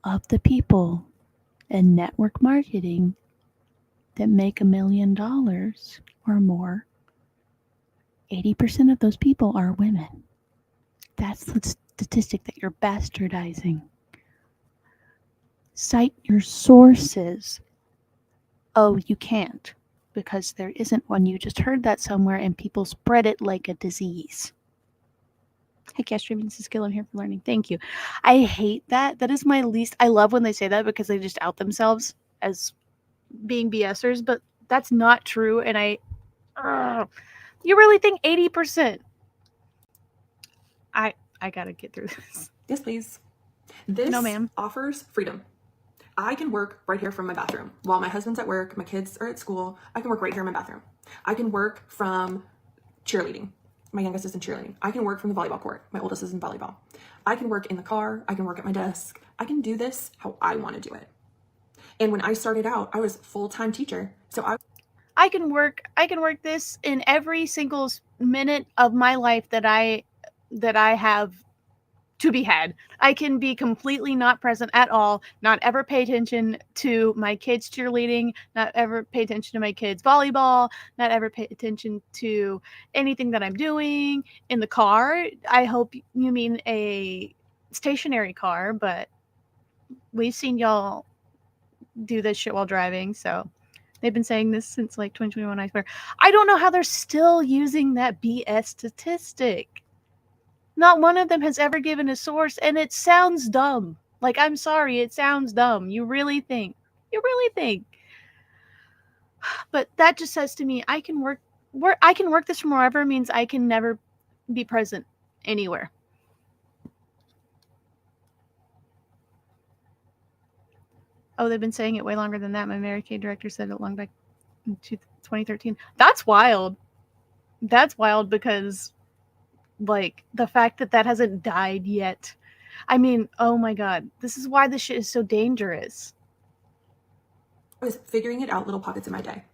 of the people in network marketing that make $1 million or more, 80% of those people are women. That's the statistic that you're bastardizing. Cite your sources. Oh, you can't, because there isn't one. You just heard that somewhere and people spread it like a disease. Hey, Cash Streaming, this is Skill. I'm here for learning. Thank you. I hate that. That is my least. I love when they say that because they just out themselves as being BSers, but that's not true. And you really think 80%? I gotta get through this. Yes, please. This No, ma'am. offers freedom. I can work right here from my bathroom. While my husband's at work, my kids are at school, I can work right here in my bathroom. I can work from cheerleading. My youngest is in cheerleading. I can work from the volleyball court. My oldest is in volleyball. I can work in the car. I can work at my desk. I can do this how I want to do it. And when I started out, I was a full-time teacher. So I can work this in every single minute of my life that I have to be had. I can be completely not present at all, not ever pay attention to my kids cheerleading, not ever pay attention to my kids volleyball, not ever pay attention to anything that I'm doing in the car. I hope you mean a stationary car, but we've seen y'all do this shit while driving, so They've been saying this since like 2021, I swear. I don't know how they're still using that BS statistic. Not one of them has ever given a source, and it sounds dumb. Like, I'm sorry, it sounds dumb. You really think. But that just says to me, I can work this from wherever means I can never be present anywhere. Oh, they've been saying it way longer than that. My Mary Kay director said it long back in 2013. That's wild. That's wild because, like, the fact that hasn't died yet. I mean, oh my God. This is why this shit is so dangerous. I was figuring it out little pockets in my day.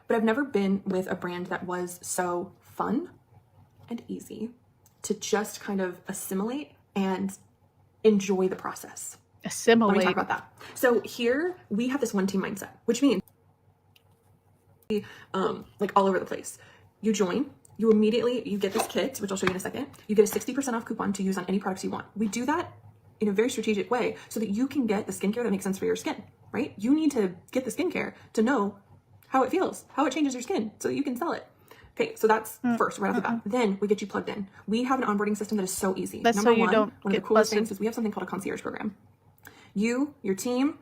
But I've never been with a brand that was so fun and easy to just kind of assimilate and enjoy the process. Assimilate. Let me talk about that. So here we have this one team mindset, which means like all over the place. You join, you get this kit, which I'll show you in a second. You get a 60% off coupon to use on any products you want. We do that in a very strategic way so that you can get the skincare that makes sense for your skin, right? You need to get the skincare to know how it feels, how it changes your skin so that you can sell it. Okay, so that's first, right off the bat. Then we get you plugged in. We have an onboarding system that is so easy. That's Number so you one, don't one of get the coolest busted. things is we have something called a concierge program. You, your team,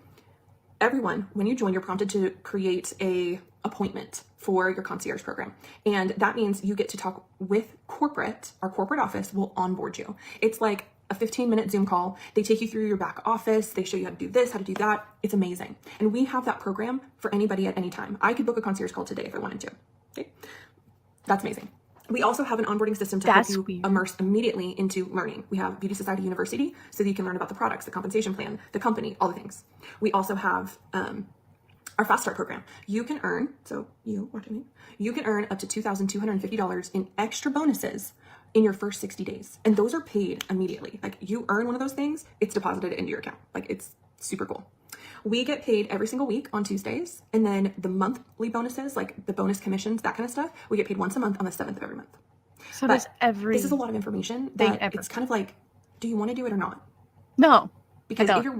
everyone, when you join, you're prompted to create a appointment for your concierge program. And that means you get to talk with our corporate office will onboard you. It's like a 15-minute Zoom call. They take you through your back office. They show you how to do this, how to do that. It's amazing. And we have that program for anybody at any time. I could book a concierge call today if I wanted to. Okay. That's amazing. We also have an onboarding system to help you immerse immediately into learning. We have Beauty Society University so that you can learn about the products, the compensation plan, the company, all the things. We also have our Fast Start program. You can earn, you can earn up to $2,250 in extra bonuses in your first 60 days. And those are paid immediately. Like, you earn one of those things, it's deposited into your account. Like, it's super cool. We get paid every single week on Tuesdays. And then the monthly bonuses, like the bonus commissions, that kind of stuff, we get paid once a month on the 7th of every month. So this is a lot of information that it's kind of like, do you want to do it or not? No. Because if you've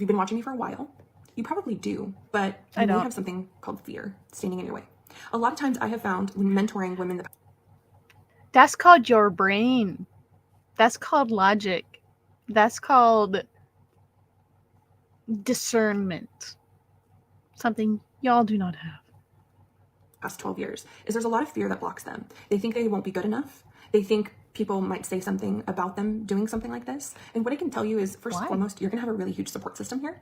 been watching me for a while, you probably do, but you may have something called fear standing in your way. A lot of times I have found when mentoring women, that's called your brain. That's called logic. That's called discernment. Something y'all do not have. Past 12 years, is there's a lot of fear that blocks them. They think they won't be good enough. They think people might say something about them doing something like this. And what I can tell you is, first and foremost, you're going to have a really huge support system here.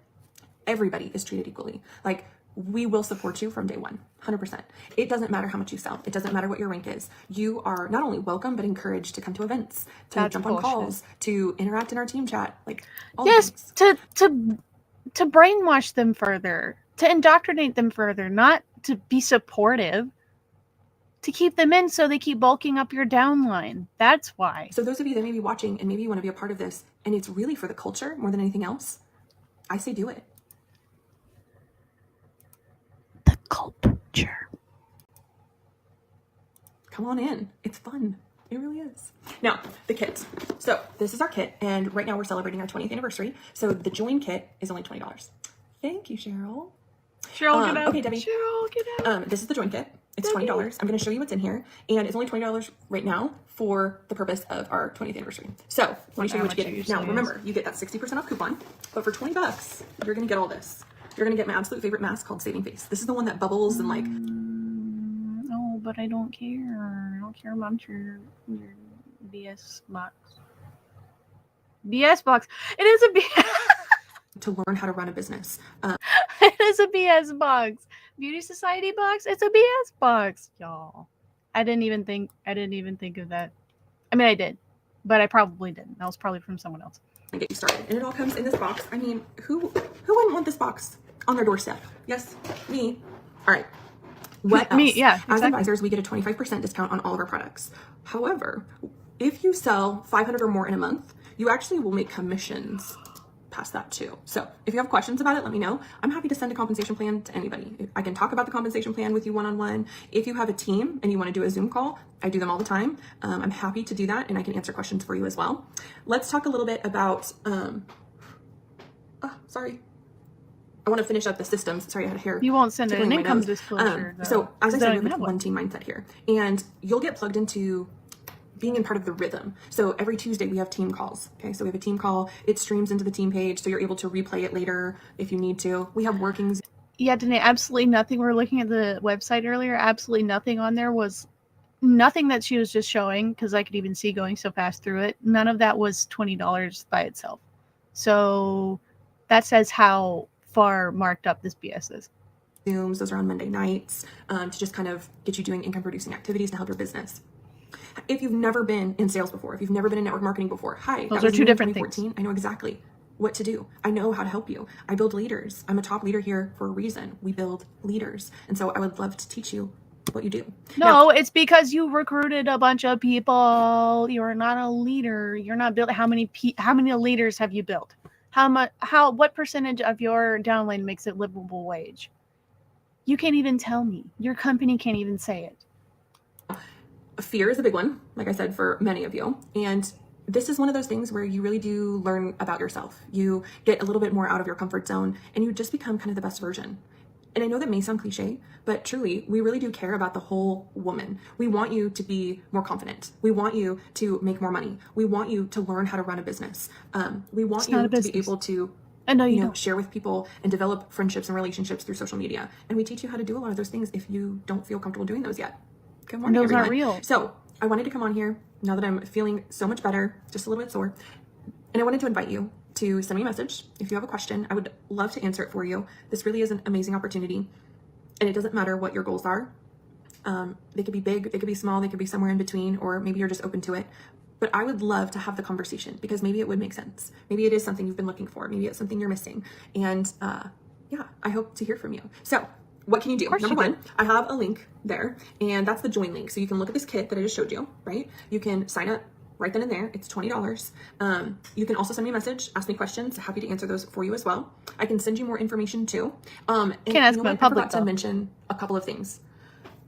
Everybody is treated equally. Like, we will support you from day one, 100%. It doesn't matter how much you sell. It doesn't matter what your rank is. You are not only welcome, but encouraged to come to events, to jump on calls, to interact in our team chat, like all the things. to brainwash them further, to indoctrinate them further, not to be supportive, to keep them in so they keep bulking up your downline. That's why. So those of you that may be watching and maybe you want to be a part of this, and it's really for the culture more than anything else, I say do it. The culture. Come on in. It's fun. It really is. Now, the kit. So this is our kit, and right now we're celebrating our 20th anniversary. So the join kit is only $20. Thank you, Cheryl. Cheryl, get out. Okay, Debbie. Cheryl, get out. This is the join kit. It's $20. I'm going to show you what's in here, and it's only $20 right now for the purpose of our 20th anniversary. So let me show you what you get. Now, remember, you get that 60% off coupon, but for $20, you're going to get all this. You're going to get my absolute favorite mask called Saving Face. This is the one that bubbles and like... No, but I don't care. I don't care about your BS box. BS box. It is a BS... to learn how to run a business. It is a BS box. Beauty Society box. It's a BS box, y'all. I didn't even think of that. I mean, I did, but I probably didn't. That was probably from someone else. And get you started. And it all comes in this box. I mean, who wouldn't want this box on their doorstep? Yes, me. All right. What else? Me, yeah. Exactly. As advisors, we get a 25% discount on all of our products. However, if you sell 500 or more in a month, you actually will make commissions past that too. So if you have questions about it, let me know. I'm happy to send a compensation plan to anybody. I can talk about the compensation plan with you one-on-one. If you have a team and you want to do a Zoom call, I do them all the time. I'm happy to do that, and I can answer questions for you as well. Let's talk a little bit about, I want to finish up the systems. Sorry, I had hair. You won't send tickling an my income nose. disclosure. So as I they said, don't we even have have a one team mindset here, and you'll get plugged into being in part of the rhythm. So every Tuesday we have team calls. Okay, so we have a team call. It streams into the team page, so you're able to replay it later if you need to. We have workings. Yeah, Danae, absolutely nothing. We're looking at the website earlier. Absolutely nothing on there was nothing that she was just showing, because I could even see going so fast through it. None of that was $20 by itself. So that says how far marked up this BS is. Zooms, those are on Monday nights, to just kind of get you doing income producing activities to help your business. If you've never been in sales before, if you've never been in network marketing before, hi, those are two different things. I know exactly what to do. I know how to help you. I build leaders. I'm a top leader here for a reason. We build leaders. And so I would love to teach you what you do. No, it's because you recruited a bunch of people. You're not a leader. You're not building. How many leaders have you built? What percentage of your downline makes it livable wage? You can't even tell me. Your company can't even say it. Fear is a big one, like I said, for many of you. And this is one of those things where you really do learn about yourself. You get a little bit more out of your comfort zone and you just become kind of the best version. And I know that may sound cliche, but truly, we really do care about the whole woman. We want you to be more confident. We want you to make more money. We want you to learn how to run a business. We want you to be able to share with people and develop friendships and relationships through social media. And we teach you how to do a lot of those things if you don't feel comfortable doing those yet. Good morning, those everyone. aren't real. So I wanted to come on here now that I'm feeling so much better, just a little bit sore. And I wanted to invite you to send me a message. If you have a question, I would love to answer it for you. This really is an amazing opportunity. And it doesn't matter what your goals are. They could be big, they could be small, they could be somewhere in between, or maybe you're just open to it. But I would love to have the conversation because maybe it would make sense. Maybe it is something you've been looking for. Maybe it's something you're missing. And I hope to hear from you. So what can you do? Number one, I have a link there, and that's the join link. So you can look at this kit that I just showed you, right? You can sign up right then and there. It's $20. You can also send me a message, ask me questions. Happy to answer those for you as well. I can send you more information too. And can't ask them in public, I forgot to mention a couple of things.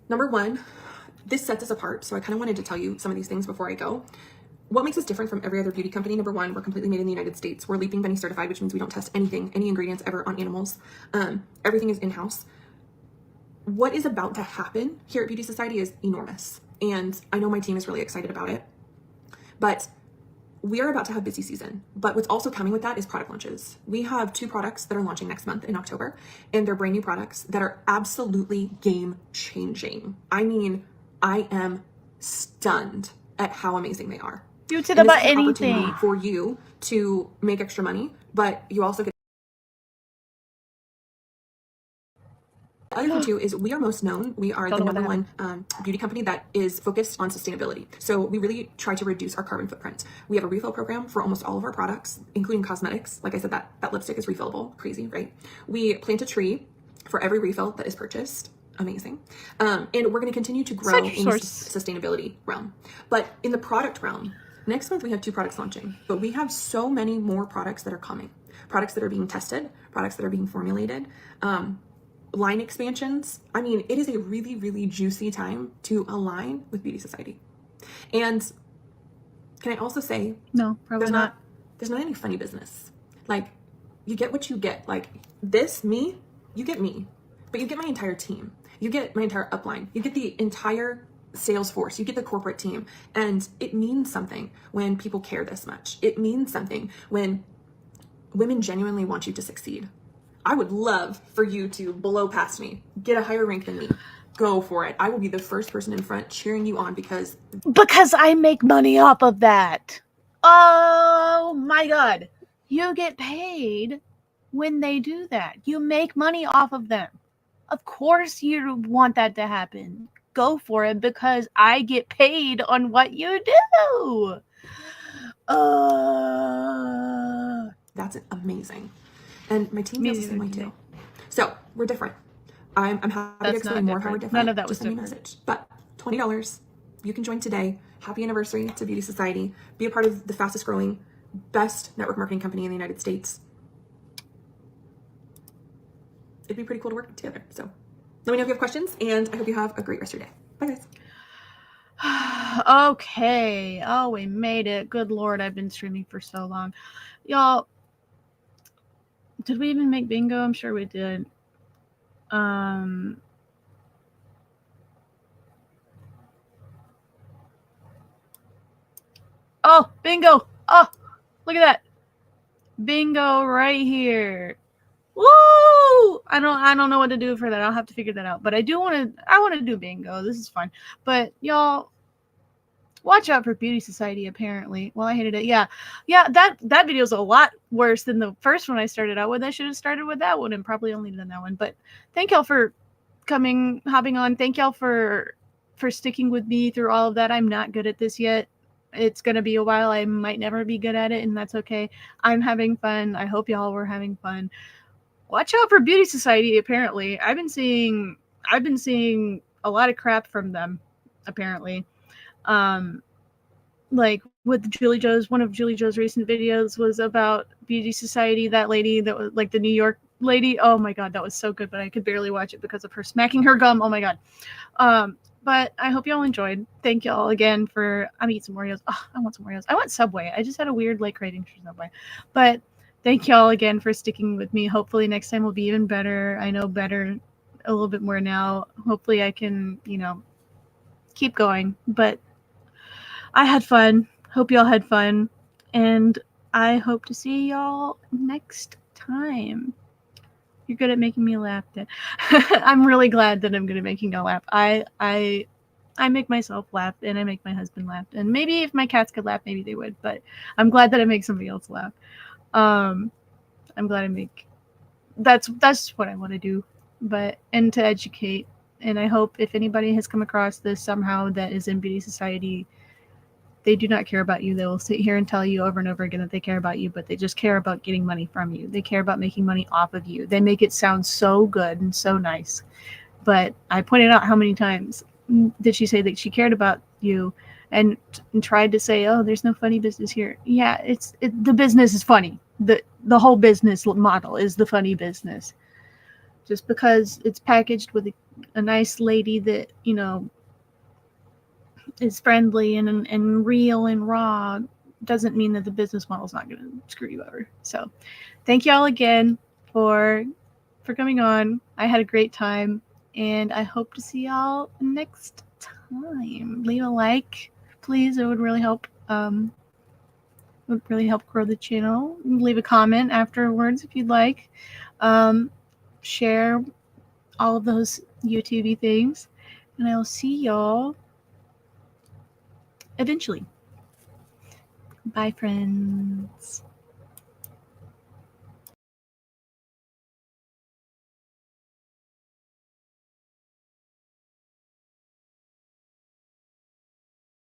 Number one, this sets us apart. So I kind of wanted to tell you some of these things before I go. What makes us different from every other beauty company? Number one, we're completely made in the United States. We're Leaping Bunny certified, which means we don't test anything, any ingredients ever on animals. Everything is in-house. What is about to happen here at Beauty Society is enormous. And I know my team is really excited about it. But we are about to have busy season. But what's also coming with that is product launches. We have 2 products that are launching next month in October. And they're brand new products that are absolutely game changing. I mean, I am stunned at how amazing they are. You to the butt anything. Opportunity for you to make extra money, but you also get. The other thing too is we are most known. We are the number one beauty company that is focused on sustainability. So we really try to reduce our carbon footprint. We have a refill program for almost all of our products, including cosmetics. Like I said, that lipstick is refillable. Crazy, right? We plant a tree for every refill that is purchased. Amazing. And we're going to continue to grow in the sustainability realm. But in the product realm, next month we have 2 products launching, but we have so many more products that are coming. Products that are being tested, products that are being formulated, line expansions. I mean, it is a really, really juicy time to align with Beauty Society. And can I also say, no, probably not. There's not any funny business. Like, you get what you get. Like this, me, you get me, but you get my entire team. You get my entire upline. You get the entire sales force. You get the corporate team. And it means something when people care this much. It means something when women genuinely want you to succeed. I would love for you to blow past me, get a higher rank than me. Go for it. I will be the first person in front cheering you on because I make money off of that. Oh my God. You get paid when they do that. You make money off of them. Of course you want that to happen. Go for it because I get paid on what you do. That's amazing. And my team feels the same way too. So we're different. I'm happy to explain more how we're different. None of that was different. Message. But $20, you can join today. Happy anniversary to Beauty Society. Be a part of the fastest growing, best network marketing company in the United States. It'd be pretty cool to work together. So let me know if you have questions, and I hope you have a great rest of your day. Bye, guys. Okay. Oh, we made it. Good Lord, I've been streaming for so long. Y'all, Did we even make bingo? I'm sure we did. Oh, bingo! Oh, look at that. Bingo right here. Woo! I don't know what to do for that. I'll have to figure that out. But I want to do bingo. This is fun. But y'all, watch out for Beauty Society, apparently. Well, I hated it. Yeah, that video is a lot worse than the first one I started out with. I should have started with that one and probably only done that one. But thank y'all for hopping on. Thank y'all for sticking with me through all of that. I'm not good at this yet. It's going to be a while. I might never be good at it, and that's okay. I'm having fun. I hope y'all were having fun. Watch out for Beauty Society, apparently. I've been seeing a lot of crap from them, apparently. Like with Julie Joe's, one of Julie Joe's recent videos was about Beauty Society. That lady that was like the New York lady. Oh my God, that was so good, but I could barely watch it because of her smacking her gum. Oh my God. But I hope y'all enjoyed. Thank y'all again for, I'm eating some Oreos. Oh, I want some Oreos. I want Subway. I just had a weird like craving for Subway. But thank y'all again for sticking with me. Hopefully next time will be even better. I know better a little bit more now. Hopefully I can, keep going. But I had fun. Hope y'all had fun. And I hope to see y'all next time. You're good at making me laugh. I'm really glad that I'm good at making y'all laugh. I make myself laugh and I make my husband laugh. And maybe if my cats could laugh, maybe they would. But I'm glad that I make somebody else laugh. I'm glad I make. That's what I want to do. And to educate. And I hope if anybody has come across this somehow that is in Beauty Society, they do not care about you. They will sit here and tell you over and over again that they care about you, but they just care about getting money from you. They care about making money off of you. They make it sound so good and so nice. But I pointed out how many times did she say that she cared about you and tried to say, oh, there's no funny business here. Yeah, the business is funny. The whole business model is the funny business. Just because it's packaged with a nice lady that, is friendly and real and raw doesn't mean that the business model is not going to screw you over. So thank y'all again for coming on. I had a great time and I hope to see y'all next time. Leave a like, please. It would really help. Would really help grow the channel. Leave a comment afterwards if you'd like. Share all of those YouTube things. And I will see y'all eventually. Bye, friends.